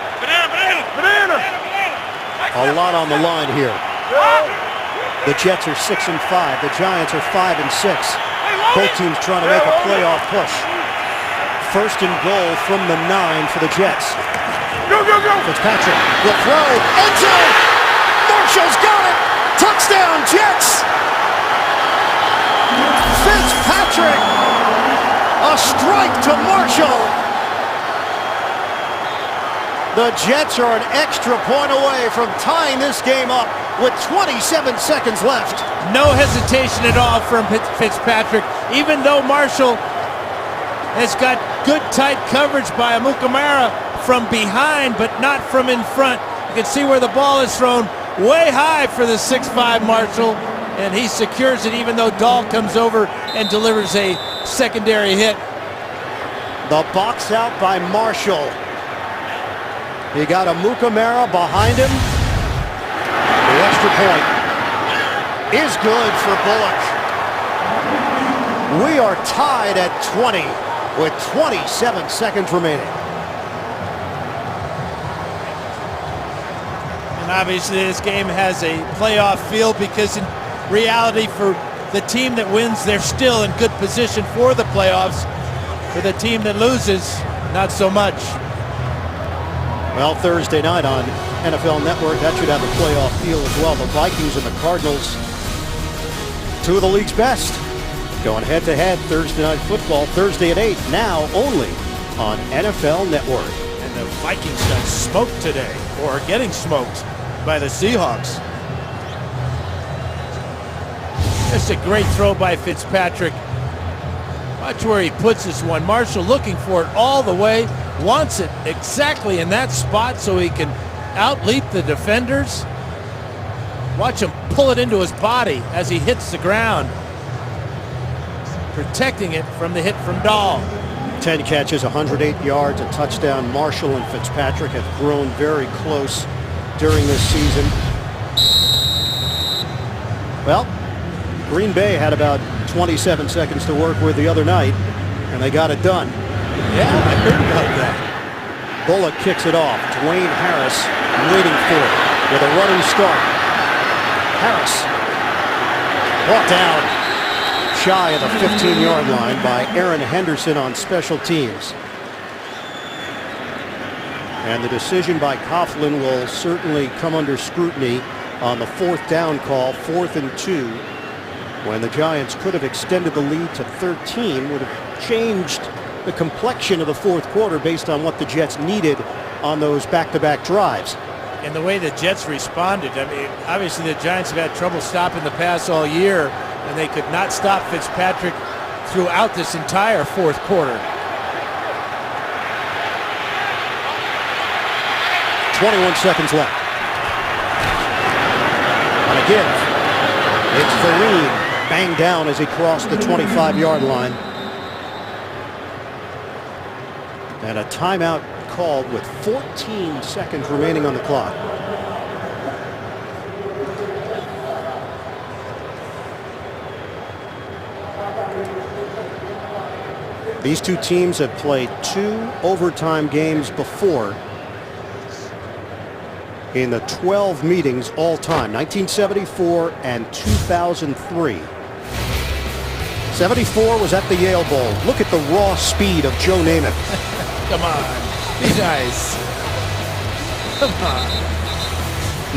A lot on the line here. The Jets are 6 and 5. The Giants are 5 and 6. Both teams trying to make a playoff push. 1st and goal from the 9 for the Jets. Go! Fitzpatrick will throw. End zone! Marshall's got it! Touchdown, Jets! Fitzpatrick! A strike to Marshall! The Jets are an extra point away from tying this game up with 27 seconds left. No hesitation at all from Fitzpatrick, even though Marshall has got good tight coverage by Amukamara from behind, but not from in front. You can see where the ball is thrown way high for the 6'5" Marshall, and he secures it even though Dahl comes over and delivers a secondary hit. The box out by Marshall. He got a Mukamara behind him. The extra point is good for Bullock. We are tied at 20 with 27 seconds remaining. And obviously this game has a playoff feel because in reality for the team that wins, they're still in good position for the playoffs. For the team that loses, not so much. Well, Thursday night on NFL Network, that should have a playoff feel as well. The Vikings and the Cardinals, two of the league's best, going head-to-head Thursday night football, Thursday at 8, now only on NFL Network. And the Vikings got smoked today, or are getting smoked by the Seahawks. It's a great throw by Fitzpatrick. Watch where he puts this one. Marshall looking for it all the way. Wants it exactly in that spot so he can outleap the defenders. Watch him pull it into his body as he hits the ground. Protecting it from the hit from Dahl. 10 catches, 108 yards, a touchdown. Marshall and Fitzpatrick have grown very close during this season. Well, Green Bay had about 27 seconds to work with the other night, and they got it done. Yeah, I heard about that. Bullock kicks it off. Dwayne Harris waiting for it with a running start. Harris brought down shy of the 15-yard line by Aaron Henderson on special teams. And the decision by Coughlin will certainly come under scrutiny on the fourth down call, 4th and 2. When the Giants could have extended the lead to 13, would have changed the complexion of the fourth quarter based on what the Jets needed on those back-to-back drives. And the way the Jets responded, I mean, obviously the Giants have had trouble stopping the pass all year, and they could not stop Fitzpatrick throughout this entire fourth quarter. 21 seconds left. On a give, it's Vereen. Banged down as he crossed the 25-yard line. And a timeout called with 14 seconds remaining on the clock. These two teams have played 2 overtime games before in the 12 meetings all time, 1974 and 2003. 74 was at the Yale Bowl. Look at the raw speed of Joe Namath. Come on, be nice. Come on.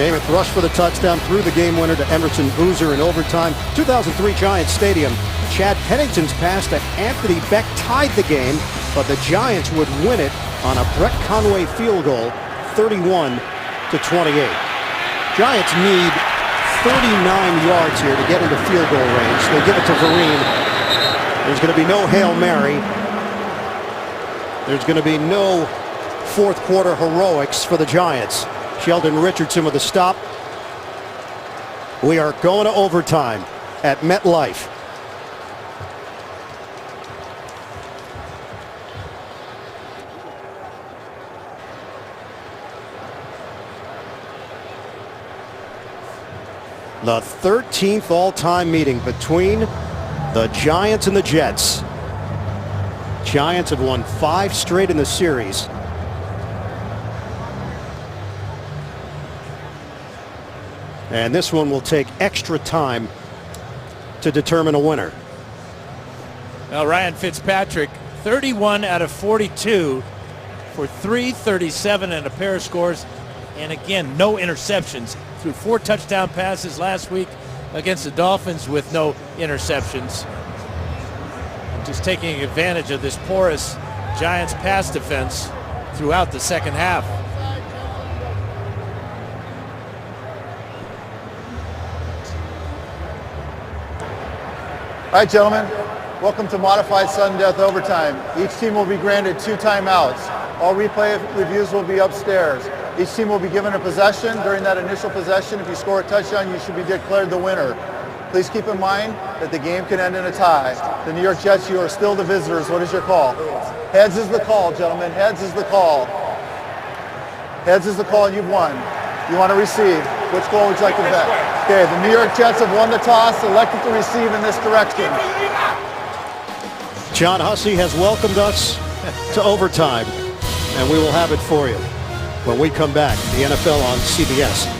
Namath rushed for the touchdown, threw the game winner to Emerson Boozer in overtime. 2003 Giants Stadium. Chad Pennington's pass to Anthony Beck tied the game, but the Giants would win it on a Brett Conway field goal, 31-28. Giants need 39 yards here to get into field goal range. They give it to Vereen. There's going to be no Hail Mary. There's going to be no fourth quarter heroics for the Giants. Sheldon Richardson with a stop. We are going to overtime at MetLife. The 13th all-time meeting between the Giants and the Jets. Giants have won 5 straight in the series. And this one will take extra time to determine a winner. Well, Ryan Fitzpatrick, 31 out of 42 for 337 and a pair of scores. And again, no interceptions. Threw 4 touchdown passes last week against the Dolphins with no interceptions. Just taking advantage of this porous Giants pass defense throughout the second half. All right, gentlemen, welcome to modified sudden death overtime. Each team will be granted 2 timeouts. All replay reviews will be upstairs. Each team will be given a possession. During that initial possession, if you score a touchdown, you should be declared the winner. Please keep in mind that the game can end in a tie. The New York Jets, you are still the visitors. What is your call? Heads is the call, gentlemen. Heads is the call. Heads is the call and you've won. You want to receive. Which goal would you like to bet? Okay, the New York Jets have won the toss, elected to receive in this direction. John Hussey has welcomed us to overtime, and we will have it for you when we come back. The NFL on CBS.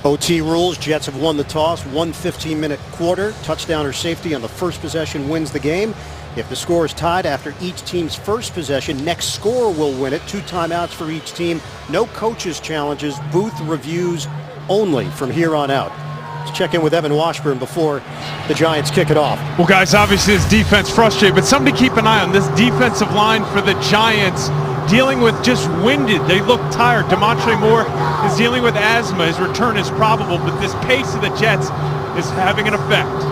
OT rules. Jets have won the toss. 1 15-minute quarter. Touchdown or safety on the first possession wins the game. If the score is tied after each team's first possession, next score will win it. 2 timeouts for each team. No coaches' challenges. Booth reviews only from here on out. Let's check in with Evan Washburn before the Giants kick it off. Well, guys, obviously this defense frustrated, but somebody keep an eye on this defensive line for the Giants. Dealing with just winded. They look tired. Demontre Moore is dealing with asthma. His return is probable, but this pace of the Jets is having an effect.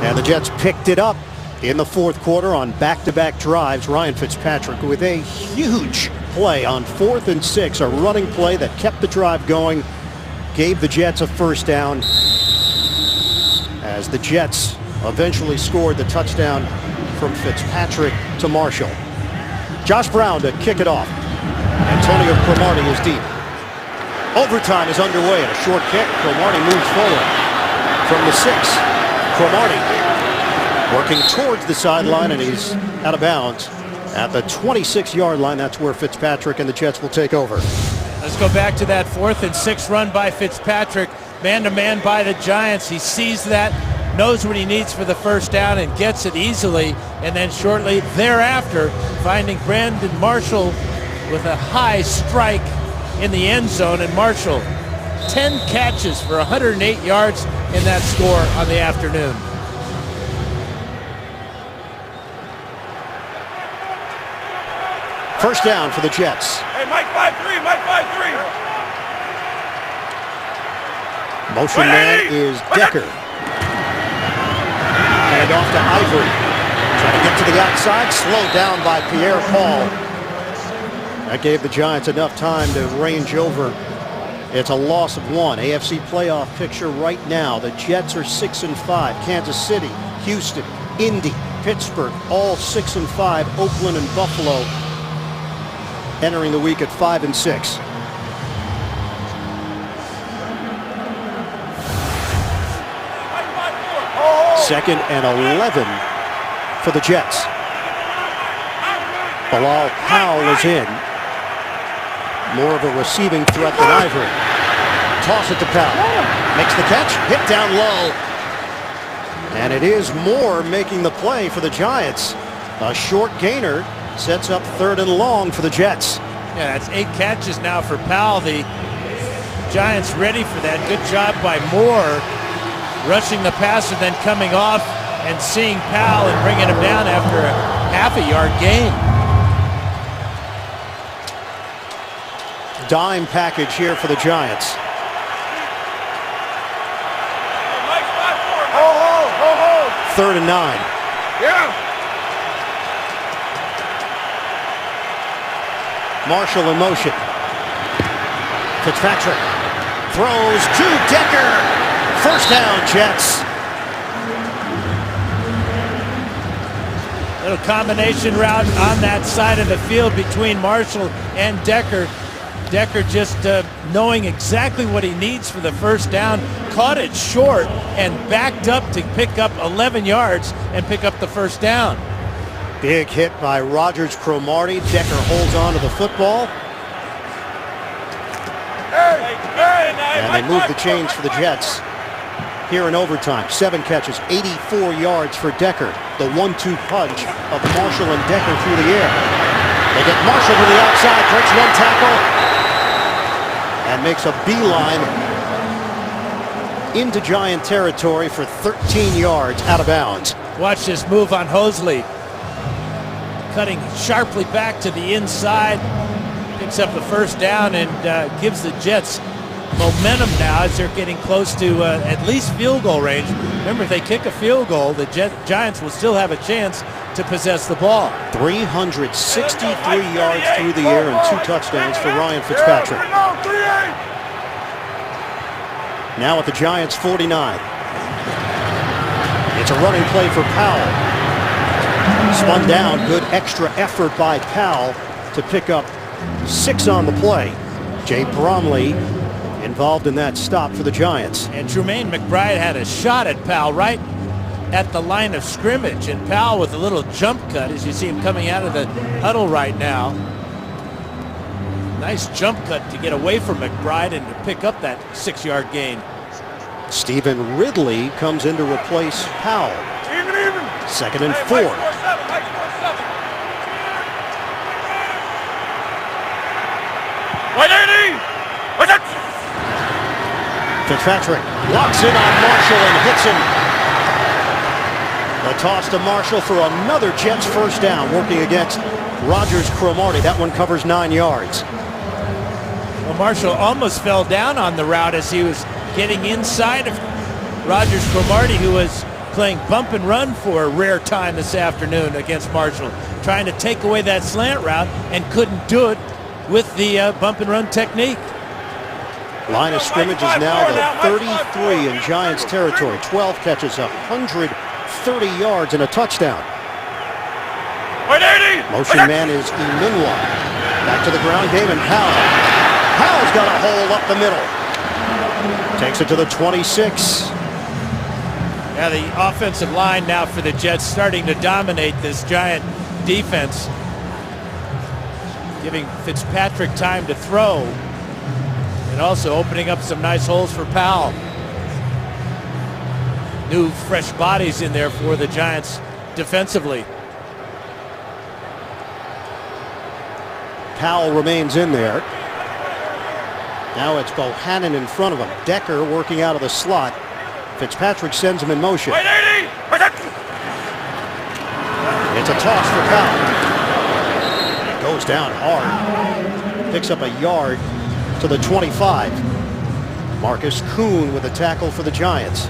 And the Jets picked it up in the fourth quarter on back-to-back drives. Ryan Fitzpatrick with a huge play on 4th and 6, a running play that kept the drive going, gave the Jets a first down as the Jets eventually scored the touchdown from Fitzpatrick to Marshall. Josh Brown to kick it off. Antonio Cromartie is deep. Overtime is underway and a short kick. Cromartie moves forward from the 6. Cromartie working towards the sideline, and he's out of bounds at the 26-yard line. That's where Fitzpatrick and the Jets will take over. Let's go back to that 4th and 6 run by Fitzpatrick. Man-to-man by the Giants. He sees that, knows what he needs for the first down, and gets it easily. And then shortly thereafter, finding Brandon Marshall with a high strike in the end zone. And Marshall, 10 catches for 108 yards in that score on the afternoon. First down for the Jets. Hey, Mike 5-3, Mike 5-3. Motion man is Decker. Hand off to Ivory. Trying to get to the outside, slowed down by Pierre Paul. That gave the Giants enough time to range over. It's a loss of 1. AFC playoff picture right now. The Jets are 6-5. Kansas City, Houston, Indy, Pittsburgh, all 6-5. Oakland and Buffalo entering the week at 5-6. Second and 11 for the Jets. Bilal Powell is in. More of a receiving threat than Ivory. Toss it to Powell. Makes the catch. Hit down low. And it is Moore making the play for the Giants. A short gainer sets up 3rd and long for the Jets. Yeah, that's 8 catches now for Powell. The Giants ready for that. Good job by Moore rushing the passer, then coming off and seeing Powell and bringing him down after a half-a-yard gain. Dime package here for the Giants. Mike 5-4. Ho. 3rd and 9. Yeah. Marshall in motion. Fitzpatrick throws to Decker. First down, Jets. Little combination route on that side of the field between Marshall and Decker. Decker just knowing exactly what he needs for the first down, caught it short and backed up to pick up 11 yards and pick up the first down. Big hit by Rogers Cromartie. Decker holds on to the football. And they move the chains for the Jets here in overtime. 7 catches, 84 yards for Decker. The 1-2 punch of Marshall and Decker through the air. They get Marshall to the outside, breaks 1 tackle, and makes a beeline into Giant territory for 13 yards out of bounds. Watch this move on Hosley. Cutting sharply back to the inside. Picks up the first down and gives the Jets momentum now as they're getting close to at least field goal range. Remember, if they kick a field goal, the Giants will still have a chance to possess the ball. 363 yards through the air and 2 touchdowns for Ryan Fitzpatrick. Now at the Giants 49. It's a running play for Powell. Spun down, good extra effort by Powell to pick up 6 on the play. Jay Bromley involved in that stop for the Giants. And Tremaine McBride had a shot at Powell right at the line of scrimmage, and Powell with a little jump cut as you see him coming out of the huddle right now. Nice jump cut to get away from McBride and to pick up that 6-yard gain. Stephen Ridley comes in to replace Powell. Even. 2nd and 4. Fitzpatrick locks in on Marshall and hits him. The toss to Marshall for another Jets first down, working against Rogers Cromartie. That one covers 9 yards. Well, Marshall almost fell down on the route as he was getting inside of Rogers Cromartie, who was playing bump and run for a rare time this afternoon against Marshall, trying to take away that slant route and couldn't do it with the bump and run technique. Line of scrimmage is now the 33 in Giants territory. 12 catches, 130 yards and a touchdown. Motion man is Eminwa. Back to the ground game, and Powell. Powell's got a hole up the middle. Takes it to the 26. Yeah, the offensive line now for the Jets starting to dominate this Giant defense, giving Fitzpatrick time to throw and also opening up some nice holes for Powell. New fresh bodies in there for the Giants defensively. Powell remains in there. Now it's Bohannon in front of him. Decker working out of the slot. Fitzpatrick sends him in motion. It's a toss for Powell. Goes down hard. Picks up a yard to the 25. Marcus Kuhn with a tackle for the Giants.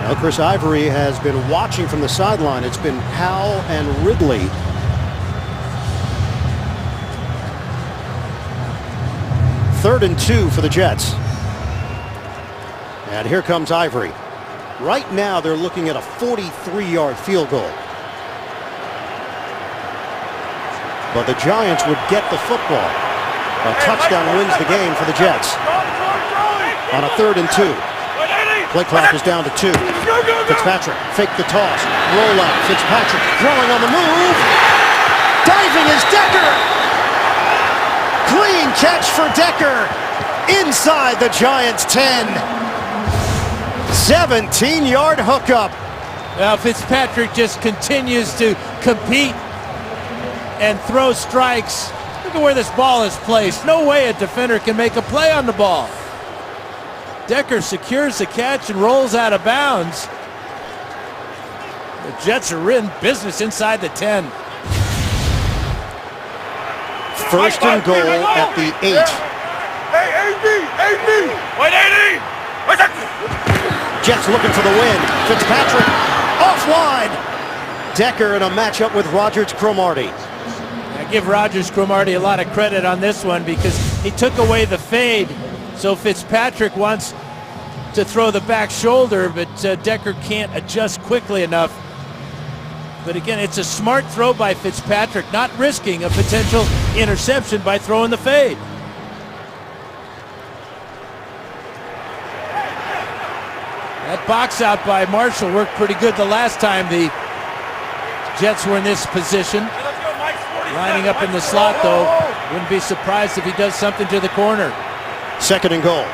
Now Chris Ivory has been watching from the sideline. It's been Powell and Ridley. Third and 2 for the Jets. And here comes Ivory. Right now they're looking at a 43-yard field goal. But the Giants would get the football. A touchdown wins the game for the Jets. On a 3rd and 2. Play clock is down to 2. Fitzpatrick, fake the toss. Roll out. Fitzpatrick throwing on the move. Diving is Decker. Clean catch for Decker. Inside the Giants 10. 17-yard hookup. Well, Fitzpatrick just continues to compete and throw strikes. Look at where this ball is placed. No way a defender can make a play on the ball. Decker secures the catch and rolls out of bounds. The Jets are in business inside the 10. First and goal at the 8. Hey, AD! Wait, AD! Jets looking for the win. Fitzpatrick offline. Decker in a matchup with Rogers Cromartie. I give Rogers Cromartie a lot of credit on this one because he took away the fade. So Fitzpatrick wants to throw the back shoulder, but Decker can't adjust quickly enough. But again, it's a smart throw by Fitzpatrick, not risking a potential interception by throwing the fade. That box out by Marshall worked pretty good the last time the Jets were in this position. Lining up in the slot, though. Wouldn't be surprised if he does something to the corner. 2nd and goal.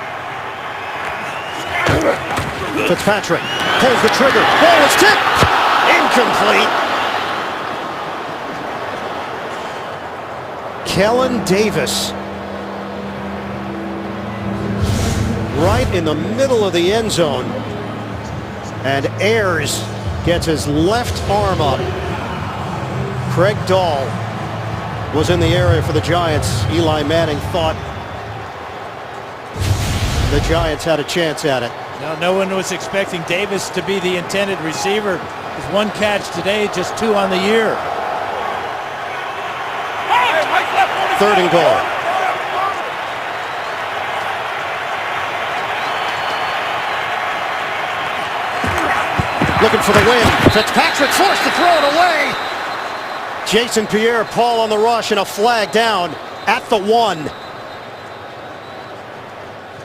Fitzpatrick pulls the trigger. Ball is tipped. Incomplete. Kellen Davis. Right in the middle of the end zone. And Ayers gets his left arm up. Craig Dahl was in the area for the Giants. Eli Manning thought the Giants had a chance at it. No one was expecting Davis to be the intended receiver. With 1 catch today, just 2 on the year. 3rd and goal. looking for the win. Fitzpatrick forced to throw it away. Jason Pierre-Paul on the rush and a flag down at the 1.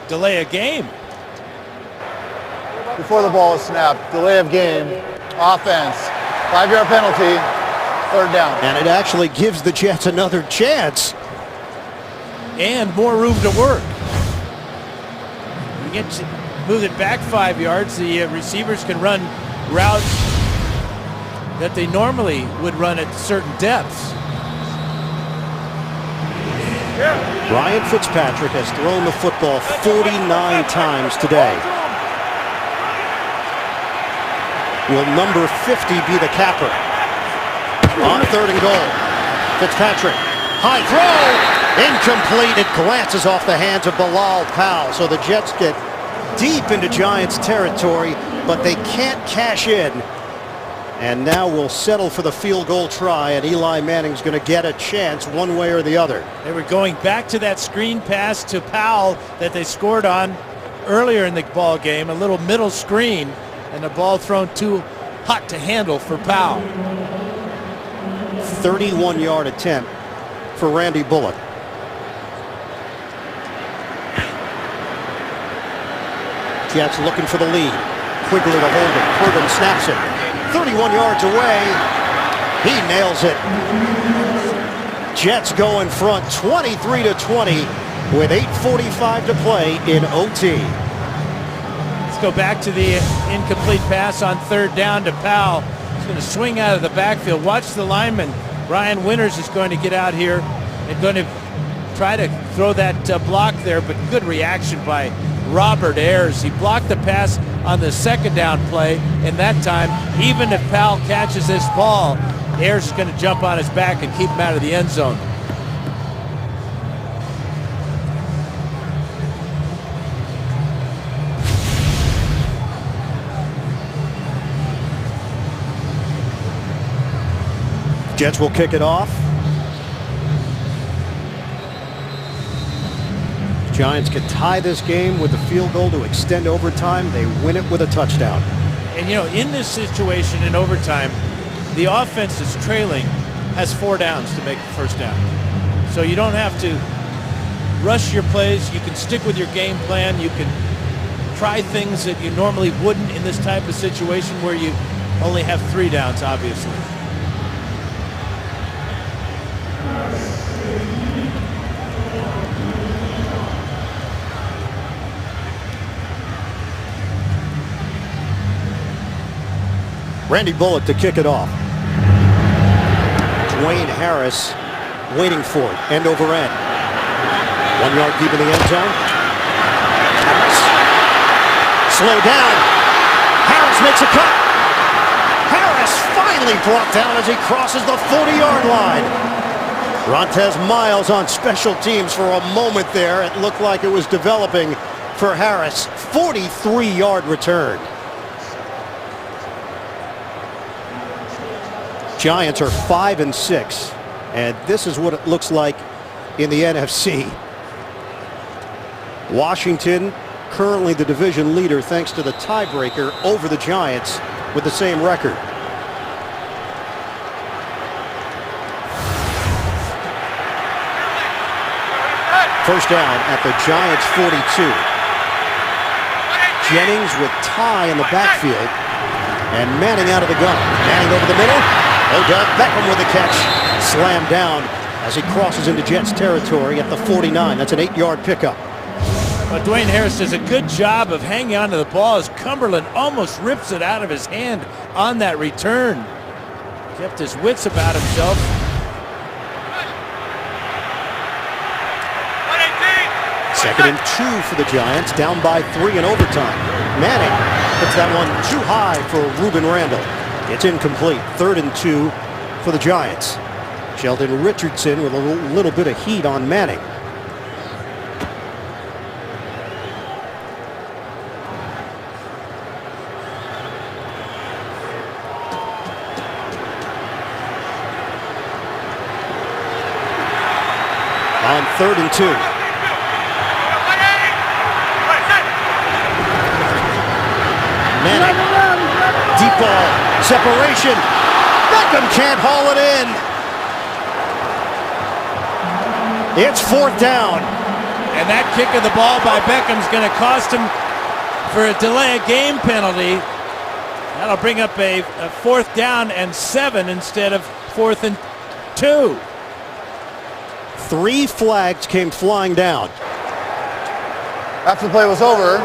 Delay a game. Before the ball is snapped, delay of game, offense, 5-yard penalty, 3rd down. And it actually gives the Jets another chance. And more room to work. You get to move it back 5 yards. The receivers can run routes that they normally would run at certain depths. Ryan Fitzpatrick has thrown the football 49 times today. Will number 50 be the capper? On 3rd and goal. Fitzpatrick, high throw, incomplete. It glances off the hands of Bilal Powell. So the Jets get deep into Giants territory, but they can't cash in. And now we'll settle for the field goal try, and Eli Manning's going to get a chance one way or the other. They were going back to that screen pass to Powell that they scored on earlier in the ball game, a little middle screen, and the ball thrown too hot to handle for Powell. 31-yard attempt for Randy Bullock. Jets looking for the lead. Quigley to hold it. Corbin snaps it. 31 yards away. He nails it. Jets go in front 23-20 with 8:45 to play in OT. Let's go back to the incomplete pass on 3rd down to Powell. He's going to swing out of the backfield. Watch the lineman. Ryan Winters is going to get out here and going to try to throw that block there, but good reaction by Robert Ayers. He blocked the pass on the 2nd down play, and that time, even if Powell catches this ball, Ayers is going to jump on his back and keep him out of the end zone. Jets will kick it off. Giants can tie this game with a field goal to extend overtime. They win it with a touchdown. And, you know, in this situation in overtime, the offense that's trailing has 4 downs to make the 1st down. So you don't have to rush your plays. You can stick with your game plan. You can try things that you normally wouldn't in this type of situation where you only have 3 downs, obviously. Randy Bullock to kick it off. Dwayne Harris waiting for it, end over end. 1 yard deep in the end zone. Harris. Slow down. Harris makes a cut. Harris finally brought down as he crosses the 40-yard line. Rontez Miles on special teams for a moment there. It looked like it was developing for Harris. 43-yard return. Giants are 5-6, and this is what it looks like in the NFC. Washington, currently the division leader thanks to the tiebreaker over the Giants with the same record. First down at the Giants 42. Jennings with Ty in the backfield, and Manning out of the gun. Manning over the middle. Odell Beckham with the catch. Slammed down as he crosses into Jets territory at the 49. That's an 8-yard pickup. But Dwayne Harris does a good job of hanging on to the ball as Cumberland almost rips it out of his hand on that return. Kept his wits about himself. Second and 2 for the Giants, down by 3 in overtime. Manning puts that one too high for Ruben Randall. It's incomplete. 3rd and 2 for the Giants. Sheldon Richardson with a little bit of heat on Manning. On 3rd and 2. Manning Deep ball, separation. Beckham can't haul it in. It's 4th down. And that kick of the ball by Beckham's going to cost him for a delay of game penalty. That'll bring up a 4th down and 7 instead of 4th and 2. 3 flags came flying down. After the play was over,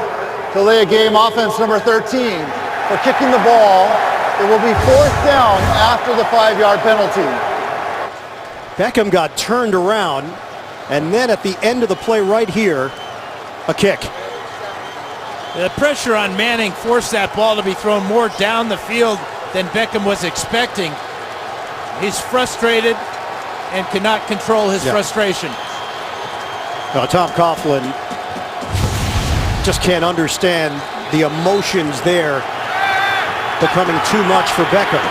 delay of game offense number 13 for kicking the ball. It will be 4th down after the 5-yard penalty. Beckham got turned around, and then at the end of the play right here, a kick. The pressure on Manning forced that ball to be thrown more down the field than Beckham was expecting. He's frustrated and cannot control his frustration. Tom Coughlin just can't understand the emotions there becoming too much for Beckham.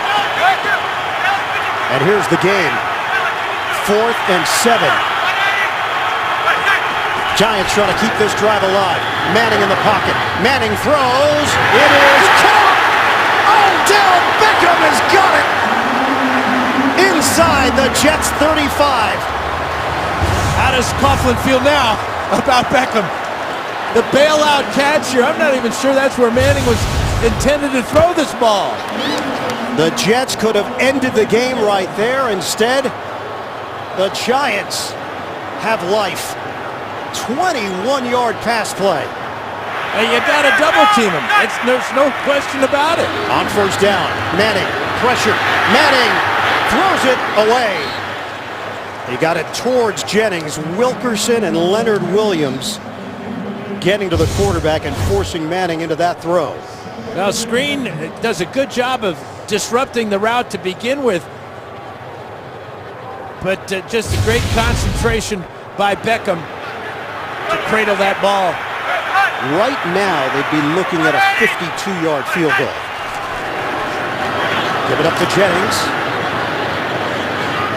And here's the game. 4th and 7. Giants trying to keep this drive alive. Manning in the pocket. Manning throws. It is caught. Odell Beckham has got it. Inside the Jets 35. How does Coughlin feel now about Beckham? The bailout catch here. I'm not even sure that's where Manning was intended to throw this ball. The Jets could have ended the game right there. Instead, the Giants have life. 21-yard pass play. And you got to double team him. There's no question about it. On 1st down, Manning, pressure. Manning throws it away. He got it towards Jennings, Wilkerson, and Leonard Williams getting to the quarterback and forcing Manning into that throw. Now, Screen does a good job of disrupting the route to begin with, but just a great concentration by Beckham to cradle that ball. Right now, they'd be looking at a 52-yard field goal. Give it up to Jennings.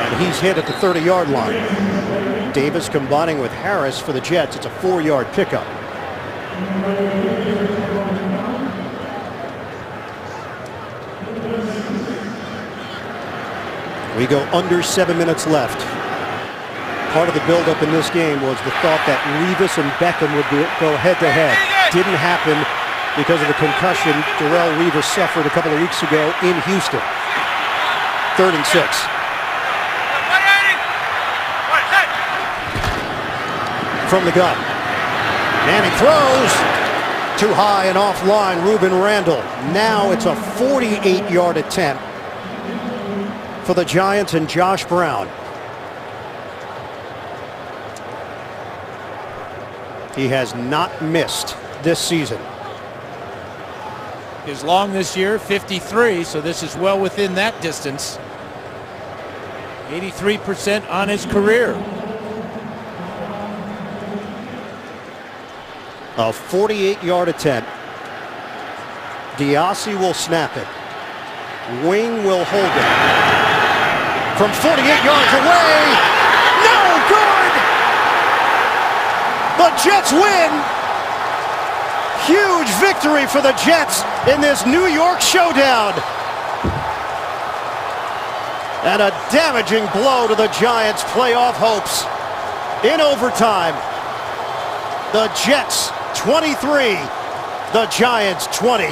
And he's hit at the 30-yard line. Davis combining with Harris for the Jets. It's a 4-yard pickup. We go under 7 minutes left. Part of the buildup in this game was the thought that Revis and Beckham would go head-to-head. Didn't happen because of the concussion Darrelle Revis suffered a couple of weeks ago in Houston. 3rd and 6. From the gun. Manning throws. Too high and offline, Ruben Randall. Now it's a 48-yard attempt for the Giants and Josh Brown. He has not missed this season. His long this year, 53, so this is well within that distance. 83% on his career. A 48-yard attempt. Diassi will snap it. Wing will hold it. From 48 yards away. No good! The Jets win. Huge victory for the Jets in this New York showdown. And a damaging blow to the Giants' playoff hopes. In overtime, the Jets 23, the Giants 20.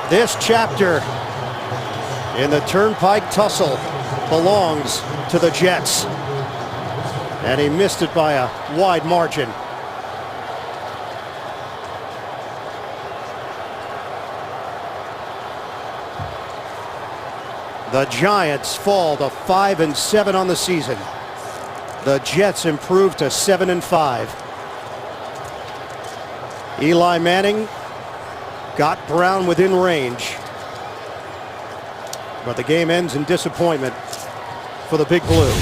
This chapter in the Turnpike tussle belongs to the Jets. And he missed it by a wide margin. The Giants fall to 5-7 on the season. The Jets improve to 7-5. Eli Manning got Brown within range, but the game ends in disappointment for the Big Blue.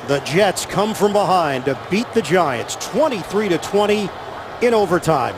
The Jets come from behind to beat the Giants 23-20 in overtime.